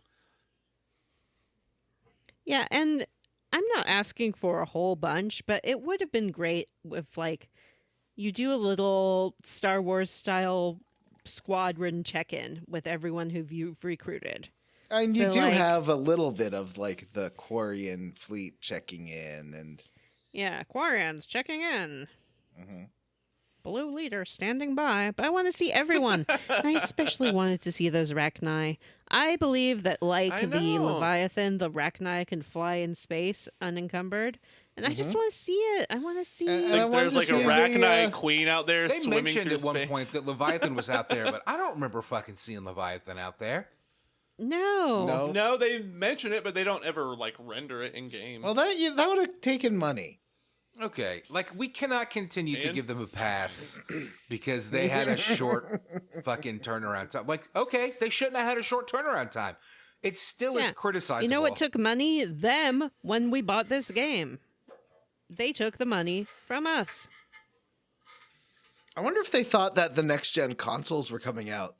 Yeah, and I'm not asking for a whole bunch, but it would have been great if, like, you do a little Star Wars style squadron check-in with everyone who you've recruited. and you So, do like- have a little bit of like the Quarian fleet checking in, and Yeah, Quarians checking in. Mhm. Blue leader standing by, but I want to see everyone. I especially wanted to see those Rachni. I believe that, like I the know. Leviathan, the Rachni can fly in space unencumbered, and I just want to see it. I want to see And it. I Like wanted there's to like a see the, Arachnite queen out there They swimming mentioned through at one space. point that Leviathan was out there, but I don't remember fucking seeing Leviathan out there. No. No. No, they mention it, but they don't ever like render it in game. Well, that would have taken money. Okay, like we cannot continue to And? give them a pass because they had a short fucking turnaround time. Like, okay, they shouldn't have had a short turnaround time. It still is Yeah. criticizable. You know what took money? Them when we bought this game. They took the money from us. I wonder if they thought that the next gen consoles were coming out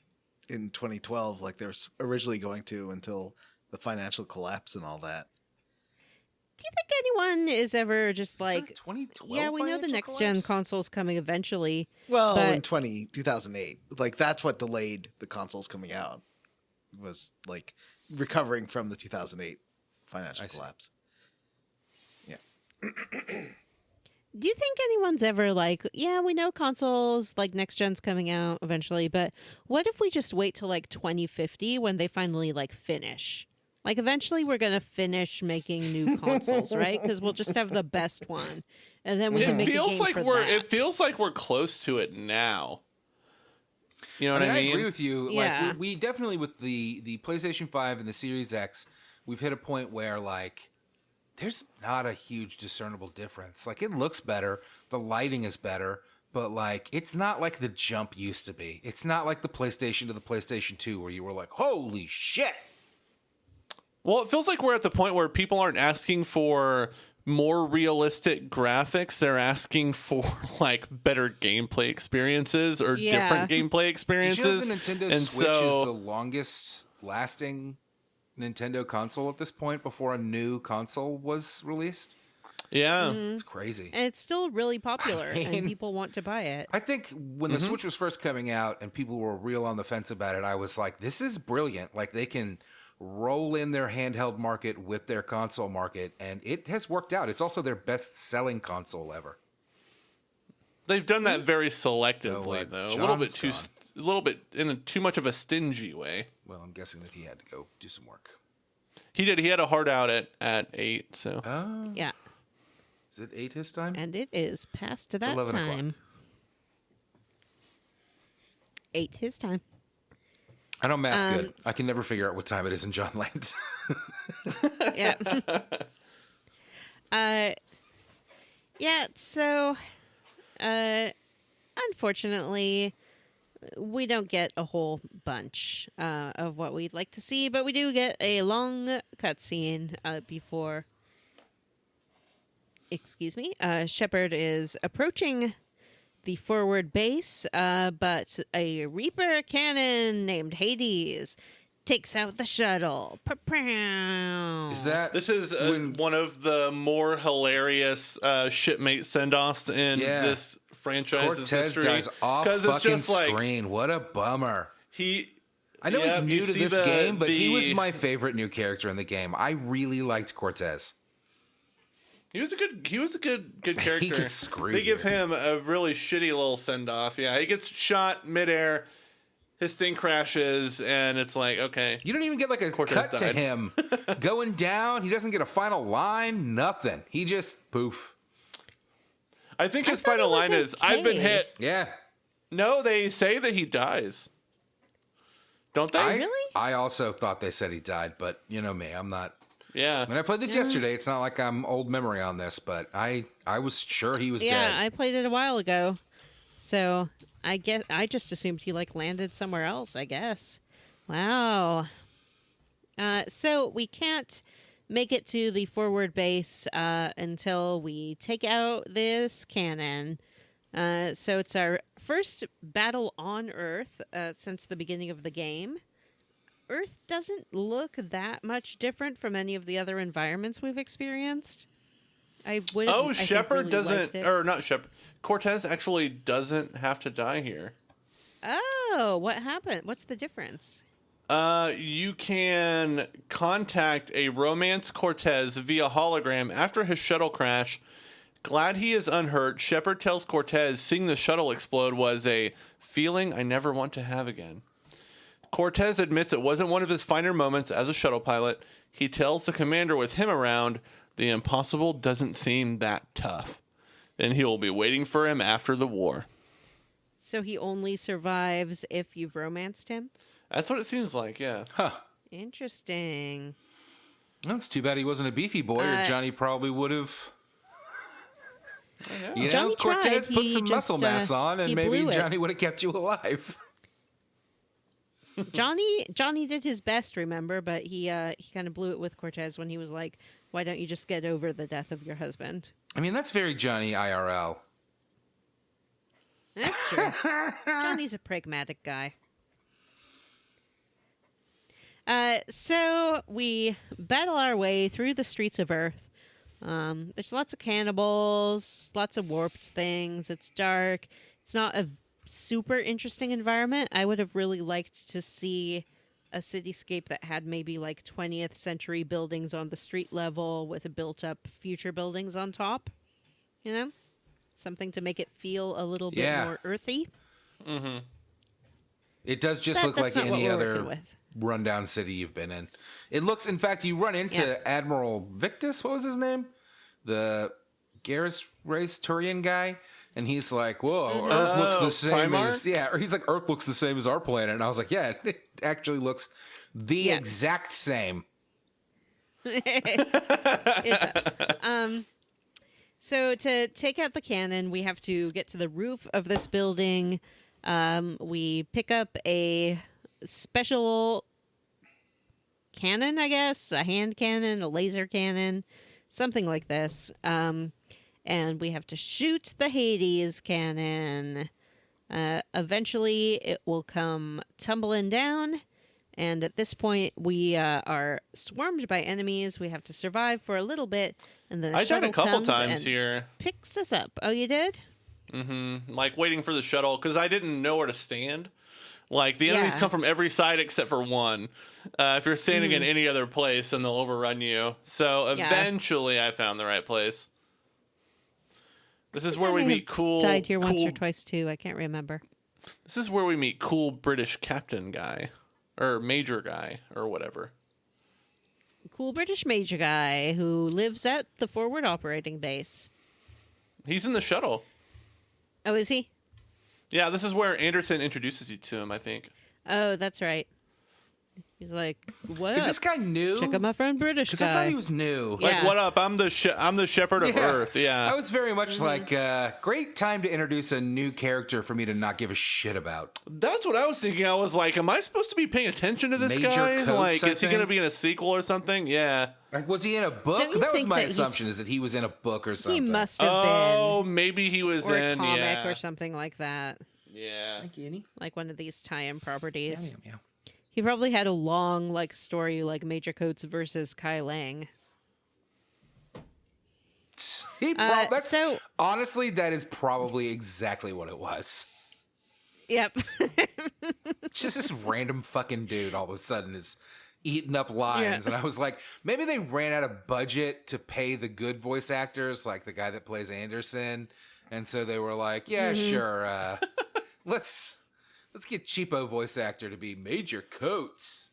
in 2012, like they were originally going to, until the financial collapse and all that. Do you think anyone is ever just like, 2012? yeah, we know the next gen console's coming eventually. Well, But- in 2008, like that's what delayed the consoles coming out. Was like recovering from the 2008 financial I see. collapse. Yeah. Do you think anyone's ever like, yeah, we know consoles, like next gen's coming out eventually, but what if we just wait till like 2050 when they finally like finish? Like eventually we're going to finish making new consoles, right? Because we'll just have the best one. And then we can it make a feels game like for we're that. it feels like we're close to it now. You know I what mean, I I mean? agree with you. Yeah. Like we definitely with the PlayStation 5 and the Series X, we've hit a point where like there's not a huge discernible difference. Like it looks better, the lighting is better, but like it's not like the jump used to be. It's not like the PlayStation to the PlayStation 2 where you were like, "Holy shit." Well, it feels like we're at the point where people aren't asking for more realistic graphics. They're asking for like better gameplay experiences or Yeah. different gameplay Did experiences. you know the Nintendo and Switch is so, the longest lasting Nintendo console at this point before a new console was released? yeah. Mm-hmm. It's crazy. And it's still really popular I mean- and people want to buy it. I think when the Switch was first coming out and people were real on the fence about it, I was like, this is brilliant. Like they can roll in their handheld market with their console market, and it has worked out. It's also their best selling console ever. They've done that very selectively, what? though. John's A little bit in a too much of a stingy way. Well, I'm guessing that he had to go do some work. He did. He had a hard out at 8. So Oh, Yeah. is it 8 his time? And it is past It's that 11 time. o'clock. 8 his time. I don't math good. I can never figure out what time it is in John Land. Yeah. Yeah, so unfortunately we don't get a whole bunch of what we'd like to see, but we do get a long cutscene before Shepard is approaching the forward base, but a Reaper cannon named Hades takes out the shuttle. Is that This is one of the more hilarious shipmate send-offs in this franchise's Cortez history. dies off 'Cause it's fucking just like, screen? What a bummer. I know Yeah, he's new you to see this game, but he was the- my favorite new character in the game. I really liked Cortez. He was a good character. He gets screwed They give here. him a really shitty little send off. Yeah, he gets shot midair. His thing crashes, and it's like, okay. You don't even get like a Cortez cut to died. him going down. He doesn't get a final line. Nothing. He just poof. I think his thought final it was line is, "I've been okay. hit." Yeah. No, they say that he dies. Don't they? Really? I also thought they said he died, but you know me, I'm not. Yeah. When I played this yesterday, it's not like I'm old memory on this, but I was sure he was Yeah, dead. I played it a while ago, so I just assumed he like landed somewhere else. I guess. Wow. So we can't make it to the forward base until we take out this cannon. So it's our first battle on Earth since the beginning of the game. Earth doesn't look that much different from any of the other environments we've experienced. I would. Oh, I think, Shepard really doesn't, liked it. or not Shepard. Cortez actually doesn't have to die here. Oh, what happened? What's the difference? You can contact a Romance Cortez via hologram after his shuttle crash. Glad he is unhurt, Shepard tells Cortez seeing the shuttle explode was a feeling I never want to have again. Cortez admits it wasn't one of his finer moments as a shuttle pilot. He tells the commander with him around, the impossible doesn't seem that tough. And he will be waiting for him after the war. So he only survives if you've romanced him? That's what it seems like, yeah. Huh. Interesting. That's too bad he wasn't a beefy boy, or Johnny probably would have. You know, Johnny Cortez tried, put he some muscle just, mass on, and he maybe blew it. Johnny would have kept you alive. Johnny did his best, remember, but he kind of blew it with Cortez when he was like, "Why don't you just get over the death of your husband?" I mean, that's very Johnny IRL. That's true. Johnny's a pragmatic guy. So we battle our way through the streets of Earth. There's lots of cannibals, lots of warped things. It's dark. It's not a super interesting environment. I would have really liked to see a cityscape that had maybe like 20th century buildings on the street level with a built up future buildings on top. You know? Something to make it feel a little bit Yeah. more earthy. It does just That- look like that's not what any we're other working with. rundown city you've been in. It looks, in fact, you run into Yeah. Admiral Victus. What was his name? The Garrus Race Turian guy. And he's like, whoa, Earth looks the same Primarch? as... Yeah, or he's like, Earth looks the same as our planet. And I was like, yeah, it actually looks the Yeah. exact same. It does. So to take out the cannon, we have to get to the roof of this building. We pick up a special cannon, I guess, a hand cannon, a laser cannon, something like this. And we have to shoot the Hades cannon. Eventually, it will come tumbling down. And at this point, we are swarmed by enemies. We have to survive for a little bit, and then I died shuttle a couple comes times and here. picks us up. Oh, you did? Like waiting for the shuttle because I didn't know where to stand. Like the enemies Yeah. come from every side except for one. If you're standing in any other place, then they'll overrun you. So Yeah. eventually, I found the right place. This is where I we may meet have cool. Died here once cool- or twice too. I can't remember. This is where we meet cool British captain guy, or major guy, or whatever. Cool British major guy who lives at the forward operating base. He's in the shuttle. Oh, is he? Yeah, this is where Anderson introduces you to him. I think. Oh, that's right. He's like, what Is up? this guy new? Check out my friend British Because I thought guy. he was new. Yeah. Like, what up? I'm the shepherd of Earth. Yeah. I was very much Mm-hmm. like, great time to introduce a new character for me to not give a shit about. That's what I was thinking. I was like, am I supposed to be paying attention to this Major guy? Coates, Like, I is he going to think. be in a sequel or something? Yeah. Like, was he in a book? Don't you That was think my that he's- assumption, is that he was in a book or He something. must have Oh, been. maybe he was Or a in. comic Yeah. or something like that. Yeah. Like one of these tie-in properties. He probably had a long like story like Major Coates versus Kai Lang. That's so- honestly, that is probably exactly what it was. Yep. It's just this random fucking dude all of a sudden is eating up lines. Yeah. And I was like, maybe they ran out of budget to pay the good voice actors, like the guy that plays Anderson. And so they were like, yeah, sure. Let's get cheapo voice actor to be Major Coates.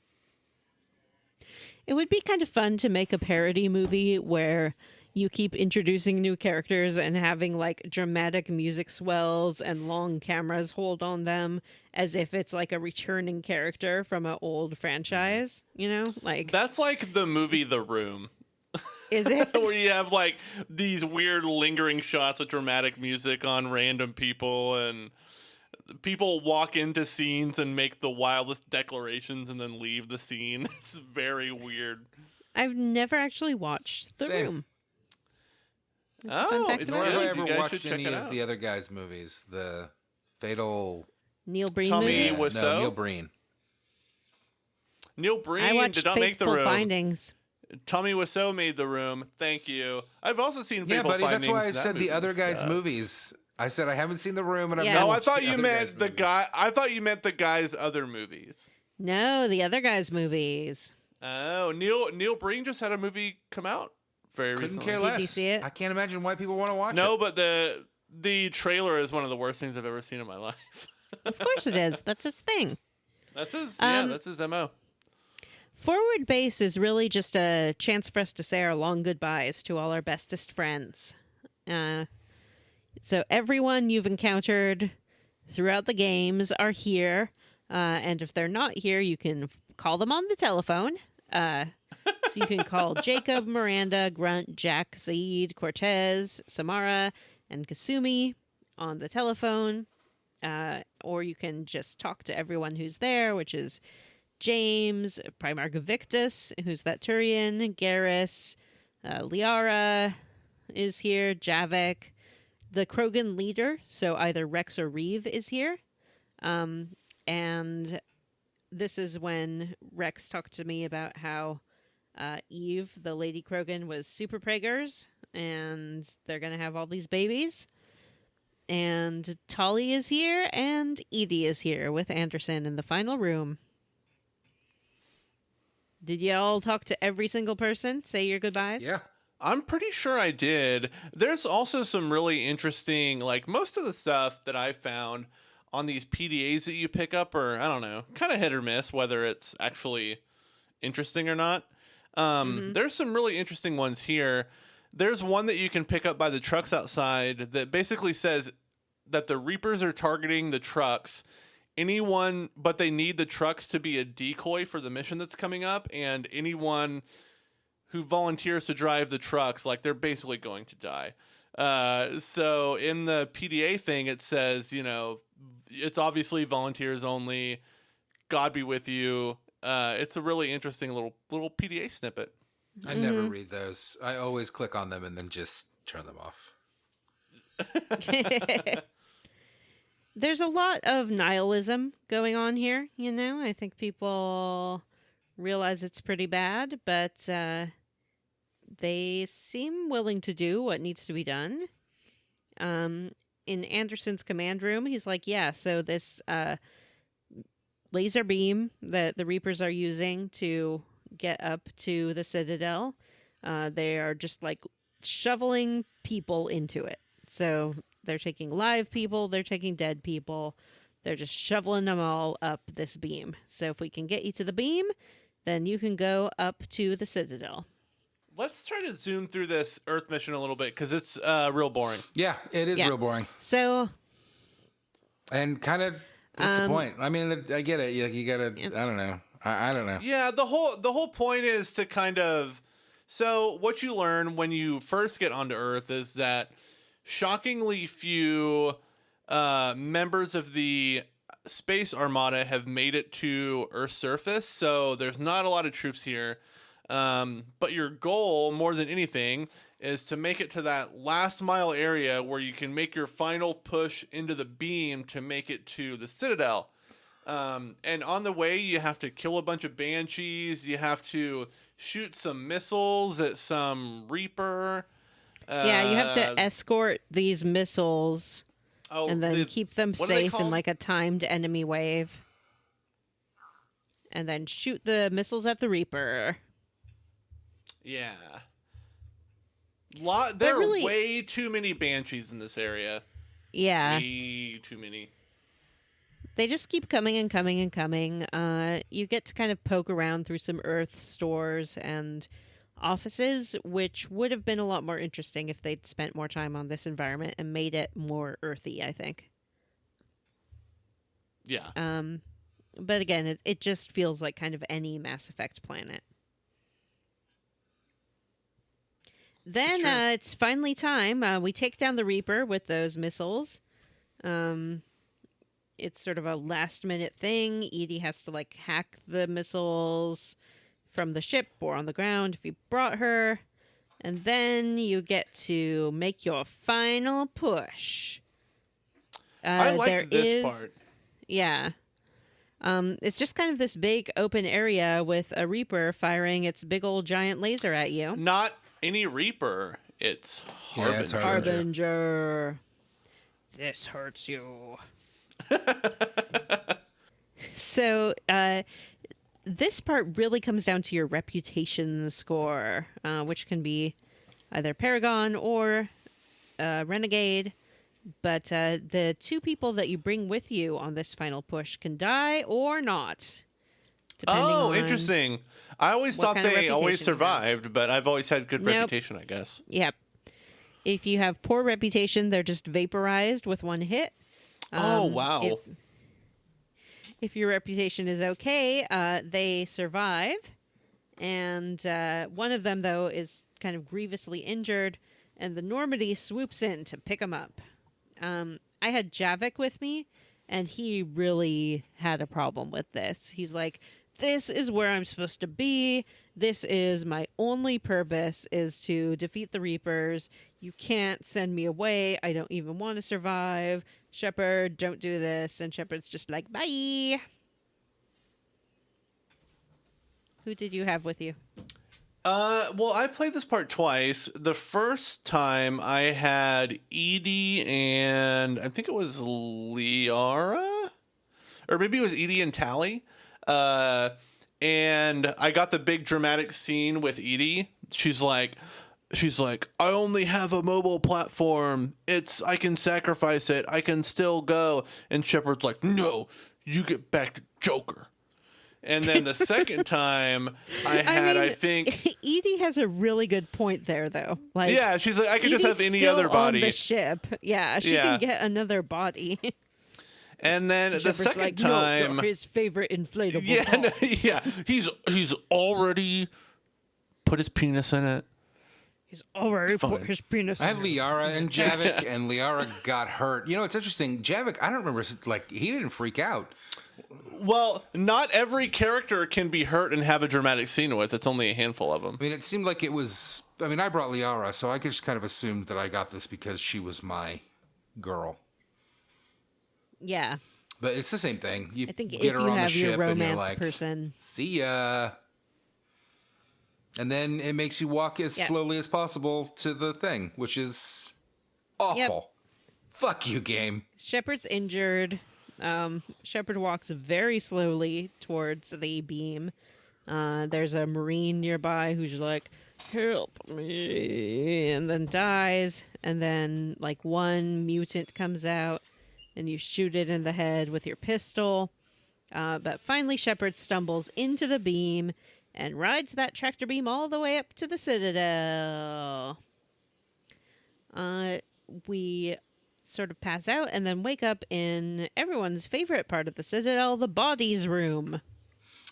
It would be kind of fun to make a parody movie where you keep introducing new characters and having like dramatic music swells and long cameras hold on them as if it's like a returning character from an old franchise, you know? Like That's like the movie The Room. is it? Where you have like these weird lingering shots with dramatic music on random people, and people walk into scenes and make the wildest declarations and then leave the scene. It's very weird. I've never actually watched The Same. Room. That's a fun Oh, fact it's Nor about have me. I good. ever You guys watched should check any it of out. the other guys' movies. The Fatal... Neil Breen Tommy movies? was- No, Wiseau? Neil Breen. Neil I Breen watched did not make The Fateful Room. Findings. Tommy Wiseau made The Room. Thank you. I've also seen Yeah, Fateful buddy, Findings. that's why I That said the movie other guys' sucks. movies. I said I haven't seen The Room, and I've Yeah. never No, I watched thought the you other meant guys' the movies. guy. I thought you meant the guy's other movies. No, the other guy's movies. Oh, Neil Breen just had a movie come out very Couldn't recently. care Did you less. see it? I can't imagine why people want to watch No, it. but the trailer is one of the worst things I've ever seen in my life. Of course it is. That's his thing. That's his that's his MO. Forward Base is really just a chance for us to say our long goodbyes to all our bestest friends. So everyone you've encountered throughout the games are here. And if they're not here, you can call them on the telephone. So you can call Jacob, Miranda, Grunt, Jack, Saeed, Cortez, Samara, and Kasumi on the telephone. Or you can just talk to everyone who's there, which is James, Primarch Victus, who's that Turian, Garrus, Liara is here, Javik, the Krogan leader, so either Rex or Reeve is here. And this is when Rex talked to me about how Eve, the Lady Krogan, was super preggers, and they're going to have all these babies. And Tolly is here, and Edie is here with Anderson in the final room. Did you all talk to every single person? Say your goodbyes? Yeah. I'm pretty sure I did. There's also some really interesting, like most of the stuff that I found on these PDAs that you pick up are, I don't know, kind of hit or miss, whether it's actually interesting or not. There's some really interesting ones here. There's one that you can pick up by the trucks outside that basically says that the Reapers are targeting the trucks. Anyone, but they need the trucks to be a decoy for the mission that's coming up, and anyone who volunteers to drive the trucks, like, they're basically going to die. So in the PDA thing, it says, you know, it's obviously volunteers only. God be with you. It's a really interesting little PDA snippet. I never read those. I always click on them and then just turn them off. There's a lot of nihilism going on here, you know? I think people realize it's pretty bad, but they seem willing to do what needs to be done. In Anderson's command room, he's like, yeah, so this laser beam that the Reapers are using to get up to the Citadel, they are just like shoveling people into it. So they're taking live people, they're taking dead people, they're just shoveling them all up this beam. So if we can get you to the beam, then you can go up to the Citadel. Let's try to zoom through this Earth mission a little bit, because it's real boring. Yeah, it is Yeah. real boring. So And kind of, what's the point? I mean, I get it. You gotta, I don't know. I don't know. Yeah, the whole point is to kind of, so what you learn when you first get onto Earth is that shockingly few members of the space armada have made it to Earth's surface, so there's not a lot of troops here. But your goal, more than anything, is to make it to that last mile area where you can make your final push into the beam to make it to the Citadel. And on the way, you have to kill a bunch of banshees. You have to shoot some missiles at some Reaper. Yeah, you have to escort these missiles and then keep them what are they safe in called? like a timed enemy wave. And then shoot the missiles at the Reaper. Yeah. There really- are way too many banshees in this area. Yeah. Way too many. They just keep coming and coming and coming. You get to kind of poke around through some Earth stores and offices, which would have been a lot more interesting if they'd spent more time on this environment and made it more earthy, I think. Yeah. But again, it just feels like kind of any Mass Effect planet. Then it's finally time. We take down the Reaper with those missiles. It's sort of a last-minute thing. Edie has to like hack the missiles from the ship or on the ground if you brought her. And then you get to make your final push. I liked this part. Yeah. It's just kind of this big open area with a Reaper firing its big old giant laser at you. Not any Reaper. It's Harbinger. Yeah, it's Harbinger. Harbinger. This hurts you. So, this part really comes down to your reputation score, which can be either Paragon or Renegade. But the two people that you bring with you on this final push can die or not. Depending on interesting. I always what thought kind of they always reputation you have. survived, but I've always had good Nope. reputation, I guess. Yep. If you have poor reputation, they're just vaporized with one hit. Oh, wow. If your reputation is okay, they survive. And one of them, though, is kind of grievously injured, and the Normandy swoops in to pick him up. I had Javik with me, and he really had a problem with this. He's like, this is where I'm supposed to be. This is my only purpose, is to defeat the Reapers. You can't send me away. I don't even want to survive. Shepard, don't do this. And Shepard's just like, bye. Who did you have with you? Well, I played this part twice. The first time I had Edie and I think it was Liara, or maybe it was Edie and Tally. And I got the big dramatic scene with Edie. She's like, I only have a mobile platform. I can sacrifice it. I can still go. And Shepard's like, no, you get back to Joker. And then the second time I think Edie has a really good point there, though. Like, yeah, she's like, I could just Edie's have any still other body. on the ship. Yeah, she Yeah. can get another body. And then the Shepard's second like, time, no, his favorite inflatable. yeah, doll. no, yeah, he's already put his penis in it. He's already It's fine. put his penis. I had in it. Liara and Javik, and Liara got hurt. You know, it's interesting. Javik, I don't remember, like, he didn't freak out. Well, not every character can be hurt and have a dramatic scene with. It's only a handful of them. I mean, it seemed like it was. I mean, I brought Liara, so I just kind of assumed that I got this because she was my girl. Yeah, But it's the same thing. You I think get if her you on the have your ship and you're romance like, person, see ya. And then it makes you walk as Yep. slowly as possible to the thing, which is awful. Fuck you, game. Shepard's injured. Shepard walks very slowly towards the beam. There's a Marine nearby who's like, help me, and then dies. And then, like, one mutant comes out, and you shoot it in the head with your pistol. But finally, Shepard stumbles into the beam and rides that tractor beam all the way up to the Citadel. We sort of pass out and then wake up in everyone's favorite part of the Citadel, the bodies room.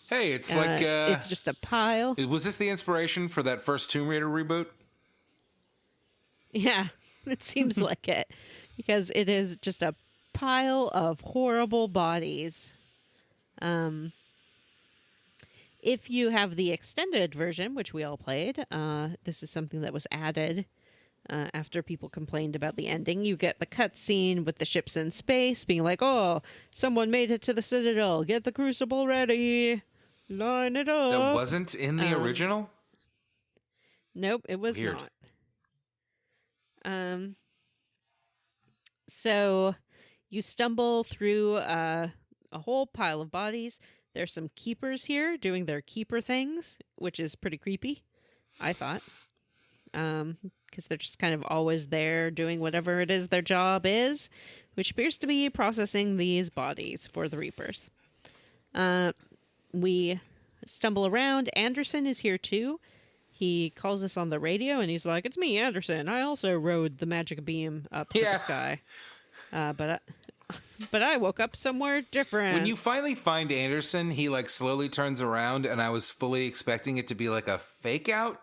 Hey, it's like. It's just a pile. Was this the inspiration for that first Tomb Raider reboot? Yeah, it seems like it. Because it is just a pile of horrible bodies. If you have the extended version, which we all played, this is something that was added. After people complained about the ending, you get the cutscene with the ships in space being like, "Oh, someone made it to the Citadel. Get the Crucible ready. Line it up." That wasn't in the original? Nope, it was Weird. not. So you stumble through a whole pile of bodies. There's some keepers here doing their keeper things, which is pretty creepy, I thought. Because they're just kind of always there doing whatever it is their job is, which appears to be processing these bodies for the Reapers. We stumble around. Anderson is here too. He calls us on the radio and he's like, "It's me, Anderson. I also rode the magic beam up to the sky. But I woke up somewhere different." When you finally find Anderson, he like slowly turns around, and I was fully expecting it to be like a fake out,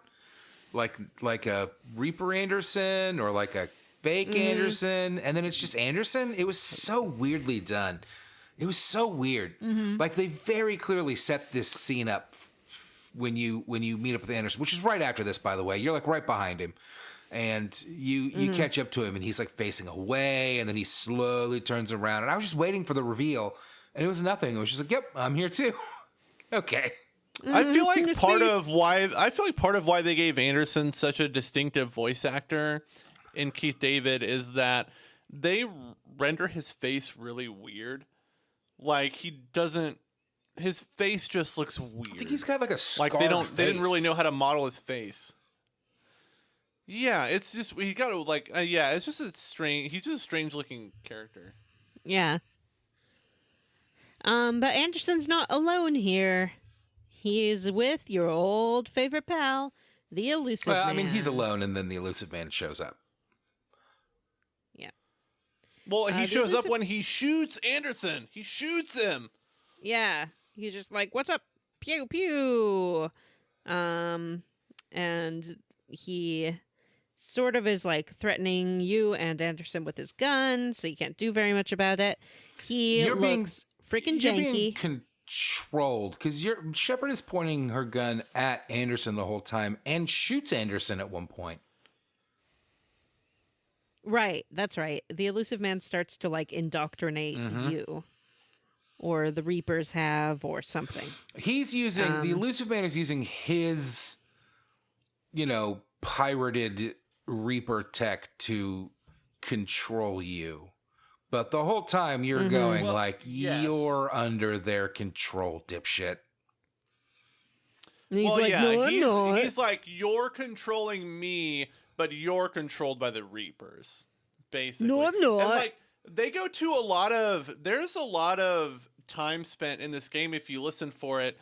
like a Reaper Anderson or like a fake Anderson, and then it's just Anderson. It was so weirdly done. It was so weird. Like they very clearly set this scene up when you meet up with Anderson, which is right after this, by the way. You're like right behind him. And you catch up to him, and he's like facing away, and then he slowly turns around. And I was just waiting for the reveal, and it was nothing. It was just like, "Yep, I'm here too." Okay. I feel like It's part me. of why they gave Anderson such a distinctive voice actor in Keith David is that they render his face really weird. Like his face just looks weird. I think he's got like a scarred like they didn't really face. know how to model his face. Yeah, it's just he got to like it's just a strange. He's just a strange looking character. Yeah. But Anderson's not alone here. He is with your old favorite pal, the Elusive Well, Man. I mean, he's alone, and then the Elusive Man shows up. Yeah. Well, he the shows up Elusive- when he shoots Anderson. He shoots him. Yeah. He's just like, "What's up? Pew pew." And he sort of is like threatening you and Anderson with his gun, so you can't do very much about it. He You're being- looks freaking You're janky. being controlled because Shepard is pointing her gun at Anderson the whole time and shoots Anderson at one point. Right, that's right. The Elusive Man starts to like indoctrinate you, or the Reapers have, or something. He's using the Elusive Man is using his, pirated Reaper tech to control you, but the whole time you're going Well, like yes. you're under their control, dipshit. And he's Well, like, yeah, "No, I'm not." he's like, "You're controlling me, but you're controlled by the Reapers." Basically, No, I'm not. And like, they go to there's a lot of time spent in this game if you listen for it.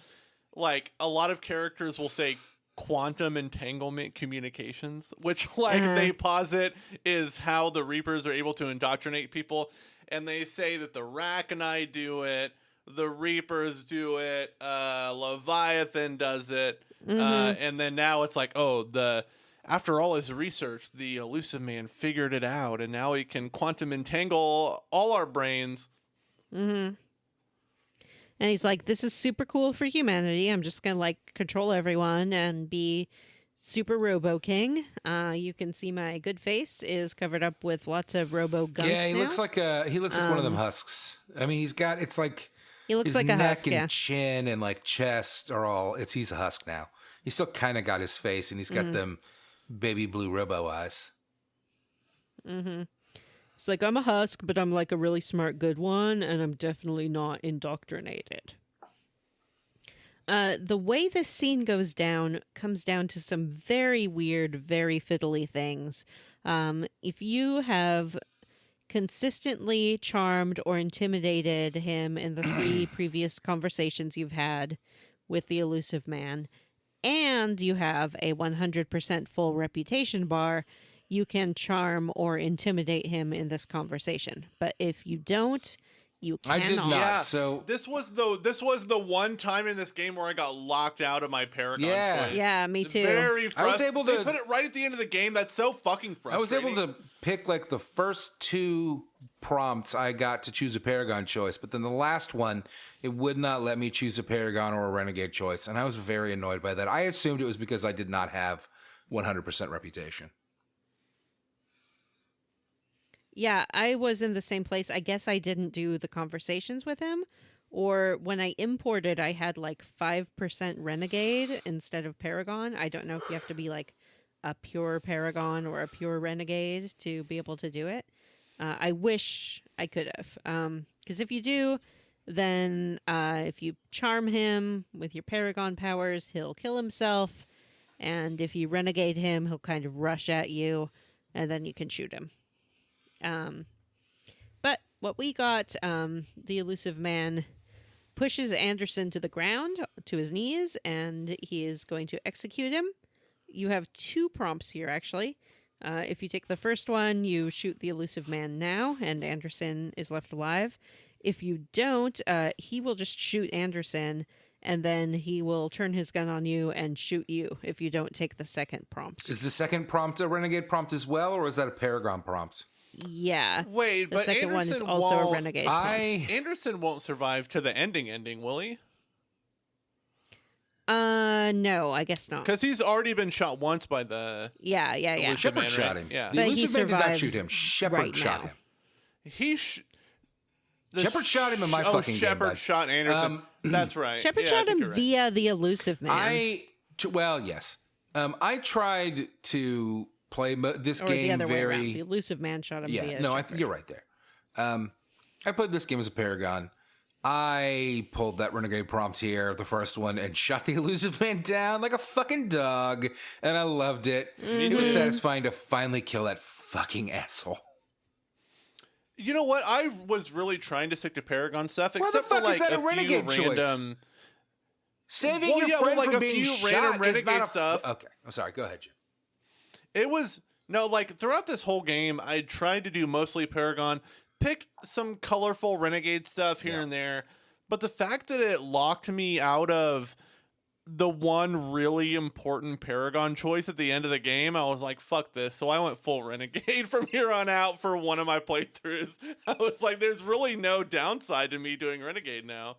Like, a lot of characters will say quantum entanglement communications, which they posit is how the Reapers are able to indoctrinate people. And they say that the Rachni do it, the Reapers do it, Leviathan does it, and then now it's like, after all his research, the Elusive Man figured it out, and now he can quantum entangle all our brains. And he's like, "This is super cool for humanity. I'm just gonna like control everyone and be super Robo King." You can see my good face is covered up with lots of Robo gunk. Yeah, he now. looks like one of them husks. I mean, it's like He looks his like a neck husk. and Yeah. chin and like chest are all. He's a husk now. He's still kind of got his face, and he's got them baby blue Robo eyes. It's like, "I'm a husk, but I'm like a really smart, good one, and I'm definitely not indoctrinated." The way this scene comes down to some very weird, very fiddly things. If you have consistently charmed or intimidated him in the 3 previous conversations you've had with the Elusive Man, and you have a 100% full reputation bar, you can charm or intimidate him in this conversation. But if you don't, you I cannot. did not. Yeah, So this was the one time in this game where I got locked out of my Paragon Yeah. choice. Yeah, me too. Very I was able They to- put it right at the end of the game. That's so fucking frustrating. I was able to pick like the first 2 prompts I got to choose a Paragon choice, but then the last one, it would not let me choose a Paragon or a Renegade choice, and I was very annoyed by that. I assumed it was because I did not have 100% reputation. Yeah, I was in the same place. I guess I didn't do the conversations with him. Or when I imported, I had like 5% Renegade instead of Paragon. I don't know if you have to be like a pure Paragon or a pure Renegade to be able to do it. I wish I could have. Because if you do, then if you charm him with your Paragon powers, he'll kill himself. And if you Renegade him, he'll kind of rush at you, and then you can shoot him. But what we got, the elusive man pushes Anderson to the ground, to his knees, and he is going to execute him. You have 2 prompts here, actually. If you take the first one, you shoot the elusive man now, and Anderson is left alive. If you don't, he will just shoot Anderson, and then he will turn his gun on you and shoot you if you don't take the second prompt. Is the second prompt a renegade prompt as well, or is that a paragon prompt? Yeah. Wait, The but second one is Anderson also a won't- renegade prompt. Anderson won't survive to the ending, will he? No, I guess not. Because he's already been shot once by the Yeah. elusive Shepard man, shot right? him. Yeah. The But he elusive man did not survives shoot him. Shepard right shot now. him. He Shepard shot him in my fucking game, Shepard bud. shot Anderson. That's right. Shepard Yeah, shot I think him you're right. via the elusive man. Yes. I tried to play this or the game other way around. The very. elusive man shot him Yeah, via no, I Shepard. think you're right there. I played this game as a paragon. I pulled that renegade prompt here, the first one, and shot the elusive man down like a fucking dog, and I loved it. It was satisfying to finally kill that fucking asshole. You know what? I was really trying to stick to Paragon stuff, Why except the fuck for like is that a few renegade choice? random. Saving Well, your yeah, friend well, like from a being few shot random is not renegade a stuff. Okay, I'm sorry. Go ahead, Jim. It was no like throughout this whole game, I tried to do mostly Paragon, picked some colorful renegade stuff here Yeah. and there, but the fact that it locked me out of the one really important Paragon choice at the end of the game, I was like, fuck this. So I went full Renegade from here on out for one of my playthroughs. I was like, there's really no downside to me doing Renegade now.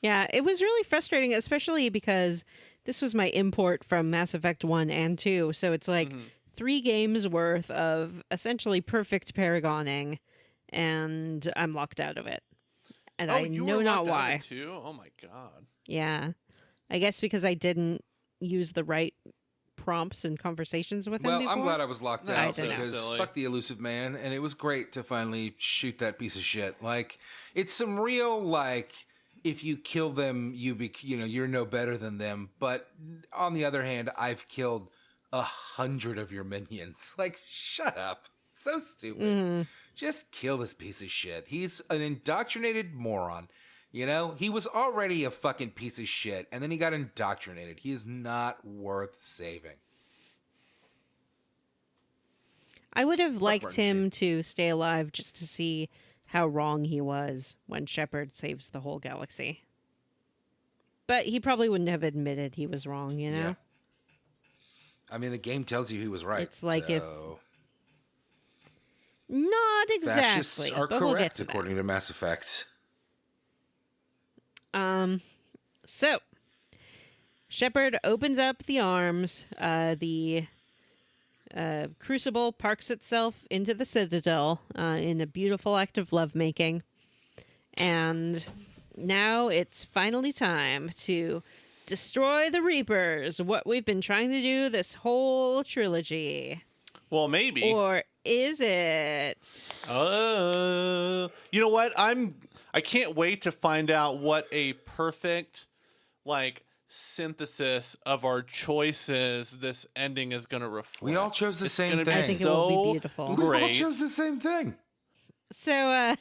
Yeah, it was really frustrating, especially because this was my import from Mass Effect 1 and 2. So it's like 3 games worth of essentially perfect paragoning, and I'm locked out of it. And I you know were not locked out of why. it too? Oh my god. Yeah. I guess because I didn't use the right prompts and conversations with him Well, before. I'm glad I was locked No, out I don't know. because Silly. fuck the elusive man, and it was great to finally shoot that piece of shit. Like, it's some real like, if you kill them, you're no better than them. But on the other hand, I've killed 100 of your minions. Like, shut up. So stupid. Just kill this piece of shit. He's an indoctrinated moron. You know, he was already a fucking piece of shit, and then he got indoctrinated. He is not worth saving. I would have liked Martin him to stay alive just to see how wrong he was when Shepard saves the whole galaxy. But he probably wouldn't have admitted he was wrong, you know? Yeah. I mean, the game tells you he was right. It's like if- so Not fascists exactly. are but we'll get correct, to that. according to Mass Effect. So, Shepard opens up the arms. The Crucible parks itself into the Citadel in a beautiful act of lovemaking. And now it's finally time to destroy the Reapers, what we've been trying to do this whole trilogy. Well, maybe. Or is it? You know what? I can't wait to find out what a perfect like synthesis of our choices this ending is going to reflect. We all chose the It's same gonna be thing. I think it will be so beautiful. We all Great. chose the same thing. So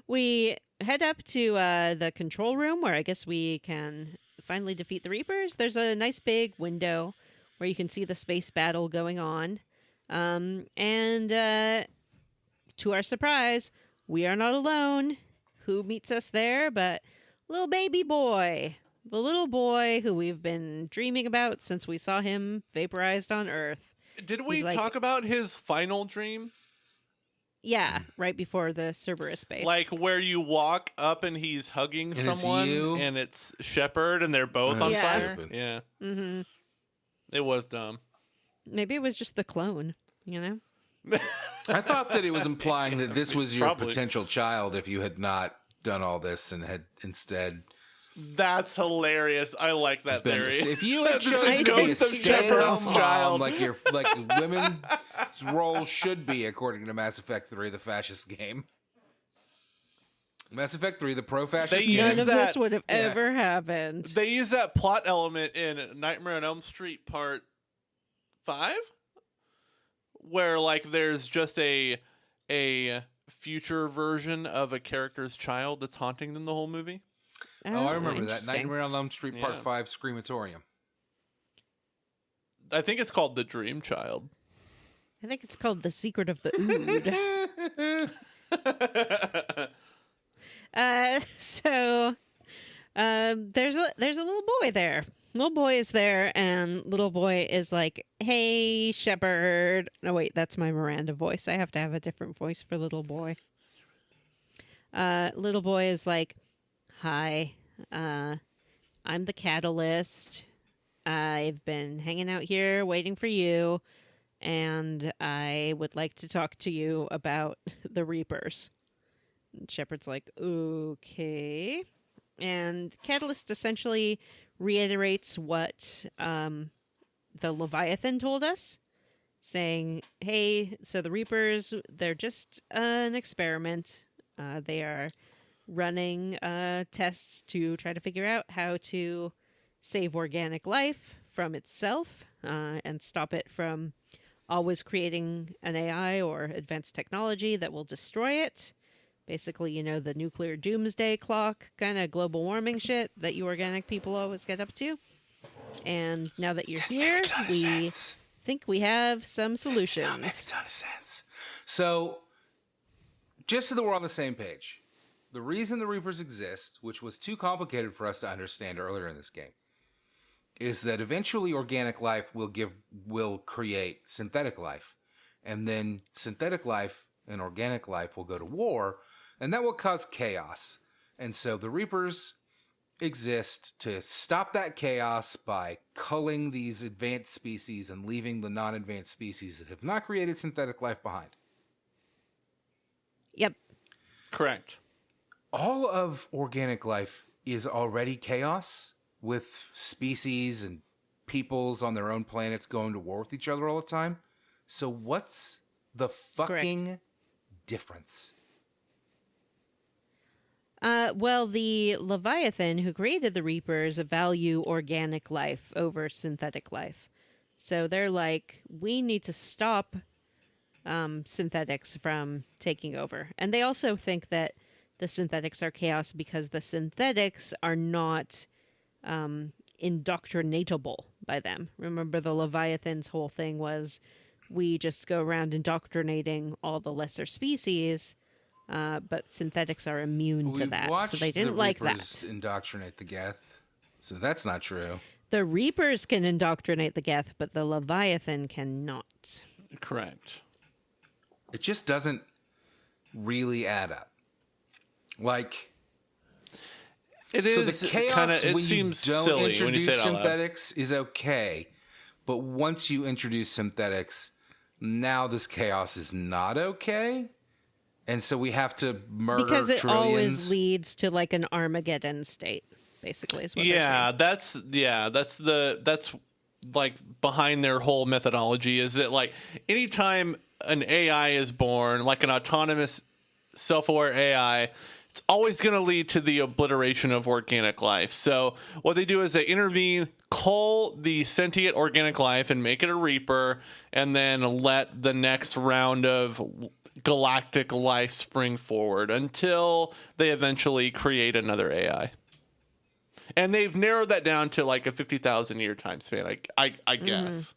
we head up to the control room where I guess we can finally defeat the Reapers. There's a nice big window where you can see the space battle going on. And to our surprise, we are not alone. Who meets us there but little baby boy? The little boy who we've been dreaming about since we saw him vaporized on Earth. Did we He's like- talk about his final dream? Yeah, right before the Cerberus base. Like where you walk up and he's hugging And it's someone you? and it's Shepard and they're both on Yeah. fire? Stupid. Yeah. Mm-hmm. It was dumb. Maybe it was just the clone, you know? I thought that it was implying that this was your Probably. potential child if you had not done all this and had instead That's hilarious. I like that been. theory. If you had This is chosen to be a ghost of stay-at-home Shepard's mom, child. like women's role should be, according to Mass Effect 3, the fascist game. Mass Effect 3, the pro-fascist They game. None use of that- this would have yeah. ever happened. They use that plot element in Nightmare on Elm Street Part 5, where like there's just a future version of a character's child that's haunting them the whole movie. Oh, I remember that. interesting. Nightmare on Elm Street Part Yeah. 5 Screamatorium. I think it's called The Dream Child. I think it's called The Secret of the Ood. There's a little boy there. Little boy is there, and little boy is like, "Hey, Shepard." No, wait, that's my Miranda voice. I have to have a different voice for little boy. Little boy is like, "Hi, I'm the Catalyst. I've been hanging out here waiting for you, and I would like to talk to you about the Reapers." And Shepard's like, "Okay." And Catalyst essentially reiterates what the Leviathan told us, saying, "Hey, so the Reapers, they're just an experiment. They are running tests to try to figure out how to save organic life from itself and stop it from always creating an AI or advanced technology that will destroy it. Basically, you know, the nuclear doomsday clock kind of global warming shit that you organic people always get up to. And now that you're here, we think we have some solutions." Makes a ton of sense. So, just so that we're on the same page, the reason the Reapers exist, which was too complicated for us to understand earlier in this game, is that eventually organic life will create synthetic life, and then synthetic life and organic life will go to war, and that will cause chaos. And so the Reapers exist to stop that chaos by culling these advanced species and leaving the non-advanced species that have not created synthetic life behind. Yep. Correct. All of organic life is already chaos, with species and peoples on their own planets going to war with each other all the time. So what's the fucking difference? Well, the Leviathan who created the Reapers value organic life over synthetic life. So they're like, we need to stop synthetics from taking over. And they also think that the synthetics are chaos because the synthetics are not indoctrinatable by them. Remember, the Leviathan's whole thing was we just go around indoctrinating all the lesser species. But synthetics are immune to that, so they didn't like that. Indoctrinate the Geth, so that's not true. The Reapers can indoctrinate the Geth, but the Leviathan cannot. Correct. It just doesn't really add up. Like, It so is the chaos kinda, it when you seems don't silly when you introduce say it out loud. synthetics is okay, but once you introduce synthetics, now this chaos is not okay. And so we have to murder Because it trillions. always leads to like an Armageddon state, basically. Is what they're saying. That's like behind their whole methodology is that like anytime an AI is born, like an autonomous self-aware AI, it's always going to lead to the obliteration of organic life. So what they do is they intervene, cull the sentient organic life and make it a Reaper, and then let the next round of galactic life spring forward until they eventually create another AI. And they've narrowed that down to like a 50,000 year time span, I guess.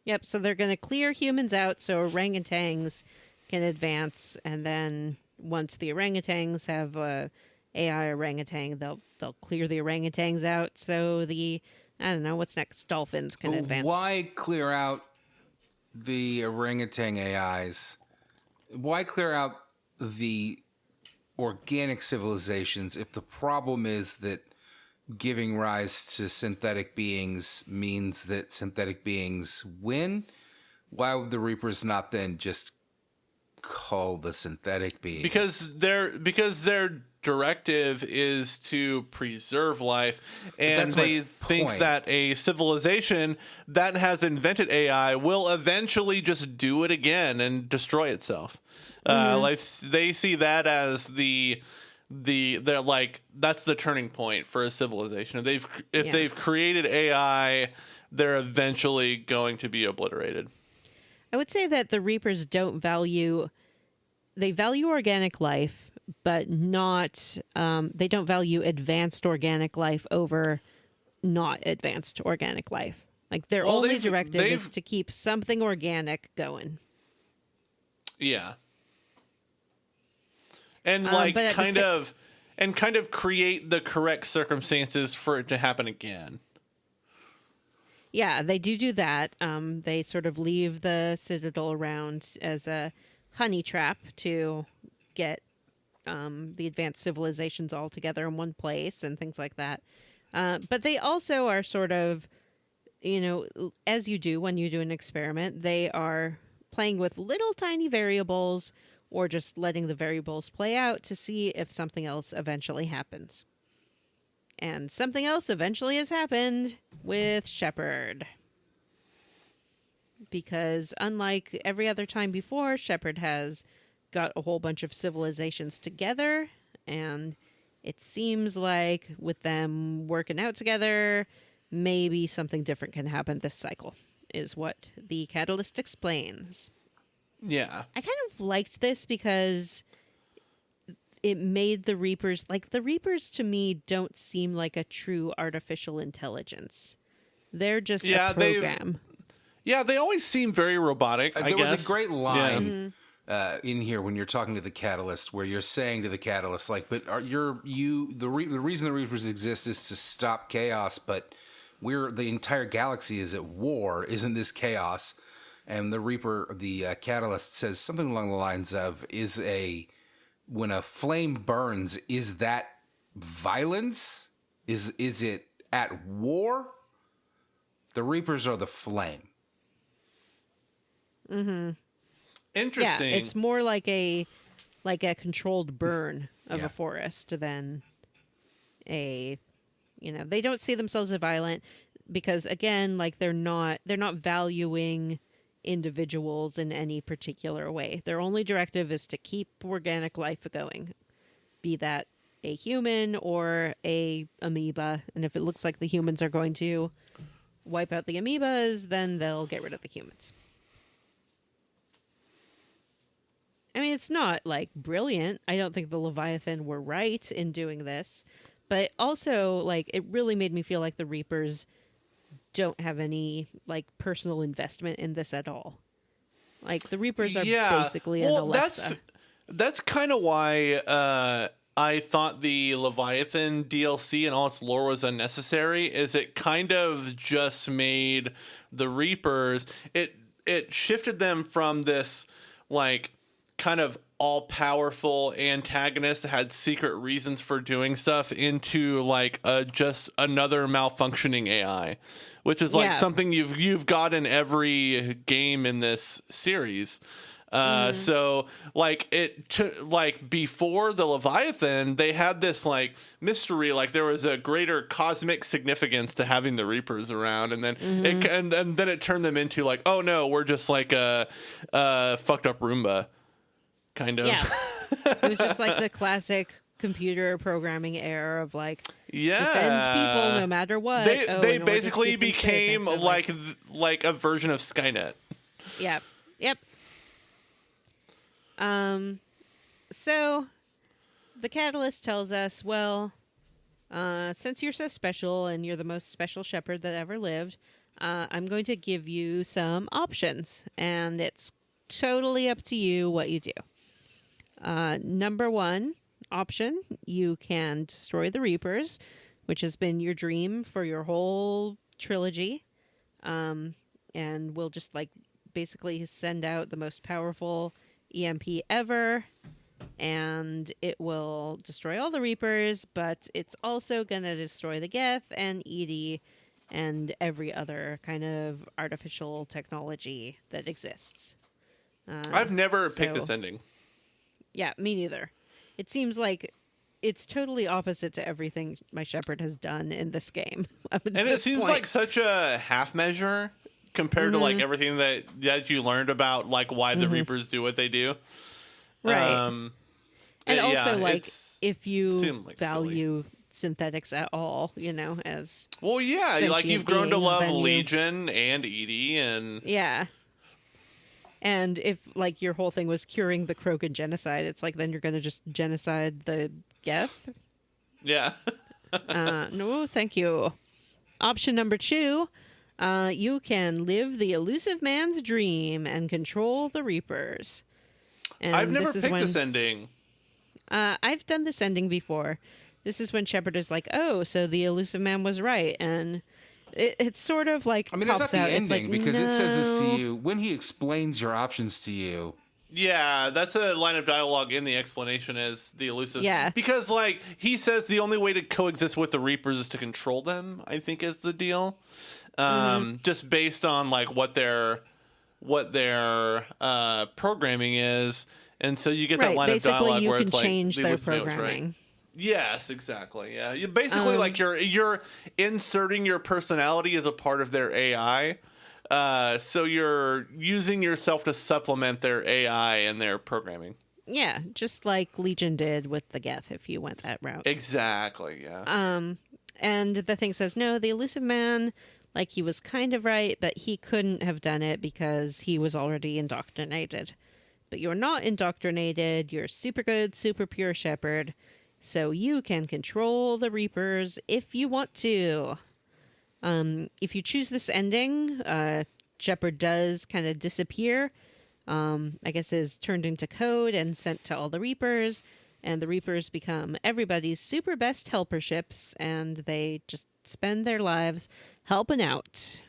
Yep, so they're going to clear humans out so orangutans can advance, and then once the orangutans have AI orangutan, they'll clear the orangutans out so the, I don't know, what's next, dolphins can advance. Why clear out the orangutan AIs? Why clear out the organic civilizations if the problem is that giving rise to synthetic beings means that synthetic beings win? Why would the Reapers not then just call the synthetic beings? Because their directive is to preserve life, and that's my they think point. that a civilization that has invented AI will eventually just do it again and destroy itself. Like they see that as they're like, that's the turning point for a civilization. If they've created AI, they're eventually going to be obliterated. I would say that the Reapers they value organic life, but not, they don't value advanced organic life over not advanced organic life. Like their only directive is to keep something organic going. Yeah. And but kind of create the correct circumstances for it to happen again. Yeah, they do that. They sort of leave the Citadel around as a honey trap to get the advanced civilizations all together in one place and things like that. But they also are sort of, as you do when you do an experiment, they are playing with little tiny variables or just letting the variables play out to see if something else eventually happens. And something else eventually has happened with Shepard. Because unlike every other time before, Shepard has got a whole bunch of civilizations together. And it seems like with them working out together, maybe something different can happen this cycle, is what the Catalyst explains. Yeah. I kind of liked this because it made the Reapers, like the Reapers to me don't seem like a true artificial intelligence. They're just a program. They always seem very robotic. There was a great line Mm-hmm. in here when you're talking to the Catalyst, where you're saying to the Catalyst, like, "But the reason the Reapers exist is to stop chaos, but the entire galaxy is at war. Isn't this chaos?" And the Catalyst says something along the lines of, when a flame burns, is that violence? Is it at war? The Reapers are the flame. Mm-hmm. Interesting. Yeah, it's more like a controlled burn of a forest than they don't see themselves as violent because again, like they're not valuing individuals in any particular way. Their only directive is to keep organic life going, be that a human or a amoeba. And if it looks like the humans are going to wipe out the amoebas, then they'll get rid of the humans. I mean, it's not like brilliant. I don't think the Leviathan were right in doing this, but also like it really made me feel like the Reapers don't have any like personal investment in this at all. Like the Reapers are basically an Alexa. That's kind of why I thought the Leviathan DLC and all its lore was unnecessary. Is it kind of just made the Reapers, it shifted them from this like kind of all-powerful antagonist that had secret reasons for doing stuff into like just another malfunctioning AI, which is like something you've got in every game in this series. So like like before the Leviathan, they had this like mystery, like there was a greater cosmic significance to having the Reapers around, and then and then it turned them into like, oh no, we're just like a fucked up Roomba. Kind of. Yeah. It was just like the classic computer programming error of like defend people no matter what. They basically became like a version of Skynet. Yep. So the Catalyst tells us, well, since you're so special and you're the most special Shepard that ever lived, I'm going to give you some options, and it's totally up to you what you do. Number one option, you can destroy the Reapers, which has been your dream for your whole trilogy. And we'll just like basically send out the most powerful EMP ever, and it will destroy all the Reapers, but it's also going to destroy the Geth and Edie and every other kind of artificial technology that exists. I've never picked so- this ending. Yeah, me neither. It seems like it's totally opposite to everything my shepherd has done in this game. Up until And it this seems point. like such a half measure compared to like everything that you learned about like why the Reapers do what they do. Right. And And also, like, it's if you seemed like value synthetics at all, you know, as well, yeah, like sentient you've grown to beings, love then you- Legion and Edie, and yeah. And if like your whole thing was curing the Krogan genocide, it's like then you're going to just genocide the Geth. yeah, No, thank you. Option number 2, you can live the elusive man's dream and control the Reapers. And I've never this is picked when, this ending. I've done this ending before. This is when Shepard is like, "Oh, so the elusive man was right," and it's sort of like I mean, that's not cops the out. It's ending like, because it says this to no. you when he explains your options to you. Yeah, that's a line of dialogue in the explanation is the elusive. Yeah. Because like he says the only way to coexist with the Reapers is to control them, I think is the deal. Just based on like what their programming is. And so you get that Right, line of basically dialogue you where can it's like change the their elusive man was right. programming. Yes, exactly. Yeah, you basically like you're inserting your personality as a part of their AI. So you're using yourself to supplement their AI and their programming. Yeah, just like Legion did with the Geth, if you went that route. Exactly. Yeah. And the thing says, no, the elusive man, like he was kind of right, but he couldn't have done it because he was already indoctrinated. But you're not indoctrinated. You're super good, super pure shepherd. So you can control the Reapers if you want to. If you choose this ending, Shepard does kind of disappear. I guess is turned into code and sent to all the Reapers. And the Reapers become everybody's super best helper ships. And they just spend their lives helping out.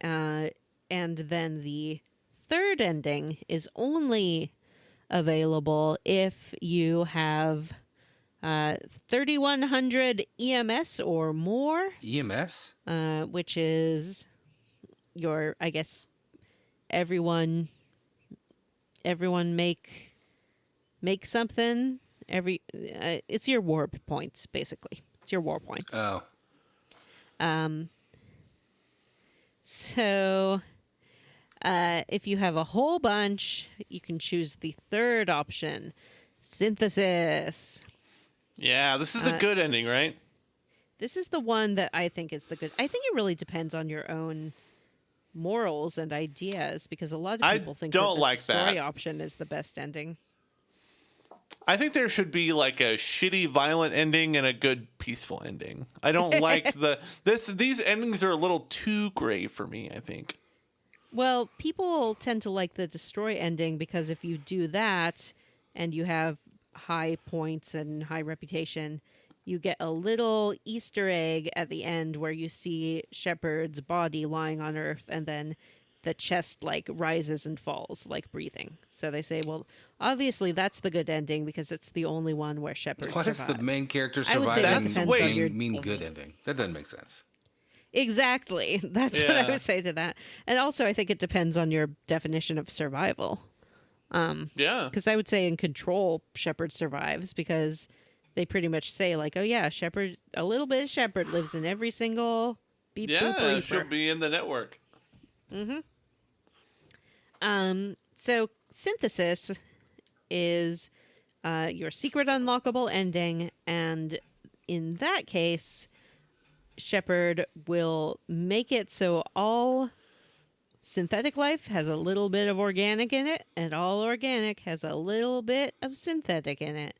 And then the third ending is only available if you have 3100 EMS or more, EMS? which is your, I guess, everyone make something. It's your warp points, basically. It's your war points. Oh. So, if you have a whole bunch, you can choose the third option, synthesis. Yeah, this is a good ending, right? This is the one that I think is the good. I think it really depends on your own morals and ideas, because a lot of I people think don't that the like story that. option is the best ending. I think there should be like a shitty violent ending and a good peaceful ending. I don't like these endings are a little too gray for me, I think. Well, people tend to like the destroy ending because if you do that and you have high points and high reputation, you get a little Easter egg at the end where you see Shepard's body lying on Earth and then the chest like rises and falls like breathing. So they say, well, obviously that's the good ending because it's the only one where Shepard Why does survives. the main character I would say that surviving depends on your- mean good ending? That doesn't make sense. Exactly. That's what I Yeah. would say to that. And also I think it depends on your definition of survival. Yeah. Because I would say in Control, Shepard survives because they pretty much say like, oh yeah, Shepard, a little bit of Shepard lives in every single beep boop Yeah, Reaper. she'll be in the network. So synthesis is your secret unlockable ending, and in that case, Shepard will make it so all synthetic life has a little bit of organic in it, and all organic has a little bit of synthetic in it.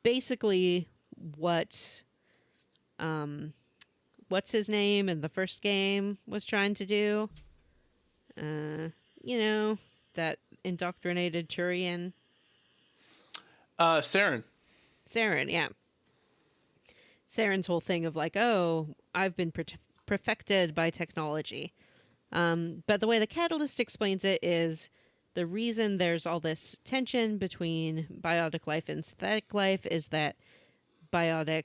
Basically, what's his name in the first game was trying to do. You know, that indoctrinated Turian. Saren. Saren, yeah. Saren's whole thing of like, oh, I've been perfected by technology. But the way the Catalyst explains it is the reason there's all this tension between biotic life and synthetic life is that biotic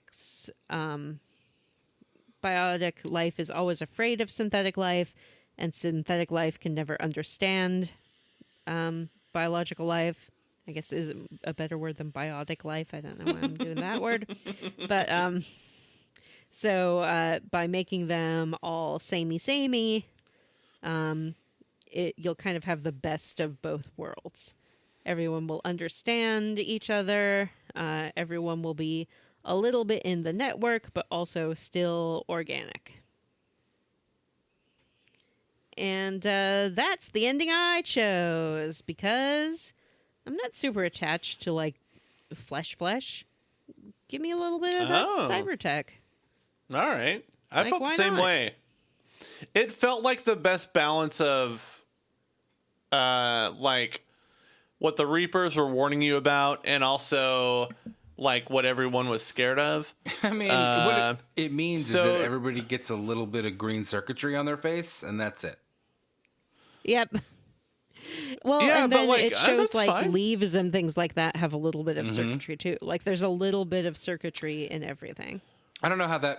life is always afraid of synthetic life, and synthetic life can never understand biological life. I guess is a better word than biotic life. I don't know why I'm doing that word. But so by making them all samey, you'll kind of have the best of both worlds. Everyone will understand each other. Everyone will be a little bit in the network, but also still organic. And that's the ending I chose because I'm not super attached to like flesh. Give me a little bit of that cybertech. All right. I Like, felt the why same not? way. It felt like the best balance of like what the Reapers were warning you about and also like what everyone was scared of. I mean, what it means is so- that everybody gets a little bit of green circuitry on their face, and that's it. Yep. Well, Yeah, and but, then like, it shows that's like fine. leaves and things like that have a little bit of circuitry too. Like there's a little bit of circuitry in everything. I don't know how that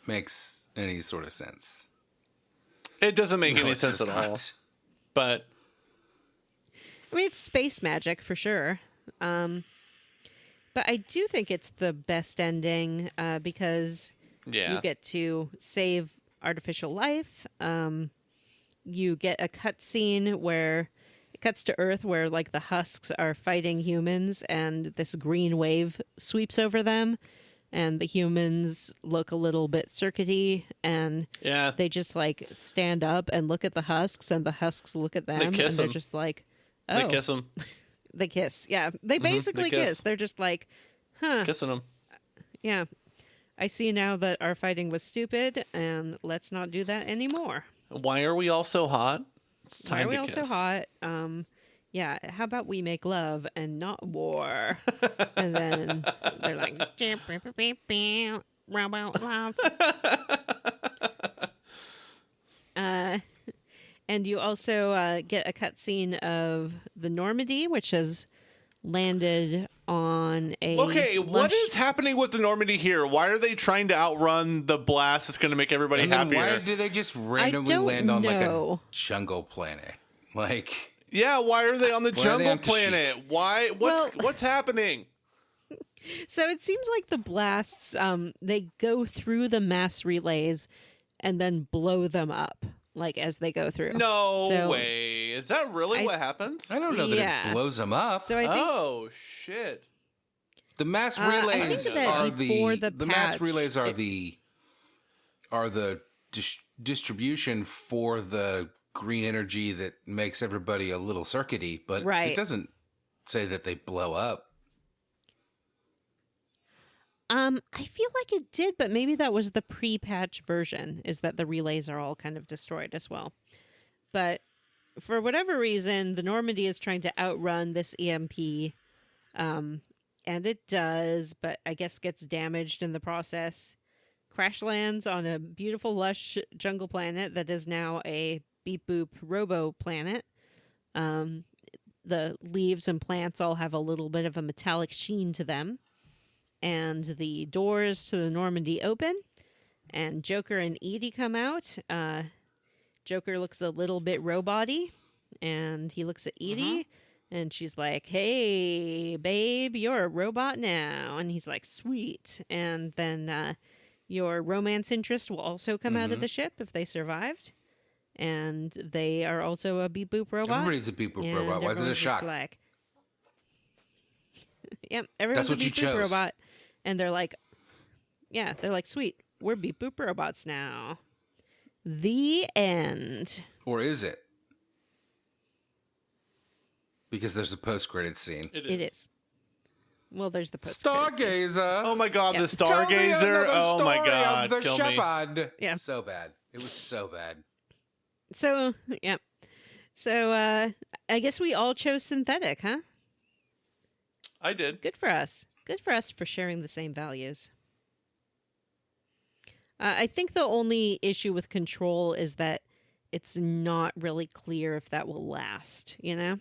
makes any sort of sense. It doesn't make No, any it sense does at all. not. But I mean, it's space magic for sure. But I do think it's the best ending because yeah. you get to save artificial life. You get a cutscene where it cuts to Earth where like the husks are fighting humans and this green wave sweeps over them and the humans look a little bit circuity and Yeah. they just like stand up and look at the husks and the husks look at them and kiss they're 'em. just like, oh, They kiss him. They kiss. Yeah. They basically kiss. kiss. They're just like, huh. Kissing him. Yeah. I see now that our fighting was stupid and let's not do that anymore. Why are we all so hot? It's time Why are we to all kiss. so hot? Yeah, how about we make love and not war? And then they're like, and you also get a cutscene of the Normandy, which has landed on a Okay, what lush- is happening with the Normandy here? Why are they trying to outrun the blast that's going to make everybody And then happier? why do they just randomly don't land on like a know. jungle planet? Like, Yeah, why are they on the Why are they jungle on Kashyyyk? planet? Why? What's happening? So it seems like the blasts, they go through the mass relays and then blow them up, like as they go through. No So- way. Is that really what happens? I don't know that Yeah. it blows them up. So I think Oh shit. The mass I think relays that are before the the mass patch, relays are it- the distribution for the green energy that makes everybody a little circuity, but Right. it doesn't say that they blow up. I feel like it did, but maybe that was the pre-patch version, is that the relays are all kind of destroyed as well. But for whatever reason, the Normandy is trying to outrun this EMP, and it does, but I guess gets damaged in the process. Crash lands on a beautiful, lush jungle planet that is now a beep-boop robo planet. The leaves and plants all have a little bit of a metallic sheen to them. And the doors to the Normandy open, and Joker and Edie come out. Joker looks a little bit robot-y, and he looks at Edie, and she's like, "Hey, babe, you're a robot now." And he's like, "Sweet." And then your romance interest will also come out of the ship if they survived. And they are also a beep boop robot. Everybody's a beep boop And robot. Why is it a everyone's just shock? Like, yep, everyone's what a you beep boop chose. robot. And they're like, yeah, they're like, sweet, we're beep boop robots now. The end. Or is it? Because there's a post-credit scene. It is. Well, there's the post. Stargazer. Oh my god, Yeah. the Tell me Stargazer. another Oh my story god, of the kill me. shepherd. Yeah. So bad. It was so bad. So, yeah. So, I guess we all chose synthetic, huh? I did. Good for us. Good for us for sharing the same values. I think the only issue with control is that it's not really clear if that will last, you know?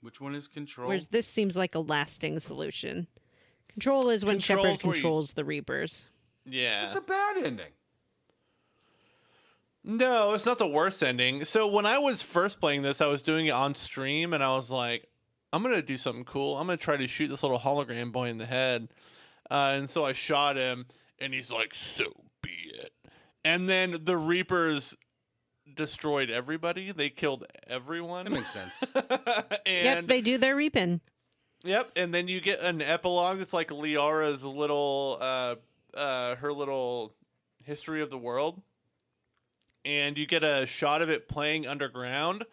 Which one is control? Whereas this seems like a lasting solution. Control is when Shepard Control's where you- controls the Reapers. Yeah. It's a bad ending. No, it's not the worst ending. So when I was first playing this, I was doing it on stream, and I was like, I'm going to do something cool. I'm going to try to shoot this little hologram boy in the head. And so I shot him, and he's like, so be it. And then the Reapers destroyed everybody. They killed everyone. That makes sense. And Yep, they do their reaping. Yep, and then you get an epilogue that's like Liara's little, her little history of the world. And you get a shot of it playing underground,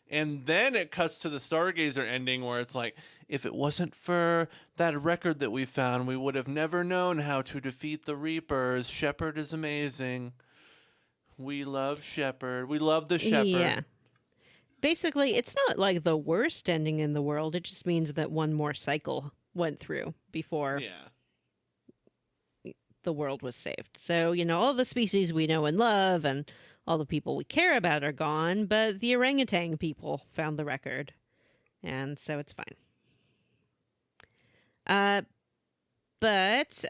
and then it cuts to the Stargazer ending where it's like, if it wasn't for that record that we found, we would have never known how to defeat the Reapers. Shepard is amazing. We love Shepard. We love the Shepard. Yeah. Basically, it's not like the worst ending in the world. It just means that one more cycle went through before the world was saved. So, all the species we know and love and all the people we care about are gone, but the orangutan people found the record. And so it's fine. But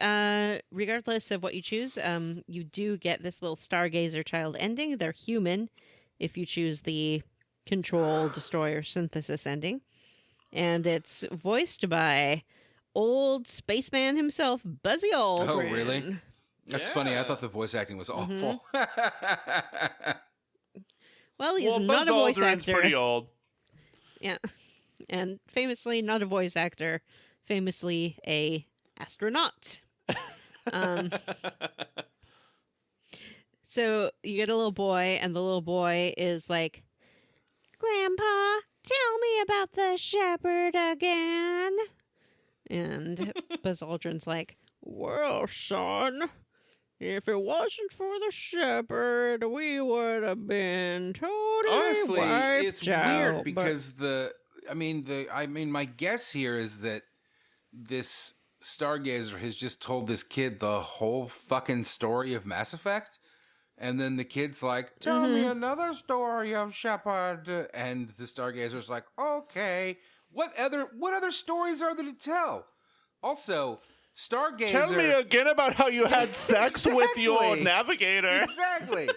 regardless of what you choose, you do get this little Stargazer child ending. They're human if you choose the Control Destroyer Synthesis ending. And it's voiced by old spaceman himself, Buzzy Aldrin. Oh, really? That's funny. I thought the voice acting was awful. Well, he's Well, not Buzz a voice Aldrin's actor. pretty old. Yeah. And famously not a voice actor, famously a astronaut. So you get a little boy, and the little boy is like, Grandpa, tell me about the shepherd again. And Buzz Aldrin's like, well, son, if it wasn't for the shepherd, we would have been totally Honestly, wiped it's out. weird because my guess here is that this Stargazer has just told this kid the whole fucking story of Mass Effect. And then the kid's like, tell me another story of Shepard. And the Stargazer's like, okay, what other stories are there to tell? Also, Stargazer... Tell me again about how you had sex with your Exactly. navigator. Exactly.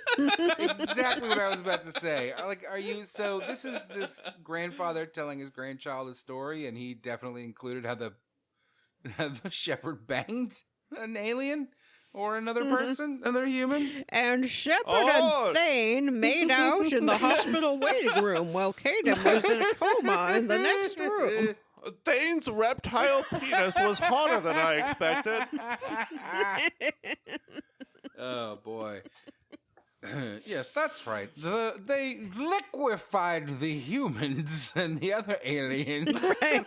Exactly what I was about to say. So this is this grandfather telling his grandchild a story, and he definitely included how the shepherd banged an alien or another person, another human. And Shepard Oh. and Thane made out in the hospital waiting room while Kaden was in a coma in the next room. Thane's reptile penis was hotter than I expected. Oh boy. Yes, that's right. They liquefied the humans and the other aliens Right.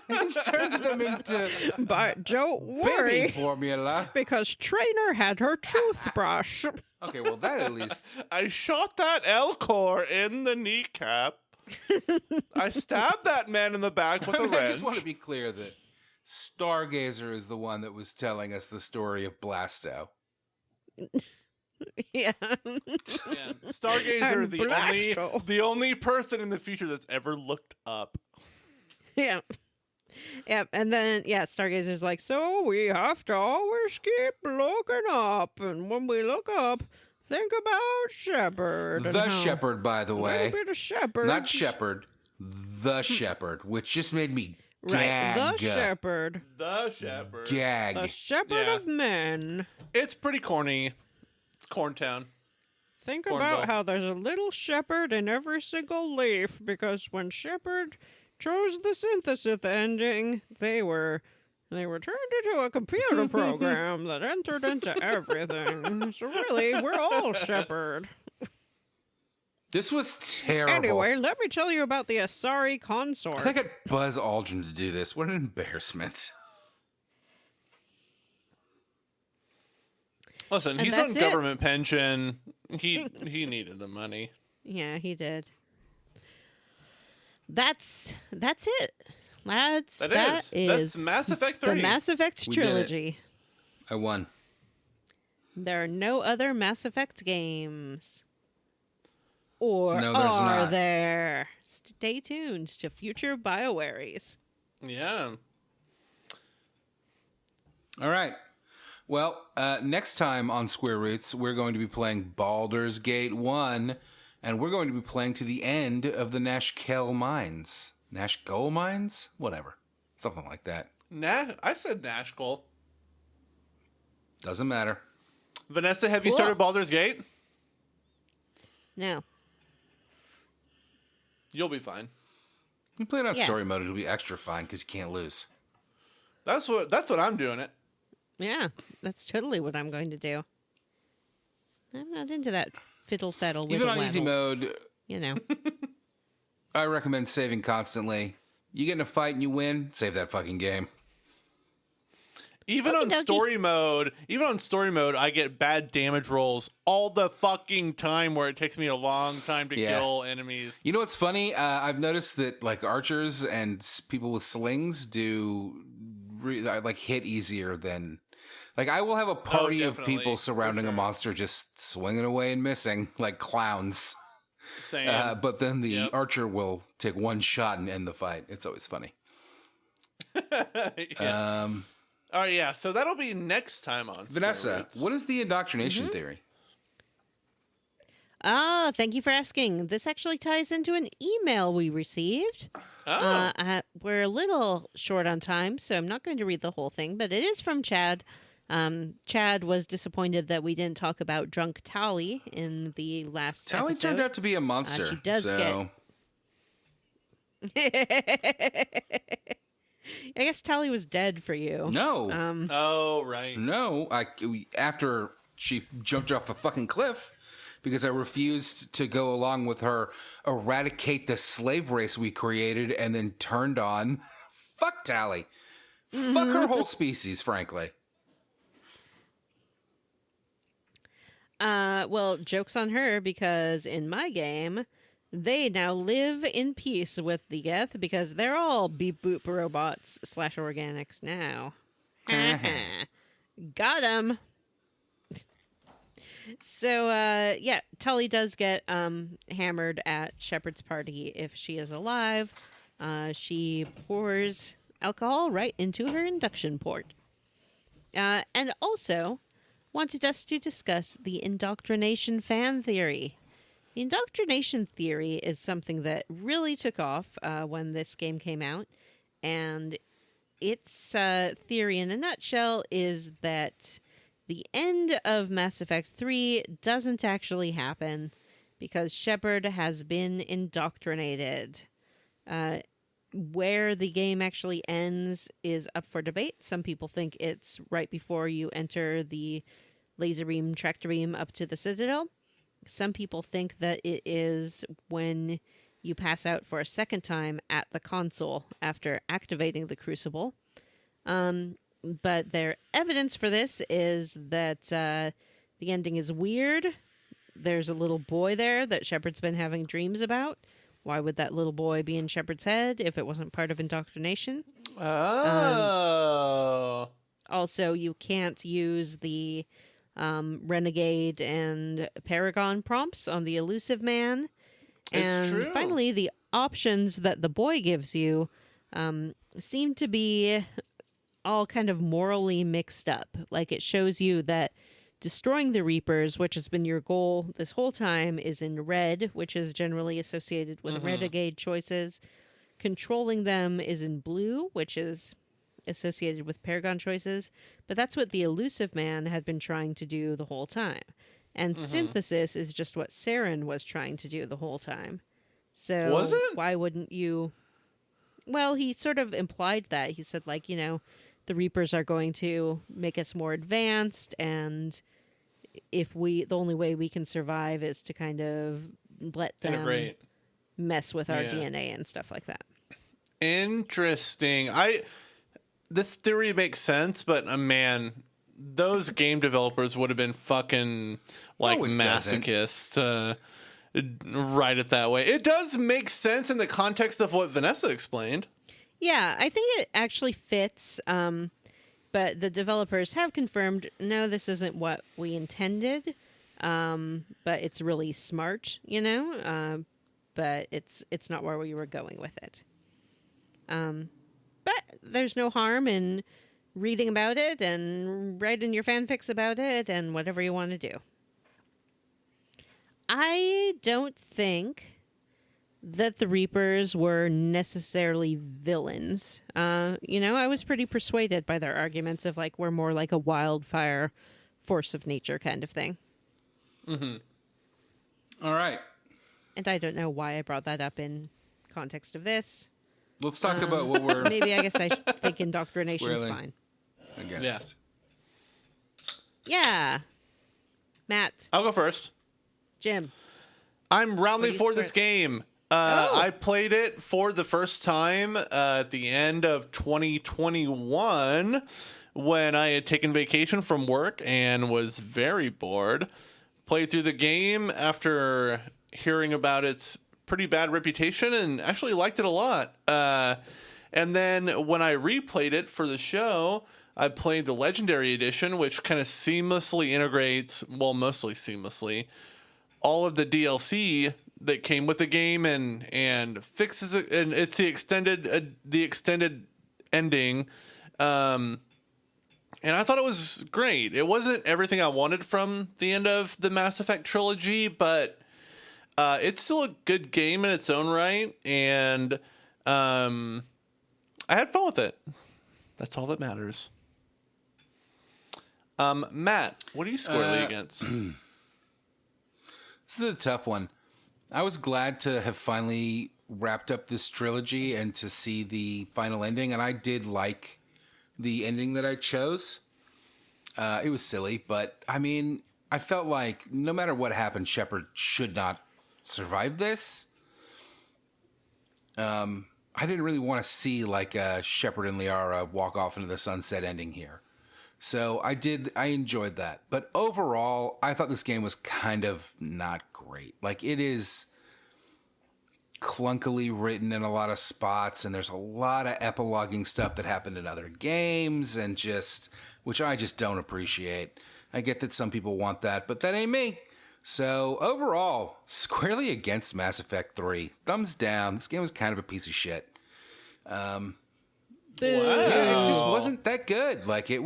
and turned them into But don't baby worry, formula. because Trainer had her toothbrush. Okay, well that at least. I shot that Elcor in the kneecap. I stabbed that man in the back with a I wrench. just want to be clear that Stargazer is the one that was telling us the story of Blasto. Yeah. Yeah. Stargazer, And the Blasto. only person in the future that's ever looked up. Yeah. Yep. And then, Stargazer's like, so we have to always keep looking up. And when we look up, think about Shepard. and The how Shepherd, by the a way. little bit of Shepard. Not Shepherd. The Shepherd, which just made me Right. gag. The Shepherd. The Shepherd. Gag. The Shepherd Yeah. of men. It's pretty corny. It's Corntown. Think Cornball. about how there's a little shepherd in every single leaf, because when Shepard chose the synthesis ending, they were turned into a computer program that entered into everything. So really, we're all Shepard. This was terrible. Anyway, let me tell you about the Asari I consort. think I got Buzz Aldrin to do this. What an embarrassment. Listen, And he's on that's it. government pension. He needed the money. Yeah, he did. That's it, lads. That's is Mass Effect the 3. Mass Effect We did it. trilogy. I won. There are no other Mass Effect games. Or No, there's are not. there? Stay tuned to future BioWaries. Yeah. All right. Well, next time on Square Roots, we're going to be playing Baldur's Gate 1, and we're going to be playing to the end of the Nashkel Mines. Nashkel Mines? Whatever. Something like that. I said Nashkel. Doesn't matter. Vanessa, have you Cool. started Baldur's Gate? No. You'll be fine. You play it on Yeah. story mode, it'll be extra fine because you can't lose. That's what I'm doing it. Yeah, that's totally what I'm going to do. I'm not into that fiddle faddle Even widdle on easy waddle, mode, you know. I recommend saving constantly. You get in a fight and you win, save that fucking game. Even on Okey-dokey. story mode, I get bad damage rolls all the fucking time where it takes me a long time to Yeah. kill enemies. You know what's funny? I've noticed that like archers and people with slings do like hit easier than like I will have a party of definitely, people for surrounding a sure. monster just swinging away and missing like clowns. Same. But then the Yep. archer will take one shot and end the fight. It's always funny. Yeah. All right, yeah. So that'll be next time on Square Vanessa, Roots. what is the indoctrination Mm-hmm. theory? Thank you for asking. This actually ties into an email we received. Oh, We're a little short on time, so I'm not going to read the whole thing, but it is from Chad. Chad was disappointed that we didn't talk about Drunk Tally in the last Tally episode. turned out to be a monster. she does so I guess Tally was dead for you. no. oh, right. No, after she jumped off a fucking cliff because I refused to go along with her eradicate the slave race we created and then turned on. Fuck Tally. Fuck her whole species, frankly. Well, joke's on her because in my game, they now live in peace with the Geth because they're all beep boop robots / organics now. Got 'em. So, yeah, Tully does get hammered at Shepard's party if she is alive. She pours alcohol right into her induction port. And also wanted us to discuss the indoctrination fan theory. The indoctrination theory is something that really took off when this game came out, and its theory in a nutshell is that the end of Mass Effect 3 doesn't actually happen because Shepard has been indoctrinated. Where the game actually ends is up for debate. Some people think it's right before you enter the laser beam, tractor beam up to the Citadel. Some people think that it is when you pass out for a second time at the console after activating the Crucible. But their evidence for this is that the ending is weird. There's a little boy there that Shepard's been having dreams about. Why would that little boy be in Shepard's head if it wasn't part of indoctrination? Oh. Also, you can't use the Renegade and Paragon prompts on the Elusive Man. It's And true. finally, the options that the boy gives you seem to be all kind of morally mixed up. Like it shows you that destroying the Reapers, which has been your goal this whole time, is in red, which is generally associated with Renegade choices. Controlling them is in blue, which is associated with Paragon choices. But that's what the Elusive Man had been trying to do the whole time. And synthesis is just what Saren was trying to do the whole time. So Was it? why wouldn't you? Well, he sort of implied that. He said, like, the Reapers are going to make us more advanced, and the only way we can survive is to kind of let them Integrate. mess with our Yeah. DNA and stuff like that. Interesting. This theory makes sense, but man, those game developers would have been fucking like No, it doesn't. masochists to write it that way. It does make sense in the context of what Vanessa explained. Yeah, I think it actually fits. But the developers have confirmed, no, this isn't what we intended. But it's really smart, but it's not where we were going with it. But there's no harm in reading about it and writing your fanfics about it and whatever you want to do. I don't think that the Reapers were necessarily villains. I was pretty persuaded by their arguments of like we're more like a wildfire force of nature kind of thing. All right. And I don't know why I brought that up in context of this. Let's talk about what we're Maybe I guess I think indoctrination's Squarely. fine. against. Yeah. Matt, I'll go first. Jim. I'm rounding What do you for this swear- game. Oh. I played it for the first time at the end of 2021 when I had taken vacation from work and was very bored. Played through the game after hearing about its pretty bad reputation and actually liked it a lot. And then when I replayed it for the show, I played the Legendary Edition, which kind of seamlessly integrates, well, mostly seamlessly, all of the DLC that came with the game and fixes it, and it's the extended ending. And I thought it was great. It wasn't everything I wanted from the end of the Mass Effect trilogy, but it's still a good game in its own right, and I had fun with it. That's all that matters. Matt, what are you squarely against? This is a tough one. I was glad to have finally wrapped up this trilogy and to see the final ending, and I did like the ending that I chose. It was silly, but I mean, I felt like no matter what happened, Shepard should not survive this. I didn't really want to see like Shepard and Liara walk off into the sunset ending here. So I enjoyed that. But overall, I thought this game was kind of not great. Like, it is clunkily written in a lot of spots, and there's a lot of epiloguing stuff that happened in other games, and which I just don't appreciate. I get that some people want that, but that ain't me. So overall, squarely against Mass Effect 3. Thumbs down. This game was kind of a piece of shit. Yeah, it just wasn't that good. Like, it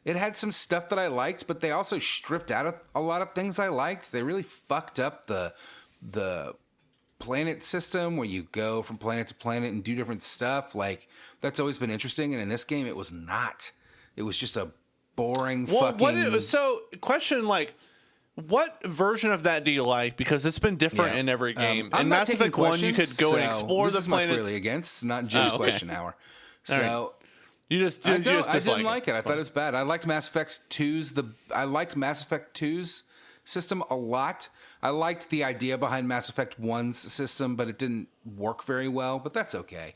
had some stuff that I liked, but they also stripped out a lot of things I liked. They really fucked up the planet system where you go from planet to planet and do different stuff. Like, that's always been interesting, and in this game, it was not. It was just a boring fucking... Question, like, what version of that do you like? Because it's been different in every game. I'm In not Mass taking Effect 1, you could go and explore the this is my planets. squarely against, not Jim's okay. question hour. So You just I dislike didn't like it. I It's thought fine. it was bad. I liked Mass Effect 2's system a lot. I liked the idea behind Mass Effect 1's system, but it didn't work very well. But that's okay.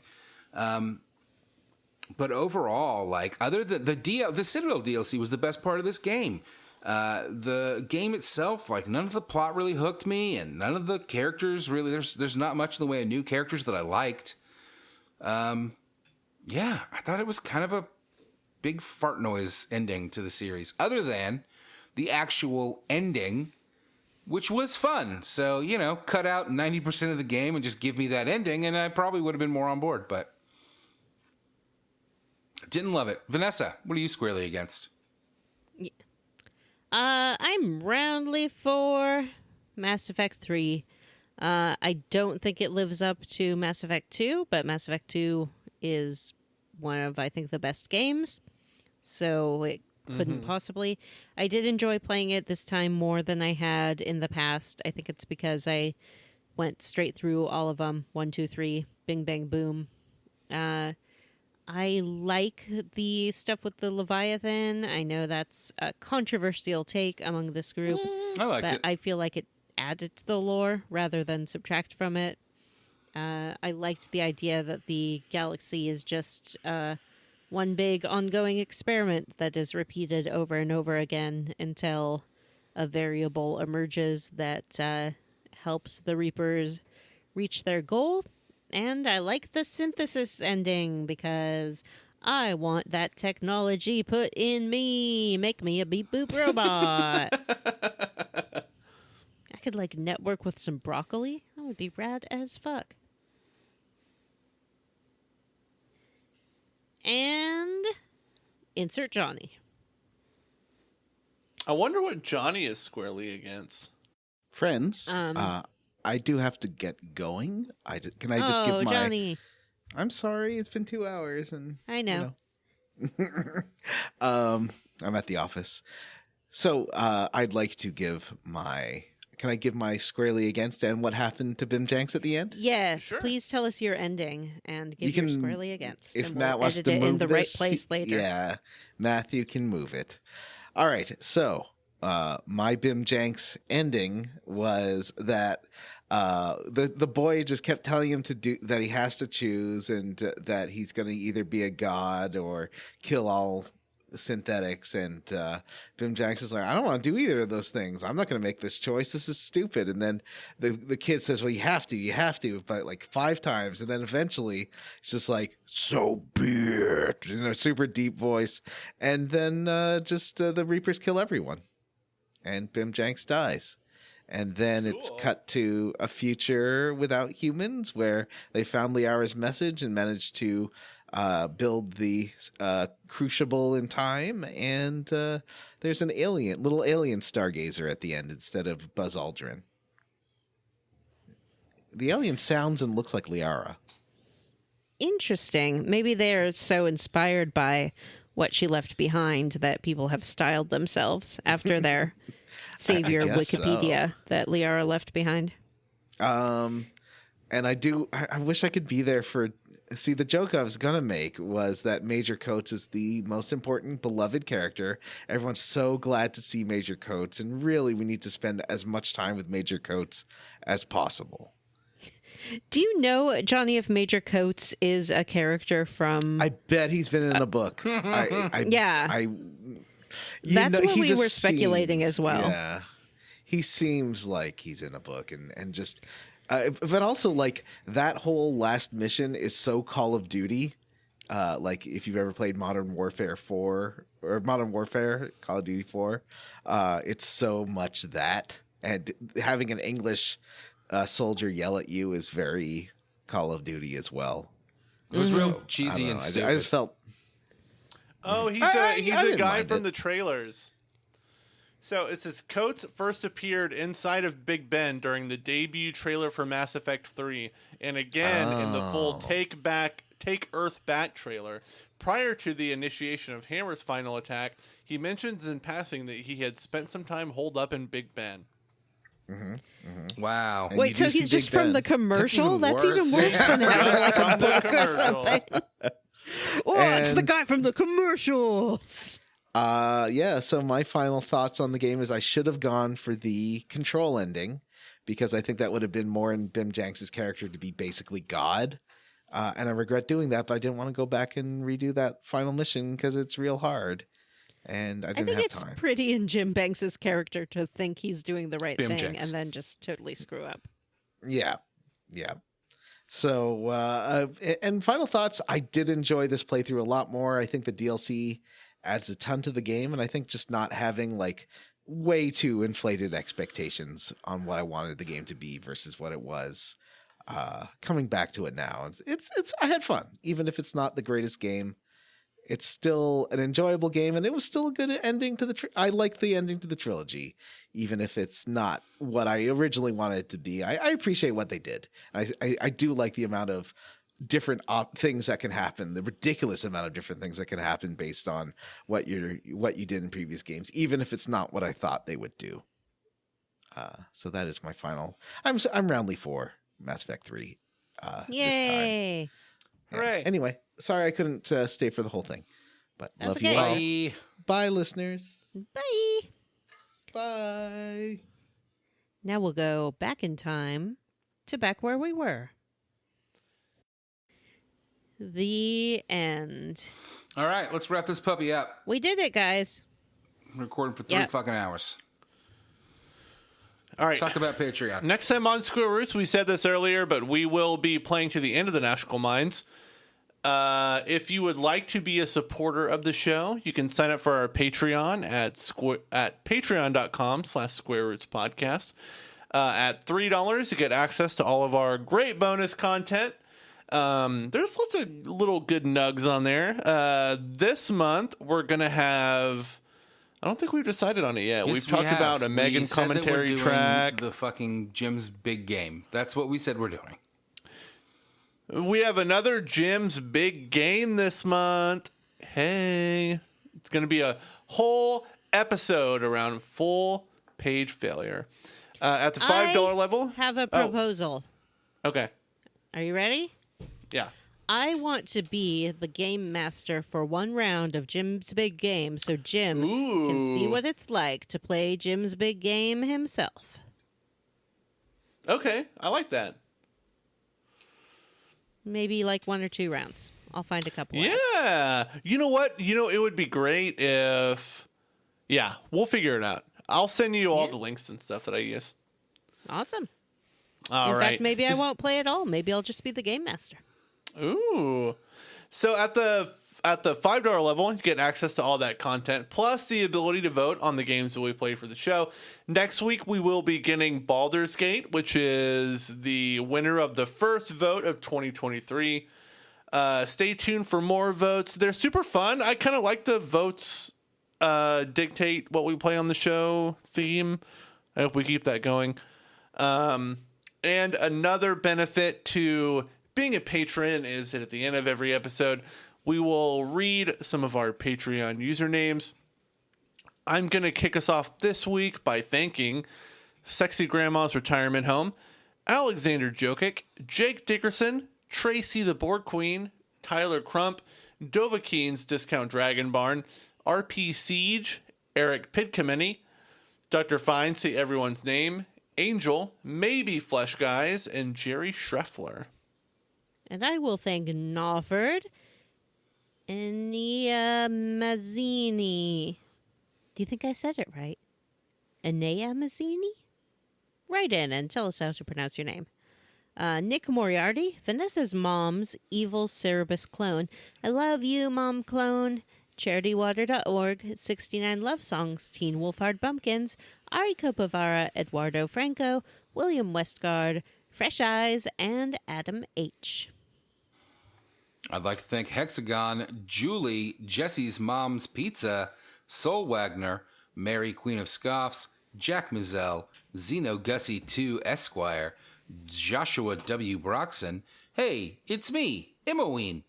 But overall, like, other than the Citadel DLC was the best part of this game. The game itself, like, none of the plot really hooked me, and none of the characters really. There's not much in the way of new characters that I liked. Yeah, I thought it was kind of a big fart noise ending to the series, other than the actual ending, which was fun. So, cut out 90% of the game and just give me that ending, and I probably would have been more on board, but didn't love it. Vanessa, what are you squarely against? I'm roundly for Mass Effect 3. I don't think it lives up to Mass Effect 2, but Mass Effect 2 is one of, I think, the best games. So it couldn't possibly. I did enjoy playing it this time more than I had in the past. I think it's because I went straight through all of them. 1, 2, 3, bing, bang, boom. I like the stuff with the Leviathan. I know that's a controversial take among this group, I liked but it. I feel like it added to the lore rather than subtract from it. I liked the idea that the galaxy is just one big ongoing experiment that is repeated over and over again until a variable emerges that helps the Reapers reach their goal. And I like the synthesis ending because I want that technology put in me. Make me a beep boop robot. I could like network with some broccoli. That would be rad as fuck. And Insert Johnny. I wonder what Johnny is squarely against. Friends, I do have to get going. Can I just give my... Johnny. I'm sorry, it's been 2 hours and... I know. I'm at the office. So I'd like to give my... Can I give my squarely against and what happened to Bim Janks at the end? Yes, Sure. please tell us your ending and give You can- your squarely against. If and Matt we'll wants edit to it move in the right this, place later. Yeah, Matthew can move it. All right, so my Bim Janks ending was that the boy just kept telling him to do that he has to choose and that he's going to either be a god or kill all synthetics, and Bim Janks is like, I don't want to do either of those things. I'm not going to make this choice. This is stupid. And then the kid says, well, you have to, but like 5 times. And then eventually it's just like, so be it, in a super deep voice. And then the Reapers kill everyone. And Bim Janks dies. And then it's Cool. cut to a future without humans where they found Liara's message and managed to build the crucible in time, and there's an little alien stargazer at the end instead of Buzz Aldrin. The alien sounds and looks like Liara. Interesting. Maybe they're so inspired by what she left behind that people have styled themselves after their savior guess Wikipedia that Liara left behind. And I wish I could be there for... See, the joke I was going to make was that Major Coates is the most important beloved character. Everyone's so glad to see Major Coates, and really we need to spend as much time with Major Coates as possible. Do you know, Johnny, if Major Coates is a character from... I bet he's been in a book. Yeah. You That's know, what he we just were speculating seems- as well. Yeah, he seems like he's in a book, and just, but also like that whole last mission is so Call of Duty. Like if you've ever played Modern Warfare 4 or Modern Warfare, Call of Duty 4, it's so much that, and having an English soldier yell at you is very Call of Duty as well. It was real I cheesy don't and know, stupid. I just felt. Oh, he's I a didn't guy mind from it. the trailers. So it says Coates first appeared inside of Big Ben during the debut trailer for Mass Effect 3, and again in the full Take Earth Back trailer. Prior to the initiation of Hammer's final attack, he mentions in passing that he had spent some time holed up in Big Ben. Wow. And Wait, you so do see he's just Big from Ben. the commercial? That's even even worse. worse than having like a From the book or commercial. something. Oh, it's the And- guy from the commercials. Yeah, so my final thoughts on the game is I should have gone for the control ending because I think that would have been more in Bim Janks' character to be basically God. And I regret doing that, but I didn't want to go back and redo that final mission because it's real hard. And I I didn't think have it's time. pretty in Jim Banks' character to think he's doing the right Bim thing Jenks. and then just totally screw up. Yeah. So, and final thoughts, I did enjoy this playthrough a lot more. I think the DLC adds a ton to the game, and I think just not having like way too inflated expectations on what I wanted the game to be versus what it was. Coming back to it now, it's I had fun, even if it's not the greatest game. It's still an enjoyable game, and it was still a good ending to the. I like the ending to the trilogy, even if it's not what I originally wanted it to be. I appreciate what they did. I do like the amount of different things that can happen, the ridiculous amount of different things that can happen based on what you did in previous games, even if it's not what I thought they would do. So that is my final. I'm roundly for Mass Effect 3. This time. Yay! Yeah. Hooray. Anyway, sorry I couldn't stay for the whole thing, but That's love okay. you all. Bye. Bye, listeners. Bye. Bye. Now we'll go back in time to back where we were. The end. All right, let's wrap this puppy up. We did it, guys. I'm recording for 3 Yep. fucking hours. All right. Talk about Patreon. Next time on Square Roots, we said this earlier, but we will be playing to the end of the Nashkel Mines. If you would like to be a supporter of the show, you can sign up for our Patreon at patreon.com/Square Roots Podcast. At $3, you get access to all of our great bonus content. There's lots of little good nugs on there. This month, we're going to have... I don't think we've decided on it yet. Yes, We've talked about a Megan said that we're commentary doing track. the fucking Jim's Big Game. That's what we said we're doing. We have another Jim's Big Game this month. Hey, it's going to be a whole episode around full page failure. At the $5 level. Have a proposal. Okay. Are you ready? Yeah. I want to be the game master for one round of Jim's Big Game so Jim can see what it's like to play Jim's Big Game himself. Okay. I like that. Maybe like 1 or 2 rounds. I'll find a couple. Yeah. You know what? It would be great if... Yeah, we'll figure it out. I'll send you all the links and stuff that I use. Awesome. All In right. fact, maybe I won't play at all. Maybe I'll just be the game master. Ooh. So at the $5 level, you get access to all that content, plus the ability to vote on the games that we play for the show. Next week, we will be getting Baldur's Gate, which is the winner of the first vote of 2023. Stay tuned for more votes. They're super fun. I kind of like the votes dictate what we play on the show theme. I hope we keep that going. And another benefit to being a patron is that at the end of every episode, we will read some of our Patreon usernames. I'm going to kick us off this week by thanking Sexy Grandma's Retirement Home, Alexander Jokic, Jake Dickerson, Tracy the Board Queen, Tyler Crump, Dovahkien's Discount Dragon Barn, RP Siege, Eric Pidkameni, Dr. Fine, Say Everyone's Name, Angel, Maybe Flesh Guys, and Jerry Schreffler. And I will thank Nawford, Enia Mazzini. Do you think I said it right? Enea Mazzini? Write in and tell us how to pronounce your name. Nick Moriarty, Vanessa's mom's evil Cerebus clone. I love you, Mom Clone. CharityWater.org, 69 Love Songs, Teen Wolfhard Bumpkins, Ari Copavara, Eduardo Franco, William Westgard, Fresh Eyes, and Adam H. I'd like to thank Hexagon, Julie, Jesse's Mom's Pizza, Sol Wagner, Mary Queen of Scoffs, Jack Mizell, Zeno Gussie 2 Esquire, Joshua W. Broxson, Hey, it's me, Imoween,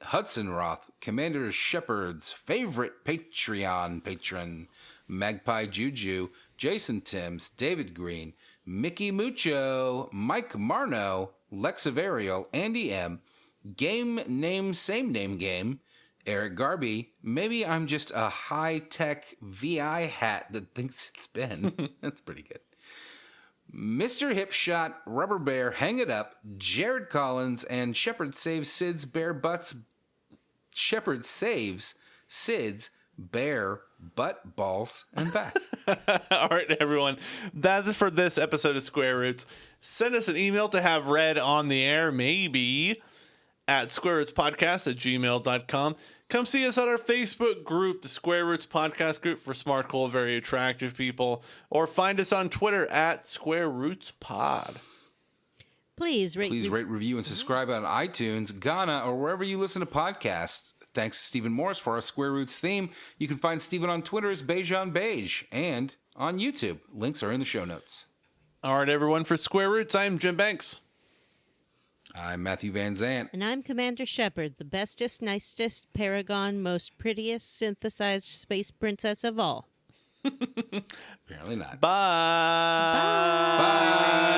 Hudson Roth, Commander Shepard's favorite Patreon patron, Magpie Juju, Jason Timms, David Green, Mickey Mucho, Mike Marno, Lex Averial, Andy M., Game Name Same Name Game, Eric Garby, Maybe I'm Just a High-Tech VI Hat That Thinks It's Ben. That's pretty good. Mr. Hipshot, Rubber Bear, Hang It Up, Jared Collins, and Shepard Saves Sid's Bear Butts. Shepard Saves Sid's Bear Butt Balls and Back. All right, everyone. That's it for this episode of Square Roots. Send us an email to have read on the air, maybe, at squarerootspodcast@gmail.com. Come see us on our Facebook group, the Square Roots Podcast Group for smart, cool, very attractive people. Or find us on Twitter at Square Roots Pod. Please rate, review, and subscribe on iTunes, Ghana, or wherever you listen to podcasts. Thanks to Stephen Morris for our Square Roots theme. You can find Stephen on Twitter as Beijon Beige and on YouTube. Links are in the show notes. All right, everyone. For Square Roots, I'm Jim Banks. I'm Matthew Van Zant. And I'm Commander Shepard, the bestest, nicest, paragon, most prettiest synthesized space princess of all. Apparently not. Bye. Bye. Bye.